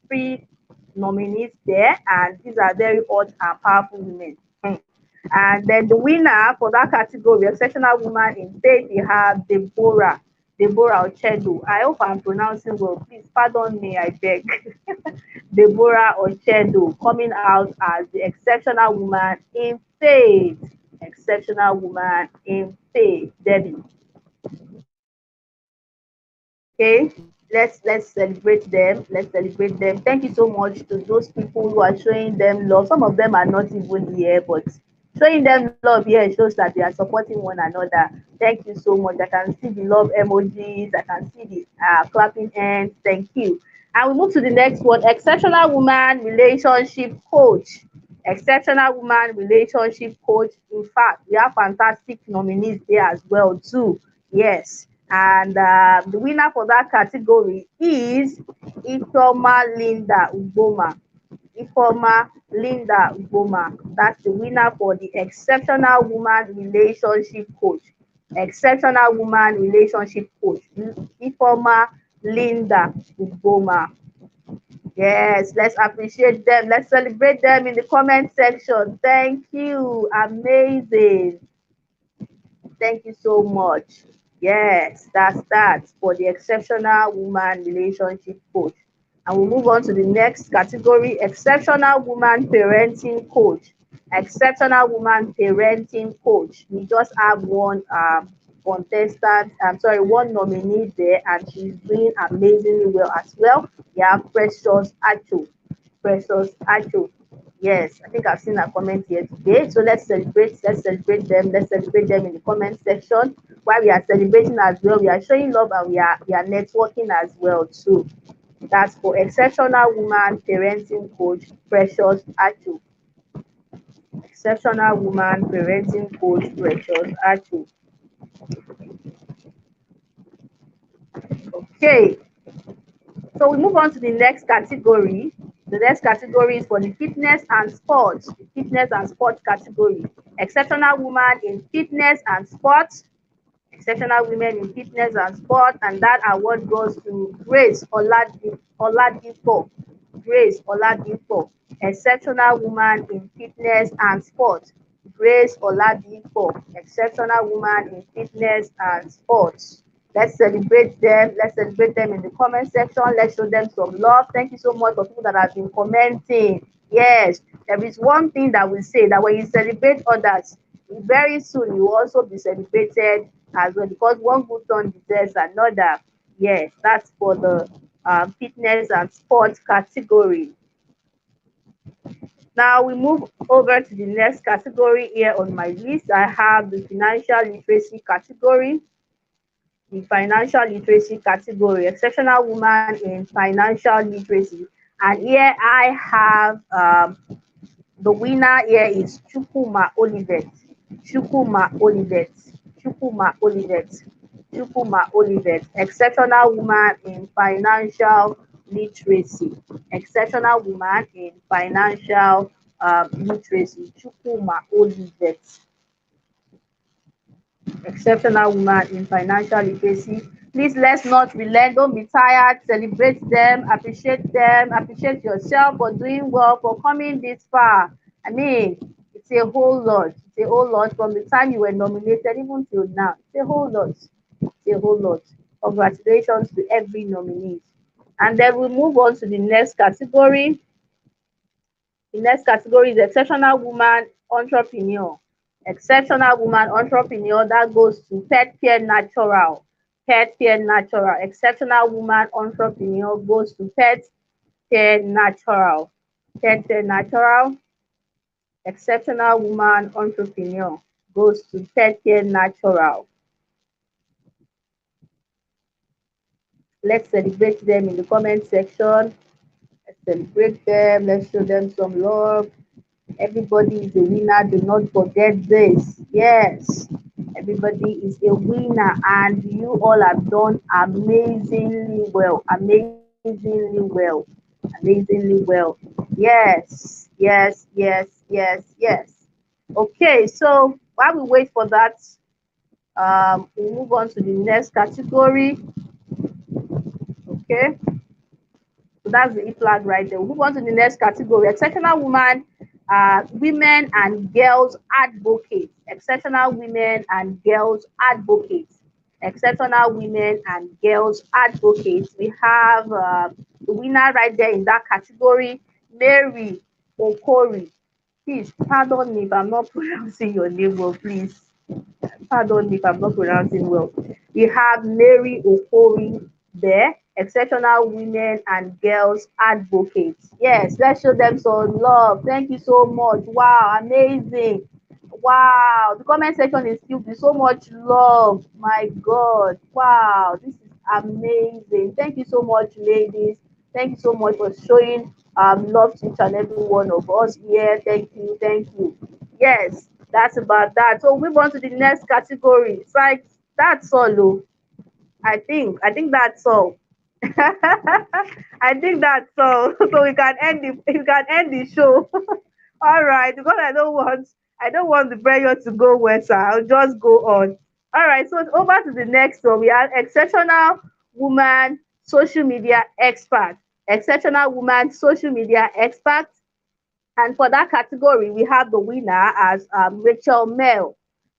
three nominees there, and these are very hot and powerful women. And then the winner for that category, exceptional woman in faith, we have Deborah Ochedu. I hope I'm pronouncing well. Please pardon me, I beg. Deborah Ochedu coming out as the exceptional woman in faith. Exceptional woman in faith. Debbie. Okay, let's celebrate them. Let's celebrate them. Thank you so much to those people who are showing them love. Some of them are not even here, but showing them love here shows that they are supporting one another. Thank you so much. I can see the love emojis. I can see the clapping hands. Thank you. And we move to the next one. Exceptional woman relationship coach. Exceptional woman relationship coach. In fact, we have fantastic nominees there as well too. Yes. And the winner for that category is Ifeoma Linda Uboma. Ifeoma Linda Uboma. That's the winner for the Exceptional Woman Relationship Coach. Exceptional Woman Relationship Coach. Ifeoma Linda Uboma. Yes, let's appreciate them. Let's celebrate them in the comment section. Thank you. Amazing. Thank you so much. Yes, that's that for the exceptional woman relationship coach. And we'll move on to the next category, exceptional woman parenting coach. Exceptional woman parenting coach. We just have one contestant, I'm sorry, one nominee there, and she's doing amazingly well as well. We have Precious Acho. Precious Acho. Yes, I think I've seen a comment here today. So let's celebrate them. Let's celebrate them in the comment section. While we are celebrating as well, we are showing love and we are networking as well too. That's for exceptional woman parenting coach Precious Achu. Exceptional woman parenting coach Precious Achu. Okay, so we move on to the next category. The next category is for the fitness and sports. The fitness and sports category. Exceptional woman in fitness and sports. Exceptional women in fitness and sport, and that award goes to Grace Oladipo. Grace Oladipo, exceptional woman in fitness and sport. Grace Oladipo, exceptional woman in fitness and sports. Let's celebrate them. Let's celebrate them in the comment section. Let's show them some love. Thank you so much for people that have been commenting. Yes, there is one thing that we say that when you celebrate others, very soon you will also be celebrated as well, because one good turn deserves another. Yes, that's for the fitness and sports category. Now we move over to the next category here on my list. I have the financial literacy category. The financial literacy category, exceptional woman in financial literacy. And here I have the winner here is Chukuma Olivet. Chukuma Olivet. Chukuma Olivet. Chukuma Olivet. Exceptional woman in financial literacy. Exceptional woman in financial literacy. Chukuma Olivet. Exceptional woman in financial literacy. Please, let's not relent. Don't be tired. Celebrate them. Appreciate yourself for doing well, for coming this far. I mean, it's a whole lot. It's a whole lot from the time you were nominated even till now. It's a whole lot. It's a whole lot. Congratulations to every nominee. And then we move on to the next category. The next category is exceptional woman entrepreneur. Exceptional woman entrepreneur, that goes to Pet Care Natural. Pet Care Natural. Exceptional woman entrepreneur goes to Pet Care Natural. Pet Care Natural. Exceptional woman entrepreneur goes to Pet Care Natural. Let's celebrate them in the comment section. Let's celebrate them. Let's show them some love. Everybody is a winner. Do not forget this. Yes, everybody is a winner, and you all have done amazingly well. Amazingly well. Amazingly well. Yes, yes, yes, yes, yes. Okay, so while we wait for that, we'll move on to the next category. Okay. So that's the E flag right there. We'll move on to the next category. Exceptional woman women and girls advocates, exceptional women and girls advocates, exceptional women and girls advocates. We have the winner right there in that category, Mary Okori. Please pardon me if I'm not pronouncing your name well, please. Pardon me if I'm not pronouncing well. We have Mary Okori there, exceptional women and girls advocates. Yes, let's show them some love. Thank you so much. Wow, amazing. Wow, the comment section is filled with so much love. My God, wow, this is amazing. Thank you so much, ladies. Thank you so much for showing love to each and every one of us here. Thank you, thank you. Yes, that's about that. So we move on to the next category. It's like that's all. Oh. I think that's all. I think that's all. So we can end the show. All right, because I don't want the pressure to go west. So I'll just go on. All right, so over to the next one. We have exceptional woman social media expert. Exceptional woman social media expert. And for that category, we have the winner as Rachel Mel.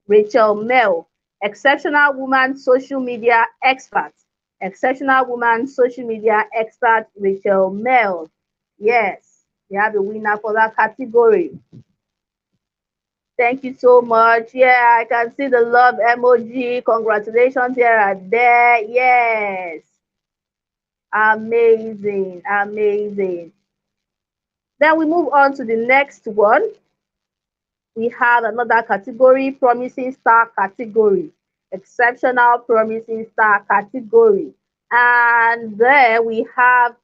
Rachel Mel, exceptional woman social media expert. Exceptional woman social media expert, Rachel Mel. Yes, we have a winner for that category. Thank you so much. Yeah, I can see the love emoji. Congratulations here and there. Yes, amazing, amazing. Then we move on to the next one. We have another category, promising star category, exceptional promising star category. And then we have,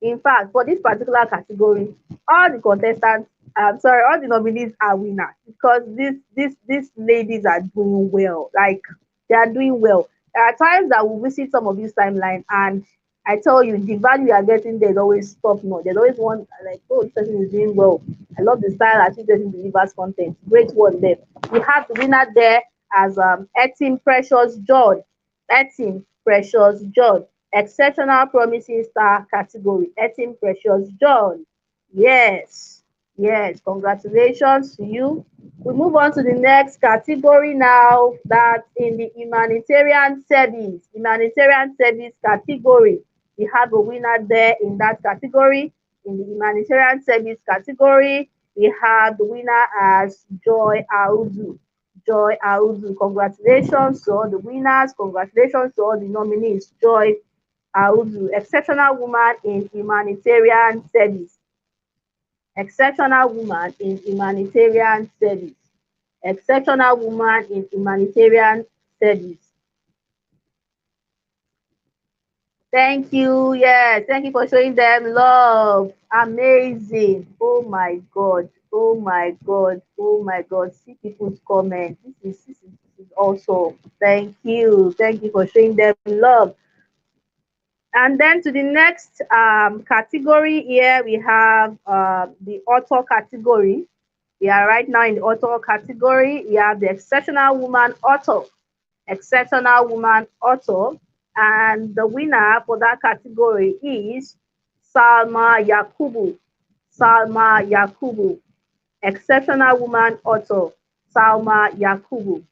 in fact, for this particular category, all the contestants, I'm sorry, all the nominees are winners because these ladies are doing well. Like they are doing well. There are times that we visit some of these timeline and I tell you the value you are getting there is always top notch. There's always one like, oh, this person is doing well. I love the style at which person delivers content. Great one there. We have the winner there as Etin Precious John. Etin Precious John. Exceptional promising star category. Etin Precious John. Yes. Yes. Congratulations to you. We move on to the next category now. That's in the humanitarian service. Humanitarian service category. We have a winner there in that category. In the humanitarian service category, we have the winner as Joy Audu. Joy Audu. Congratulations to all the winners. Congratulations to all the nominees. Joy Audu, exceptional woman in humanitarian service. Exceptional woman in humanitarian service. Exceptional woman in humanitarian service. Thank you. Yes, thank you for showing them love. Amazing. Oh my God. Oh my God. Oh my God. See people's comments. This is awesome. Thank you. Thank you for showing them love. And then to the next category here, we have the author category. We are right now in the author category. We have the exceptional woman author. Exceptional woman author. And the winner for that category is Salma Yakubu. Salma Yakubu. Exceptional woman author. Salma Yakubu.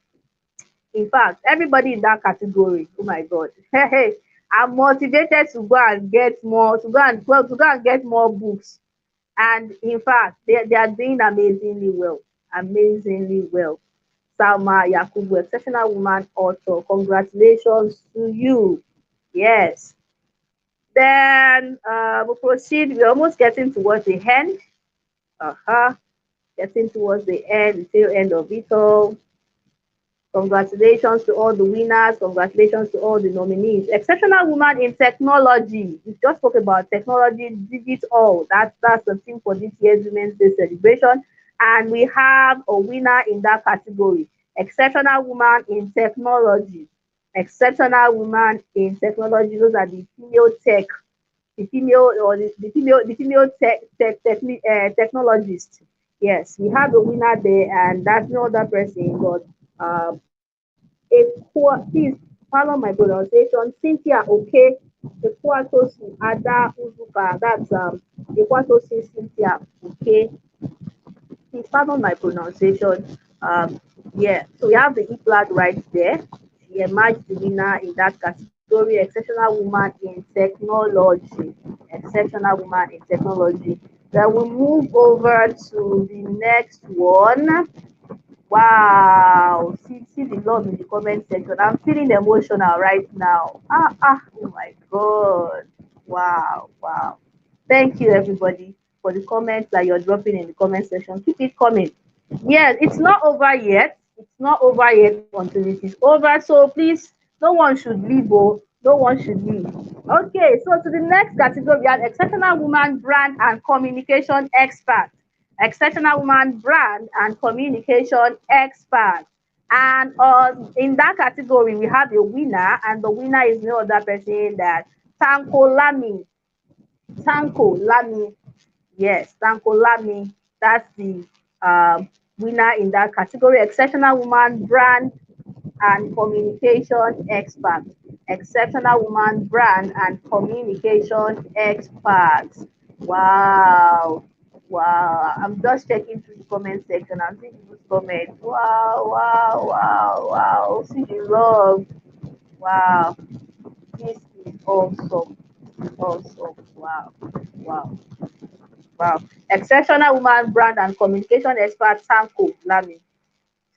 In fact, everybody in that category, oh my God, hey, hey, I'm motivated to go and get more, to go and get more books. And in fact, they are doing amazingly well. Amazingly well. Salma Yakubu, exceptional woman author. Congratulations to you. Yes. Then we'll proceed. We're almost getting towards the end. Uh-huh. Getting towards the end, the tail end of it all. Congratulations to all the winners. Congratulations to all the nominees. Exceptional woman in technology. We just spoke about technology, digital. That's the theme for this year's Women's Day celebration. And we have a winner in that category. Exceptional woman in technology. Exceptional woman in technology. Those are the female tech, the female or the female technologist. Yes, we have a winner there, and that's no other person but please follow my pronunciation, Cynthia Okay, Ekwatosi Ada Uzuka. That's Ekwatosi Cynthia Okay. please pardon my pronunciation. Yeah, so we have the E flag right there. She emerged the winner in that category, exceptional woman in technology. Exceptional woman in technology. Then we move over to the next one. Wow, see the love in the comment section. I'm feeling emotional right now. Oh my God. Wow, wow. Thank you, everybody, for the comments that you're dropping in the comment section. Keep it coming. Yes, it's not over yet. It's not over yet until it is over. So please, no one should leave. Oh, no one should leave. Okay, so to the next category, we have exceptional woman brand and communication expert. Exceptional woman brand and communication expert. And in that category, we have a winner, and the winner is no other person than Tanko Lami. Tanko Lami. Yes, Tanko Lami. That's the winner in that category. Exceptional woman brand and communication expert. Exceptional woman brand and communication expert. Wow. Wow. I'm just checking through the comment section. I'm seeing people's comments. Wow, wow, wow, wow. See the love. Wow. This is awesome. Awesome. Wow. Wow. Wow. Exceptional woman brand and communication expert Tanko Lami.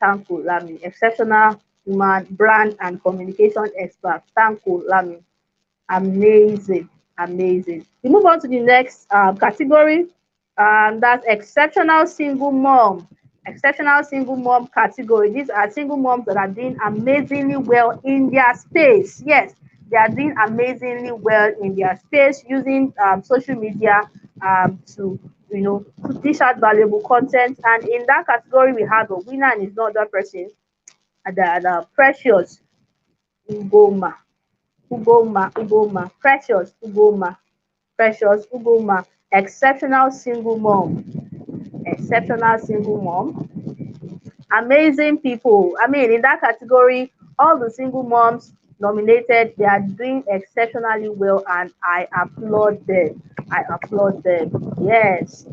Tanko Lami. Exceptional woman brand and communication expert Tanko Lami. Amazing. Amazing. We move on to the next category. That's exceptional single mom. Exceptional single mom category. These are single moms that are doing amazingly well in their space. Yes, they are doing amazingly well in their space using social media to to dish out valuable content. And in that category, we have a winner, and it's not that person. The Precious Ugoma. Precious Ugoma. Precious Ugoma. Exceptional single mom. Exceptional single mom. Amazing people. I mean, in that category, all the single moms nominated, they are doing exceptionally well, and I applaud them. I applaud them. Yes.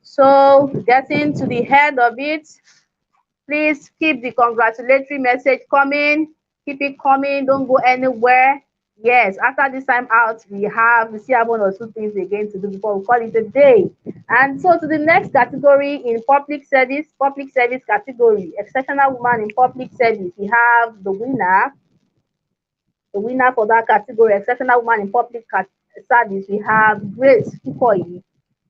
So, getting to the head of it, please keep the congratulatory message coming. Keep it coming. Don't go anywhere. Yes, after this time out, we still have one or two things again to do before we call it a day. And so to the next category in public service category, exceptional woman in public service. We have the winner for that category, exceptional woman in public service. We have Grace Kukoyi.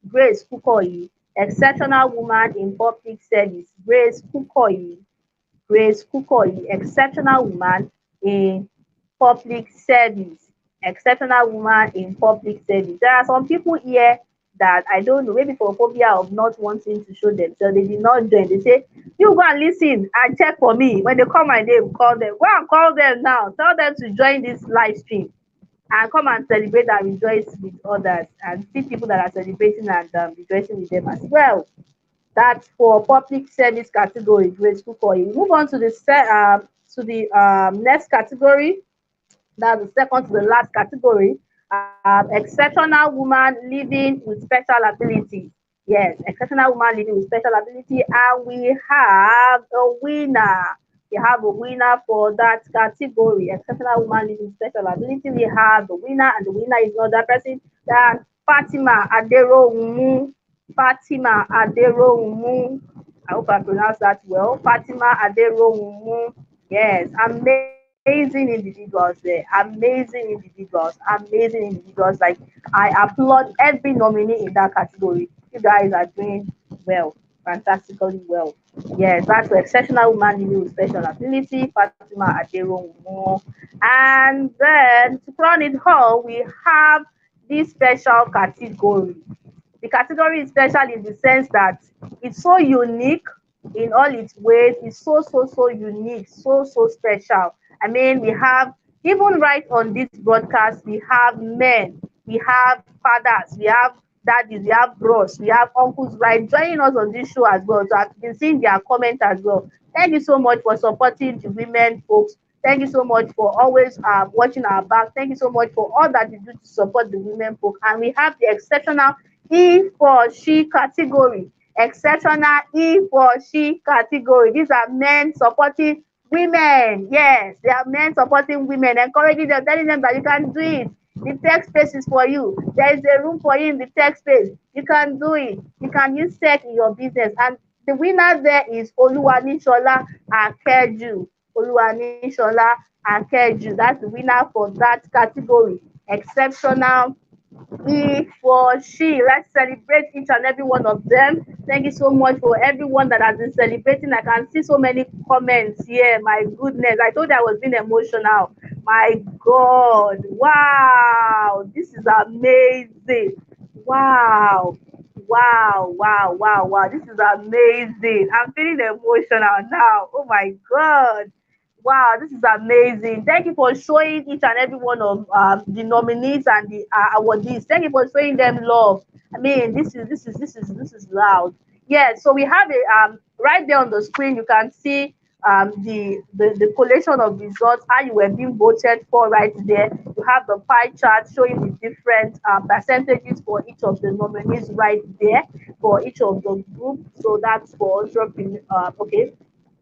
Grace Kukoyi, exceptional woman in public service. Grace Kukoyi. Grace Kukoyi, exceptional woman in public service. Exceptional woman in public service. There are some people here that I don't know, maybe for phobia of not wanting to show themselves, they did not join. They say, you go and listen and check for me. When they call my name, call them. Go and call them now. Tell them to join this live stream and come and celebrate and rejoice with others and see people that are celebrating and rejoicing with them as well. That's for public service category, Grace Kukoyi. Move on to the next category. That's the second to the last category. Exceptional woman living with special ability. Yes, exceptional woman living with special ability, and we have a winner. We have a winner for that category. Exceptional woman living with special ability. We have the winner, and the winner is not that person than Fatima Aderounmu. Fatima Aderounmu. I hope I pronounced that well. Fatima Aderounmu. Yes, amazing individuals there. Amazing individuals. Like, I applaud every nominee in that category. You guys are doing well, fantastically well. Yes, that's the exceptional woman living with special ability, Fatima Aderounmu. And then to crown it all, we have this special category. The category is special in the sense that it's so unique in all its ways. It's so unique, so special. I mean, we have, even right on this broadcast, we have men, we have fathers, we have daddies, we have bros, we have uncles, right, joining us on this show as well. So I've been seeing their comment as well. Thank you so much for supporting the women folks. Thank you so much for always watching our back. Thank you so much for all that you do to support the women folk. And we have the exceptional he for she category. exceptional he for she category. These are men supporting women. Yes, they are men supporting women, encouraging them, telling them that you can do it. The tech space is for you. There is a room for you in the tech space. You can do it. You can use tech in your business. And the winner there is Oluwanishola Akeju. Oluwanishola Akeju. That's the winner for that category. Exceptional he for she. Let's celebrate each and every one of them. Thank you so much for everyone that has been celebrating. I can see so many comments here. My goodness, I told you I was being emotional. My God, wow, this is amazing. Wow, wow. This is amazing. I'm feeling emotional now. Oh my God. Wow, this is amazing. Thank you for showing each and every one of the nominees and the awardees. Thank you for showing them love. I mean, this is loud. Yeah, so we have a right there on the screen. You can see the collation of results, how you were being voted for right there. You have the pie chart showing the different percentages for each of the nominees right there for each of the groups. So that's for entrepreneur. Okay,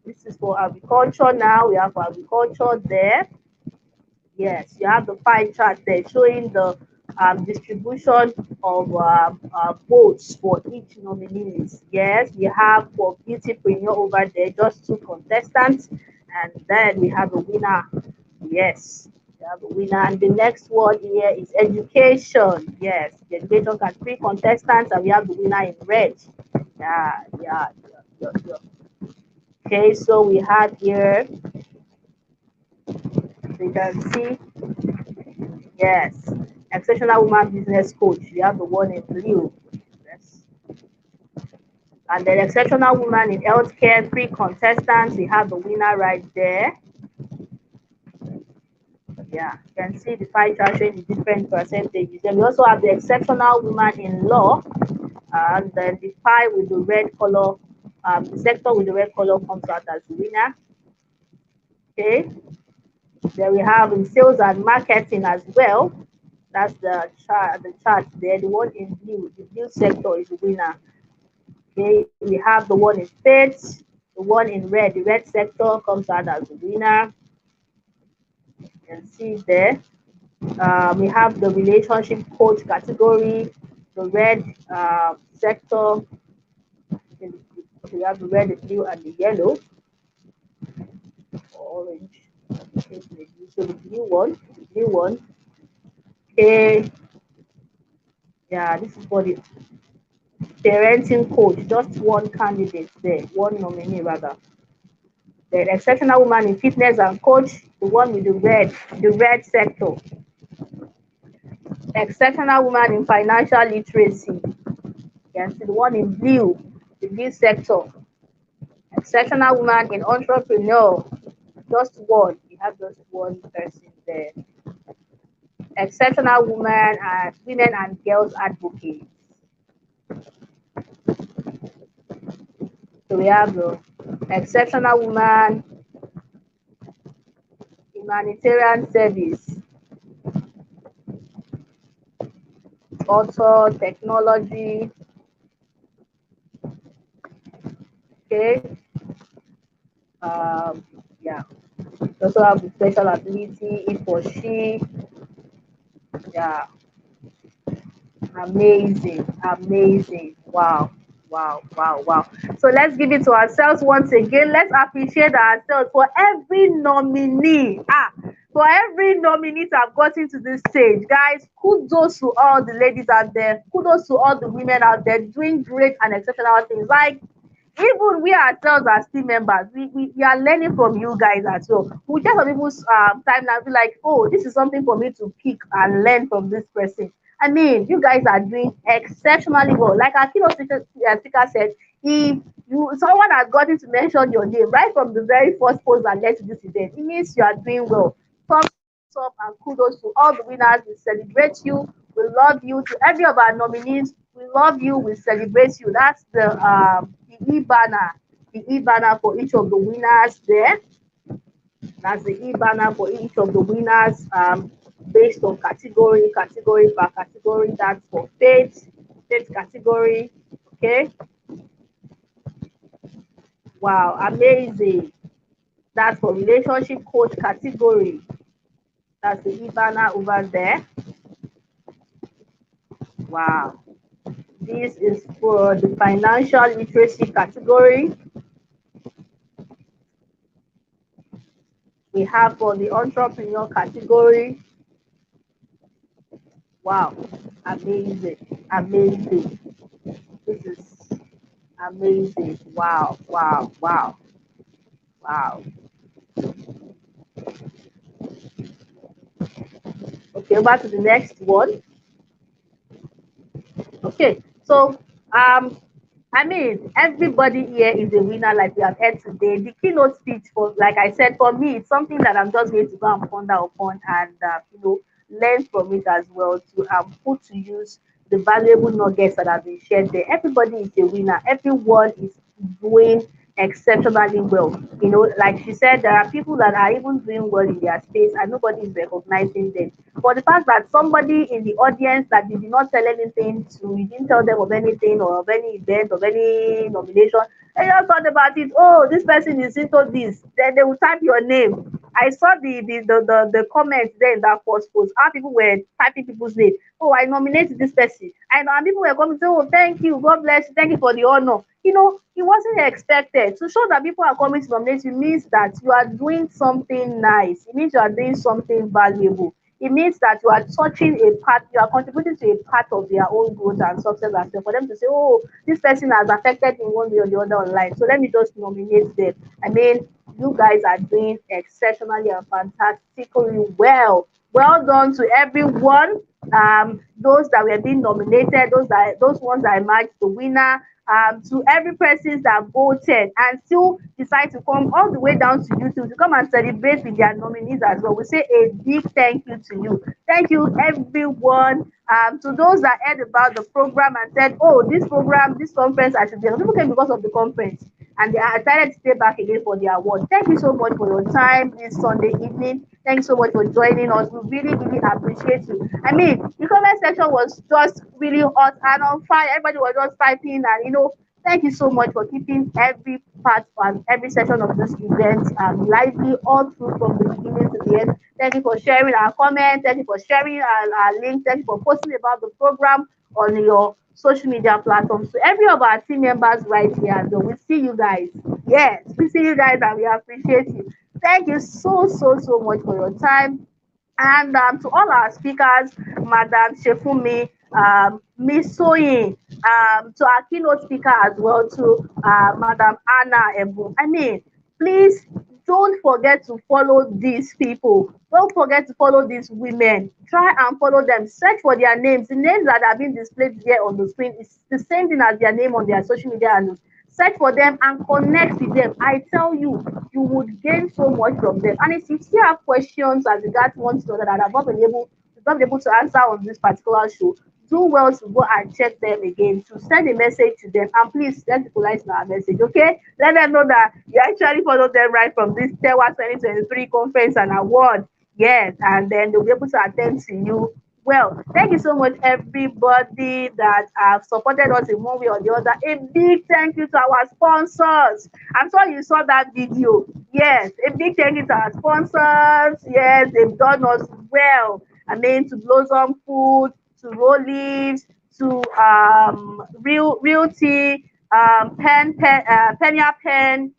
this is for agriculture now. We have agriculture there. Yes, you have the pie chart there showing the distribution of votes for each nominees. Yes, we have for beautypreneur over there, just two contestants, and then we have a winner. Yes, we have a winner, and the next one here is education. Yes, the education got three contestants, and we have the winner in red. Yeah. Okay, so we have here, you can see, yes, exceptional woman business coach. We have the one in blue. Yes. And then exceptional woman in healthcare, three contestants. We have the winner right there. Yeah, you can see the pie chart showing the different percentages. Then we also have the exceptional woman in law, and then the pie with the red color, the sector with the red color comes out as the winner. Okay. Then we have in sales and marketing as well. That's the chart there. The one in blue, the blue sector is the winner. Okay, we have the one in faith, the one in red, the red sector comes out as the winner. You can see there. We have the relationship coach category, the red sector. We have the red, the blue, and the yellow, orange. Okay, so the blue one. Okay, yeah, this is for the parenting coach, just one candidate there, one nominee rather. The exceptional woman in fitness and coach, the one with the red sector. Exceptional woman in financial literacy, you see the one in blue, the blue sector. Exceptional woman in entrepreneur, just one. You have just one person there. Exceptional woman and women and girls advocates. So we have the exceptional woman humanitarian service, author, technology. Okay. Yeah. We also have the special ability, he for she. Yeah. Amazing. Wow. So let's give it to ourselves once again. Let's appreciate ourselves for every nominee. For every nominee to have gotten to this stage. Guys, kudos to all the ladies out there. Kudos to all the women out there doing great and exceptional things. Like, even we ourselves as team members, we are learning from you guys as well. We just on people's time and be like, oh, this is something for me to pick and learn from this person. I mean, you guys are doing exceptionally well. Like our keynote speaker said, if someone has gotten to mention your name right from the very first post that led to this event, it means you are doing well. Thumbs up and kudos to all the winners. We celebrate you. We love you. To every of our nominees, we love you. We celebrate you. That's the e-banner. The e-banner for each of the winners there. That's the e-banner for each of the winners based on category per category. That's for faith category. Okay. Wow, amazing. That's for relationship coach category. That's the Ivana over there. Wow. This is for the financial literacy category. We have for the entrepreneur category. Wow. Amazing. Amazing. This is amazing. Wow. Wow. Wow. Wow. Okay, over to the next one. Okay, so I mean, everybody here is a winner, like we have heard today. The keynote speech, for like I said, for me, it's something that I'm just going to go and ponder upon and learn from it as well to put to use the valuable nuggets that have been shared there. Everybody is a winner. Everyone is doing exceptionally well. Like she said, there are people that are even doing well in their space and nobody is recognizing them. For the fact that somebody in the audience that you did not tell anything to, you didn't tell them of anything or of any event, of any nomination, they just thought about it. Oh, this person is into this. Then they will type your name. I saw the comments there in that first post. How people were typing people's name. Oh, I nominated this person. I know, and people were coming to say, oh, thank you, God bless you, thank you for the honor. It wasn't expected. To show that people are coming to nominate you means that you are doing something nice. It means you are doing something valuable. It means that you are touching a part, you are contributing to a part of their own growth and success as well. For them to say, oh, this person has affected in one way or the other online. So let me just nominate them. I mean, you guys are doing exceptionally and fantastically well. Well done to everyone. Those that were being nominated, those ones that emerged the winner, to every person that voted and still decide to come all the way down to YouTube to come and celebrate with their nominees as well. We say a big thank you to you. Thank you, everyone. To those that heard about the program and said, oh, this program, this conference, I should be. People came because of the conference and they are decided to stay back again for the award. Thank you so much for your time this Sunday evening. Thank you so much for joining us. We really, really appreciate you. I mean, the comment section was just really hot and on fire. Everybody was just typing and thank you so much for keeping every part and every session of this event lively all through from the beginning to the end. Thank you for sharing our comments. Thank you for sharing our links. Thank you for posting about the program on your social media platforms. So every of our team members right here, though, we see you guys. Yes, we see you guys and we appreciate you. Thank you so, so, so much for your time. And to all our speakers, Madam Shefumi, Miss Soyin, to our keynote speaker as well, to Madam Anna Ebu. I mean, please don't forget to follow these people. Don't forget to follow these women. Try and follow them. Search for their names. The names that are being displayed here on the screen is the same thing as their name on their social media handles. Search for them and connect with them. I tell you, you would gain so much from them. And if you still have questions as regards one to that I've not been able to answer on this particular show, do well to go and check them again, to send a message to them, and please let's equalize our message, okay? Let them know that you actually followed them right from this TEWA 2023 conference and award. Yes, and then they'll be able to attend to you. Well, thank you so much, everybody that have supported us in one way or the other. A big thank you to our sponsors. I'm sure you saw that video. Yes, a big thank you to our sponsors. Yes, they've done us well. I mean, to Blossom Food, to Roll Leaves, to Real Tea, Penya Pen,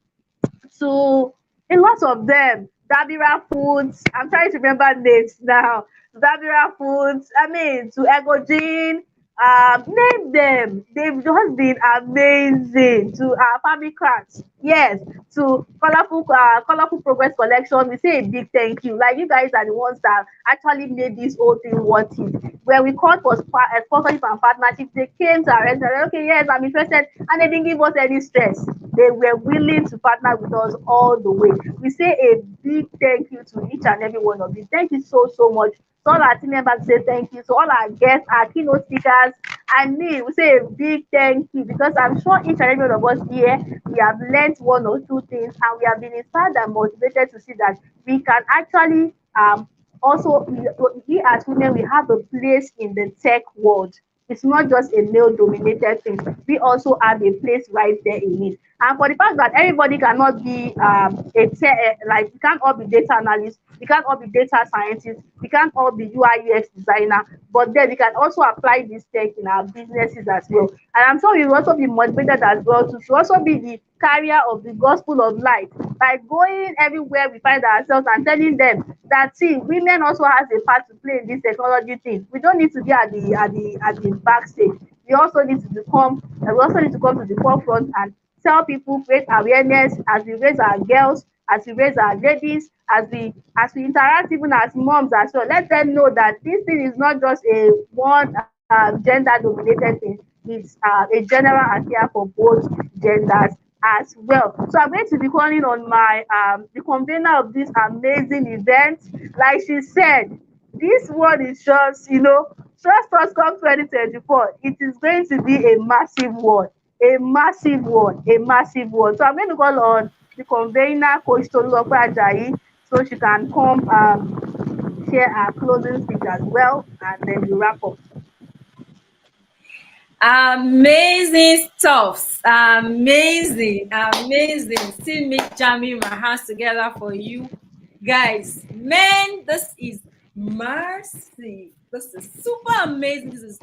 to a lot of them. Dabira Foods, I'm trying to remember names now. Dabira Foods, I mean, to Egogene, name them. They've just been amazing. To Family Crafts, yes. To Colorful Progress Collection, we say a big thank you. Like, you guys are the ones that actually made this whole thing worth it. When we called for sponsorship and partnership, they came to our restaurant. Okay, yes, I'm interested, and they didn't give us any stress. They were willing to partner with us all the way. We say a big thank you to each and every one of you. Thank you so, so much. To all our team members, say thank you. To all our guests, our keynote speakers, and me, we say a big thank you, because I'm sure each and every one of us here, we have learned one or two things, and we have been inspired and motivated to see that we can actually also, we as women, we have a place in the tech world. It's not just a male dominated thing. We also have a place right there in it. And for the fact that everybody cannot be like we can't all be data analysts, we can't all be data scientists, we can't all be UI UX designer, but then we can also apply this tech in our businesses as well. And I'm sure you will also be motivated as well to also be the carrier of the gospel of light by going everywhere we find ourselves and telling them that see, women also has a part to play in this technology thing. We don't need to be at the backstage. We also need to become we also need to come to the forefront and tell people, create awareness as we raise our girls, as we raise our ladies, as we interact even as moms as well. Let them know that this thing is not just a one gender dominated thing. It's a general affair for both genders as well. So I'm going to be calling on my the convener of this amazing event. Like she said, this one is just, Trust Us Come 2024. It is going to be a massive one, a massive one, a massive one. So I'm going to call on the convener, Coach Tolulope Ajayi, so she can come share her closing speech as well, and then we wrap up. Amazing stuff. Amazing. See me jamming my hands together for you guys. Man, this is mercy. This is super amazing. This is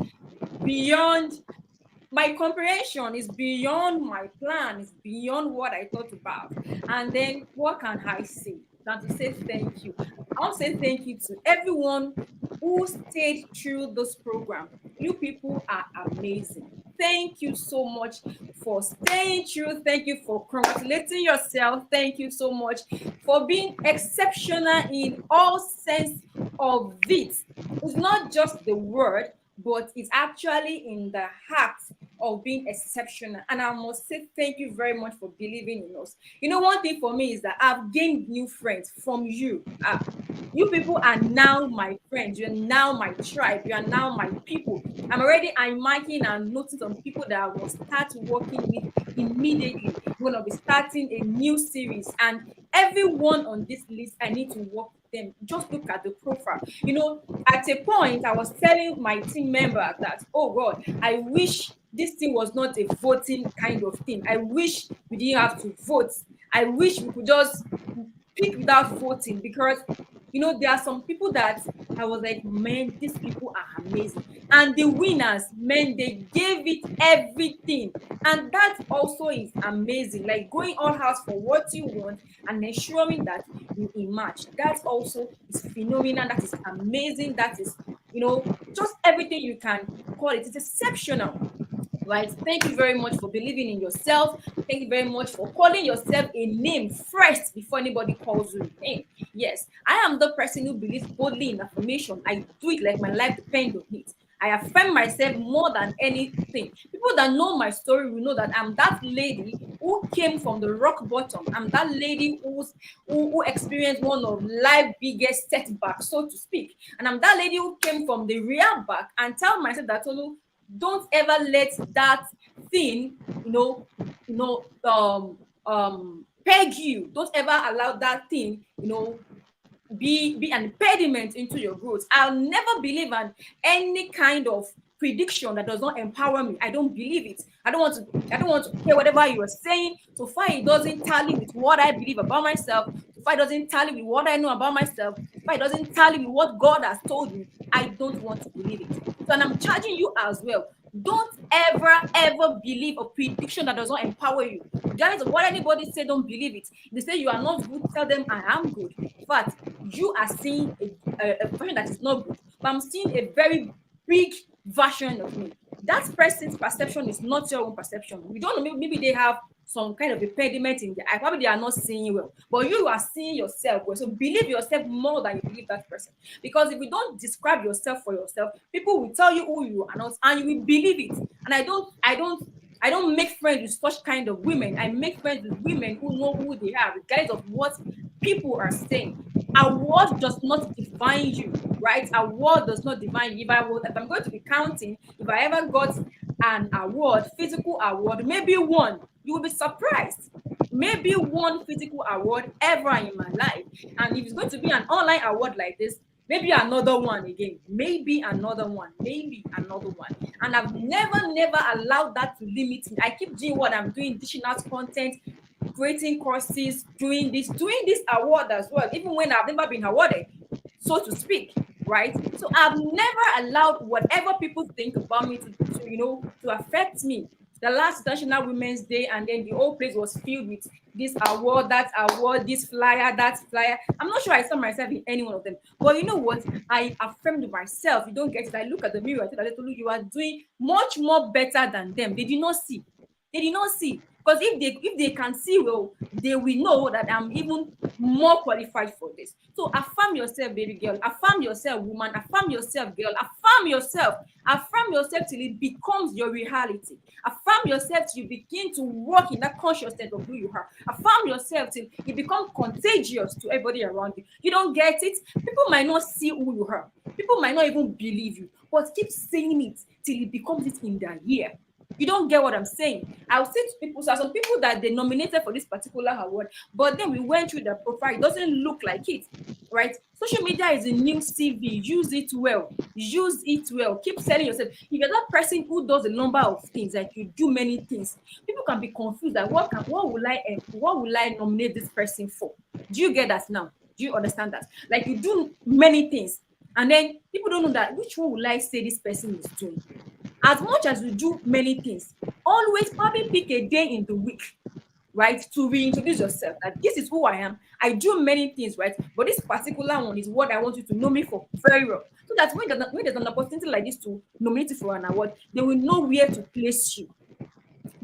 beyond my comprehension, is beyond my plan, is beyond what I thought about. And then what can I say than to say thank you? I want to say thank you to everyone who stayed through this program. You people are amazing. Thank you so much for staying through. Thank you for congratulating yourself. Thank you so much for being exceptional in all sense of it. It's not just the word, but it's actually in the heart of being exceptional. And I must say thank you very much for believing in us. One thing for me is that I've gained new friends from you. You people are now my friends. You're now my tribe. You are now my people. I'm marking and noting some people that I will start working with immediately. We're going to be starting a new series. And everyone on this list, I need to work with them. Just look at the profile. At a point, I was telling my team member that, oh God, I wish this thing was not a voting kind of thing. I wish we didn't have to vote. I wish we could just pick without voting, because there are some people that I was like, man, these people are amazing. And the winners, man, they gave it everything. And that also is amazing. Like going all out for what you want and ensuring that you emerge. That also is phenomenal. That is amazing. That is, just everything you can call it. It's exceptional. Right? Thank you very much for believing in yourself. Thank you very much for calling yourself a name first before anybody calls you a name. Yes, I am the person who believes boldly in affirmation. I do it like my life depends on it. I affirm myself more than anything. People that know my story will know that I'm that lady who came from the rock bottom. I'm that lady who experienced one of life's biggest setbacks, so to speak. And I'm that lady who came from the rear back and tell myself that, don't ever let that thing, peg you. Don't ever allow that thing, be an impediment into your growth. I'll never believe in any kind of prediction that does not empower me. I don't believe it. I don't want to hear whatever you are saying. So far it doesn't tally with what I believe about myself. So far it doesn't tally with what I know about myself. So far it doesn't tally with what God has told me. I don't want to believe it. So, and I'm charging you as well. Don't ever believe a prediction that does not empower you. Guys, what anybody say, don't believe it. They say you are not good, tell them I am good. In fact, you are seeing a version that is not good, but I'm seeing a very big version of me. That person's perception is not your own perception. We don't know, maybe they have some kind of impediment in their eye. Probably they are not seeing well, but you are seeing yourself well. So believe yourself more than you believe that person. Because if you don't describe yourself for yourself, people will tell you who you are not, and you will believe it. And I don't make friends with such kind of women. I make friends with women who know who they are, regardless of what people are saying. Our word does not define you, right? Our word does not define you. If I'm going to be counting, if I ever got an award, physical award, maybe one, you will be surprised. Maybe one physical award ever in my life. And if it's going to be an online award like this, maybe another one again, maybe another one, and I've never allowed that to limit me. I keep doing what I'm doing, dishing out content, creating courses, doing this award as well, even when I've never been awarded, so to speak, right? So I've never allowed whatever people think about me to affect me. The last International Women's Day, and then the whole place was filled with this award, that award, this flyer, that flyer. I'm not sure I saw myself in any one of them. But you know what? I affirmed myself. You don't get it. I look at the mirror. I tell you, you are doing much more better than them. They did not see. Because if they can see, well, they will know that I'm even more qualified for this. So affirm yourself, baby girl. Affirm yourself, woman. Affirm yourself, girl. Affirm yourself. Affirm yourself till it becomes your reality. Affirm yourself till you begin to walk in that consciousness of who you are. Affirm yourself till it becomes contagious to everybody around you. You don't get it? People might not see who you are. People might not even believe you. But keep saying it till it becomes it in their ear. You don't get what I'm saying. I'll say to people, so some people that they nominated for this particular award, but then we went through the profile, it doesn't look like it, right? Social media is a new CV. Use it well. Keep selling yourself. If you're that person who does a number of things, like you do many things, people can be confused that what will I nominate this person for? Do you get that now? Do you understand that? Like you do many things, and then people don't know that which one will I say this person is doing. As much as you do many things, always probably pick a day in the week, right, to reintroduce yourself that this is who I am. I do many things, right, but this particular one is what I want you to know me for very well, so that when there's an opportunity like this to nominate you for an award, they will know where to place you.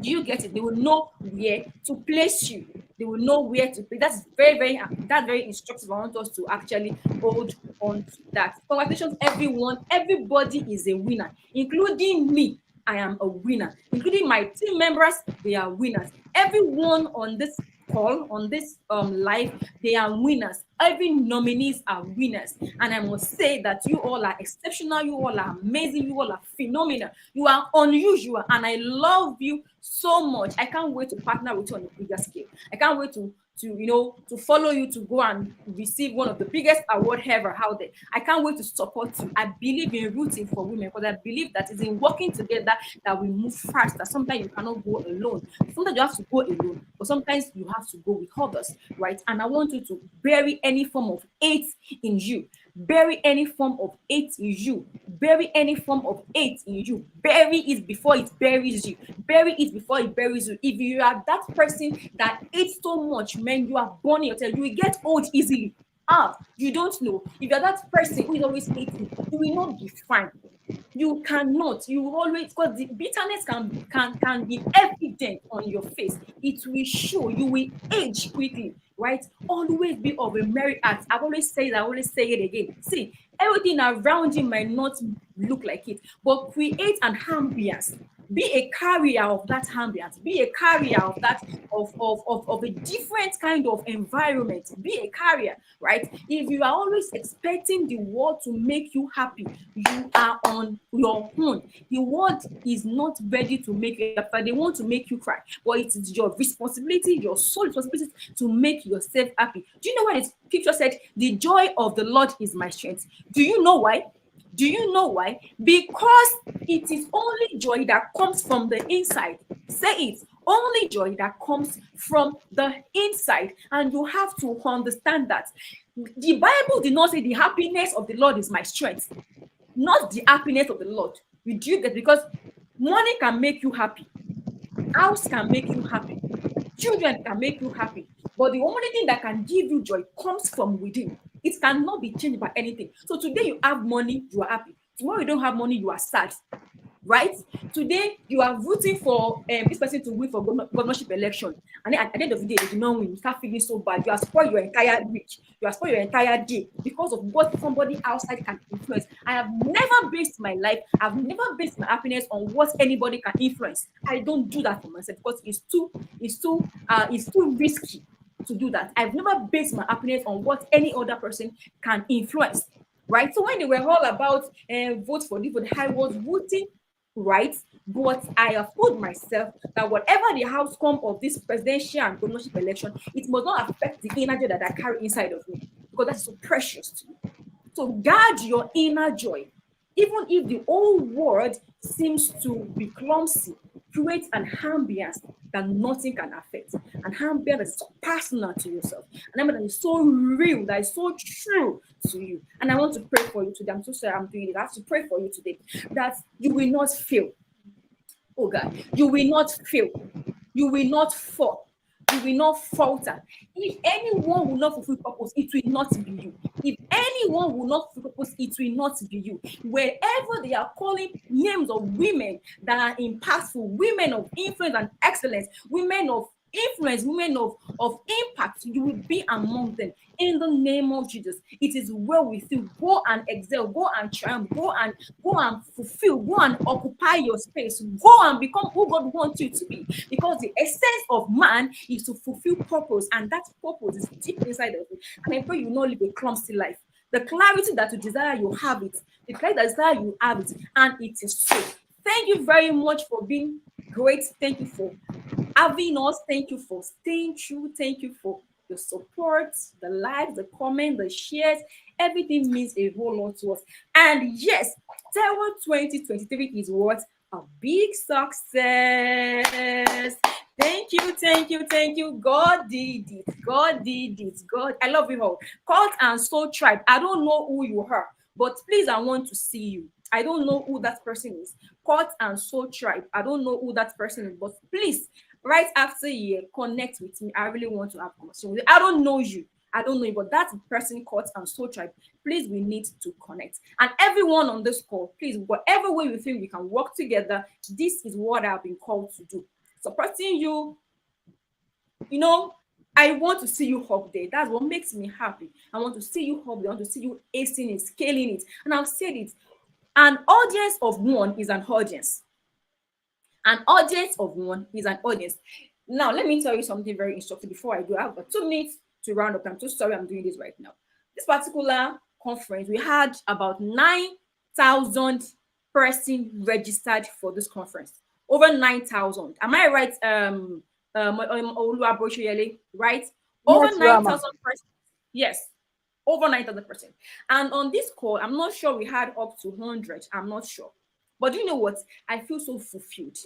Do you get it? They will know where to place you. They will know where to place. That's very instructive. I want us to actually hold on to that. Congratulations, everyone. Everybody is a winner, including me. I am a winner, including my team members. They are winners. Everyone on this call, on this live, they are winners. Every nominees are winners, and I must say that you all are exceptional. You all are amazing. You all are phenomenal. You are unusual, and I love you so much. I can't wait to partner with you on a bigger scale. I can't wait to follow you to go and receive one of the biggest awards ever out there. I can't wait to support you. I believe in rooting for women, because I believe that it's in working together that we move faster. Sometimes you cannot go alone. Sometimes you have to go alone, but sometimes you have to go with others, right? And I want you to bury any form of hate in you. Bury any form of hate in you. Bury any form of hate in you. Bury it before it buries you. Bury it before it buries you. If you are that person that hates so much, man, you are born in yourself. You will get old easily. You don't know. If you're that person who is always hating, you will not be fine. You cannot. You will always, because the bitterness can be evident on your face. It will show. You will age quickly, right? Always be of a merry heart. I always say it again. See, everything around you might not look like it, but create an ambience. Be a carrier of that ambience. Be a carrier of that of a different kind of environment. Be a carrier, right? If you are always expecting the world to make you happy, you are on your own. The world is not ready to make you happy. They want to make you cry, but it is your responsibility, your sole responsibility, to make yourself happy. Do you know what the scripture said? The joy of the Lord is my strength. Do you know why? Do you know why? Because it is only joy that comes from the inside. Say it. Only joy that comes from the inside. And you have to understand that. The Bible did not say the happiness of the Lord is my strength. Not the happiness of the Lord. You do that, because money can make you happy. House can make you happy. Children can make you happy. But the only thing that can give you joy comes from within. It cannot be changed by anything. So today you have money, you are happy. Tomorrow you don't have money, you are sad. Right? Today you are rooting for this person to win for governorship election, and then at the end of the day they do not win. You start feeling so bad. You are spoiled your entire week. You are spoiled your entire day because of what somebody outside can influence. I have never based my life. I've never based my happiness on what anybody can influence. I don't do that for myself because it's too risky to do that. I've never based my happiness on what any other person can influence. Right? So when they were all about vote for this, I was voting, right? But I have told myself that whatever the outcome of this presidential and governorship election, it must not affect the energy that I carry inside of me, because that's so precious to me. So guard your inner joy. Even if the whole world seems to be clumsy, create an ambience that nothing can affect. An ambience that is personal to yourself. An ambience that is so real, that is so true to you. And I want to pray for you today. I'm so sorry I'm doing it. I have to pray for you today that you will not fail. Oh God, you will not fail. You will not fall. You will not falter. If anyone will not fulfill purpose, it will not be you. If anyone will not fulfill purpose, it will not be you. Wherever they are calling names of women that are impactful, women of influence and excellence, women of influence, women of impact, you will be among them in the name of Jesus. It is well with you. Go and excel, go and triumph, go and fulfill, go and occupy your space, go and become who God wants you to be. Because the essence of man is to fulfill purpose, and that purpose is deep inside of you. And I pray you not live a clumsy life. The clarity that you desire, you have it. The clarity that you desire, you have it, and it is so. Thank you very much for being great. Thank you for having us. Thank you for staying true. Thank you for your support, the likes, the comments, the shares. Everything means a whole lot to us. And yes, Terror 2023 is what? A big success. Thank you, thank you, thank you. God did it. God did it. God, I love you all. Cult and Soul Tribe. I don't know who you are, but please, I want to see you. I don't know who that person is. Cult and Soul Tribe. I don't know who that person is, but please, right after you connect with me. I really want to have a conversation with you. I don't know you. I don't know you, but that person Cult and Soul Tribe. Please, we need to connect. And everyone on this call, please, whatever way you think we can work together, this is what I've been called to do. Supporting you, I want to see you up there. That's what makes me happy. I want to see you up there. I want to see you acing it, scaling it. And I've said it. An audience of one is an audience. An audience of one is an audience. Now, let me tell you something very instructive before I do. I have about 2 minutes to round up. I'm so sorry I'm doing this right now. This particular conference, we had about 9,000 persons registered for this conference. Over 9,000. Am I right, right? Over Yes, 9,000 persons. Yes, over 9,000 persons. And on this call, I'm not sure we had up to 100. I'm not sure. But you know what? I feel so fulfilled.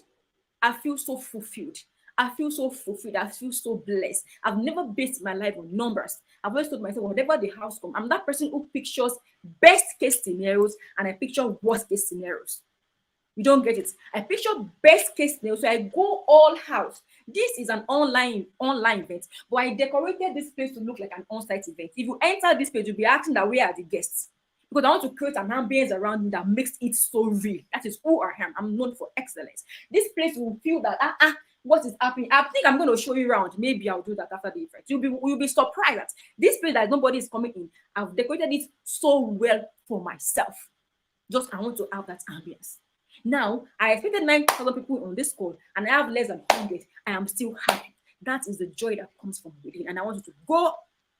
I feel so fulfilled. I feel so fulfilled. I feel so blessed. I've never based my life on numbers. I've always told myself, whatever the house comes, I'm that person who pictures best case scenarios and I picture worst case scenarios. You don't get it. I picture best case scenario, so I go all house. This is an online event, but I decorated this place to look like an on-site event. If you enter this place, you'll be asking that where are the guests? Because I want to create an ambience around me that makes it so real. That is who I am. I'm known for excellence. This place will feel that what is happening? I think I'm going to show you around. Maybe I'll do that after the event. You'll be surprised that this place that nobody is coming in. I've decorated it so well for myself. Just I want to have that ambience. Now, I expected 9,000 people on this call, and I have less than 100. I am still happy. That is the joy that comes from within, and I want you to go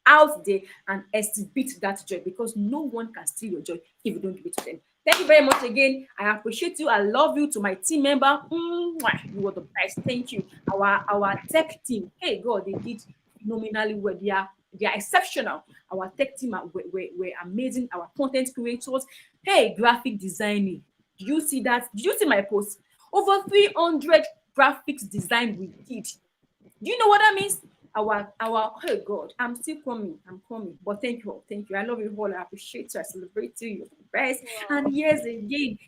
out there and exhibit that joy, because no one can steal your joy if you don't give it to them. Thank you very much again. I appreciate you. I love you. To my team member, you were the best. Thank you. Our tech team, hey God, they did phenomenally well. They are exceptional. Our tech team were amazing. Our content creators, hey, graphic designing. Did you see that? Did you see my post? Over 300 graphics design we did. Do you know what that means? Our oh God, I'm still coming. I'm coming. But thank you all. Thank you. I love you all. I appreciate you. I celebrate you. You're the best. Wow. And yes, again,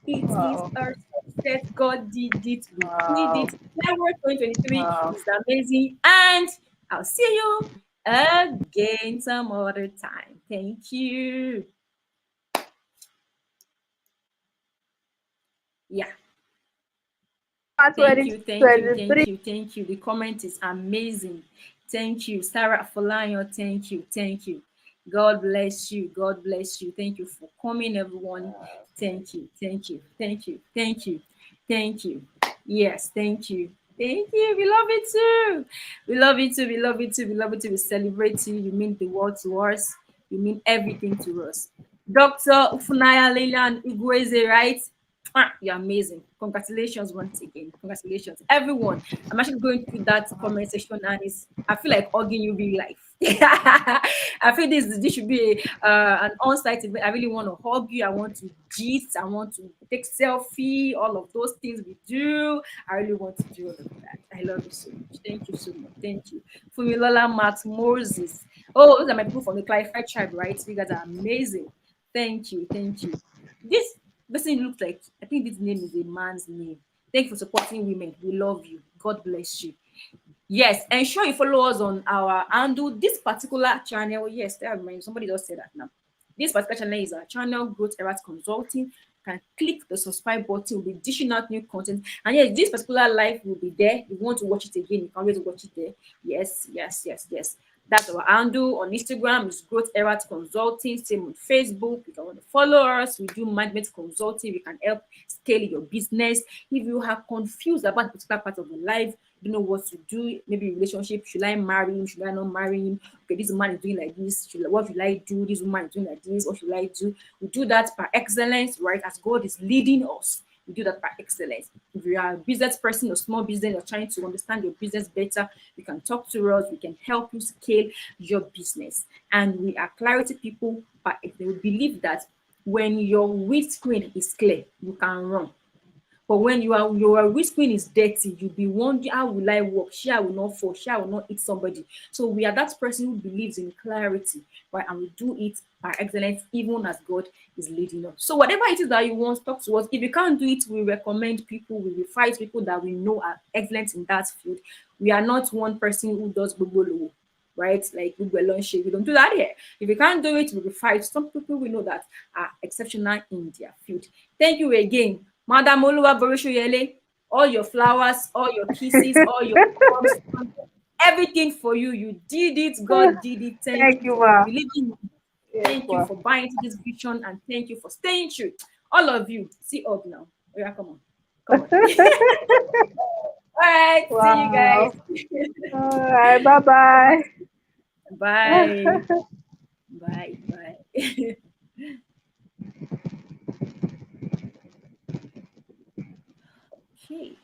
it is our success. God did it. We did it. January 2023 is amazing. And I'll see you again some other time. Thank you. Yeah. Thank you. The comment is amazing. Thank you, Sarah Folayo. Thank you. God bless you. Thank you for coming, everyone. Thank you. Yes, thank you. We love it too. We celebrate you. You mean the world to us. You mean everything to us. Dr. Ufunaya Lilian Igweze, right? You're amazing. Congratulations once again. Congratulations, everyone. I'm actually going through that comment section, and I feel like hugging you real life. I feel this should be an on-site event. I really want to hug you. I want to gist. I want to take selfie. All of those things we do. I really want to do all of that. I love you so much. Thank you so much. Thank you. Fumilola Max Moses. Oh, those are my people from the Clarified tribe, right? You guys are amazing. Thank you. Thank you. This person looks like, I think this name is a man's name. Thank you for supporting women. We love you. God bless you. Yes, ensure you follow us on our handle. This particular channel, yes, that reminds somebody just said that now. This particular channel is our channel, Growth Eras Consulting. You can click the subscribe button, we'll be dishing out new content. And yes, this particular live will be there. If you want to watch it again, you can always watch it there. Yes, yes, yes, yes. That's our handle. On Instagram is Growth Eras Consulting. Same on Facebook. If you want to follow us, we do management consulting. We can help scale your business. If you are confused about a particular part of your life, you know what to do, maybe relationship, should I marry him, should I not marry him, okay, this man is doing like this, what should I do, this woman is doing like this, what should I do? We do that by excellence, right? As God is leading us, we do that by excellence. If you are a business person or small business, you're trying to understand your business better, you can talk to us, we can help you scale your business. And we are clarity people, but they will believe that when your windscreen is clear, you can run. But when your windscreen is dirty, you'll be wondering, how will I walk? Sure, I will not fall. Sure, I will not hit somebody. So we are that person who believes in clarity, right? And we do it by excellence, even as God is leading us. So whatever it is that you want, talk to us. If you can't do it, we recommend people, we refer people that we know are excellent in that field. We are not one person who does gbogbo, right? Like we don't do that here. If you can't do it, we refer some people we know that are exceptional in their field. Thank you again. Madam Oluwa Borishoyele, all your flowers, all your kisses, all your hugs, everything for you. You did it. God did it. Thank Thank you you, for ma. believing in me. Yes, Thank you ma. for buying into this vision, and thank you for staying true. All of you, see up now. Oh, yeah, come on. Come on. All right. See you guys. Wow. All right. Bye bye. Bye. Bye. Bye. Okay.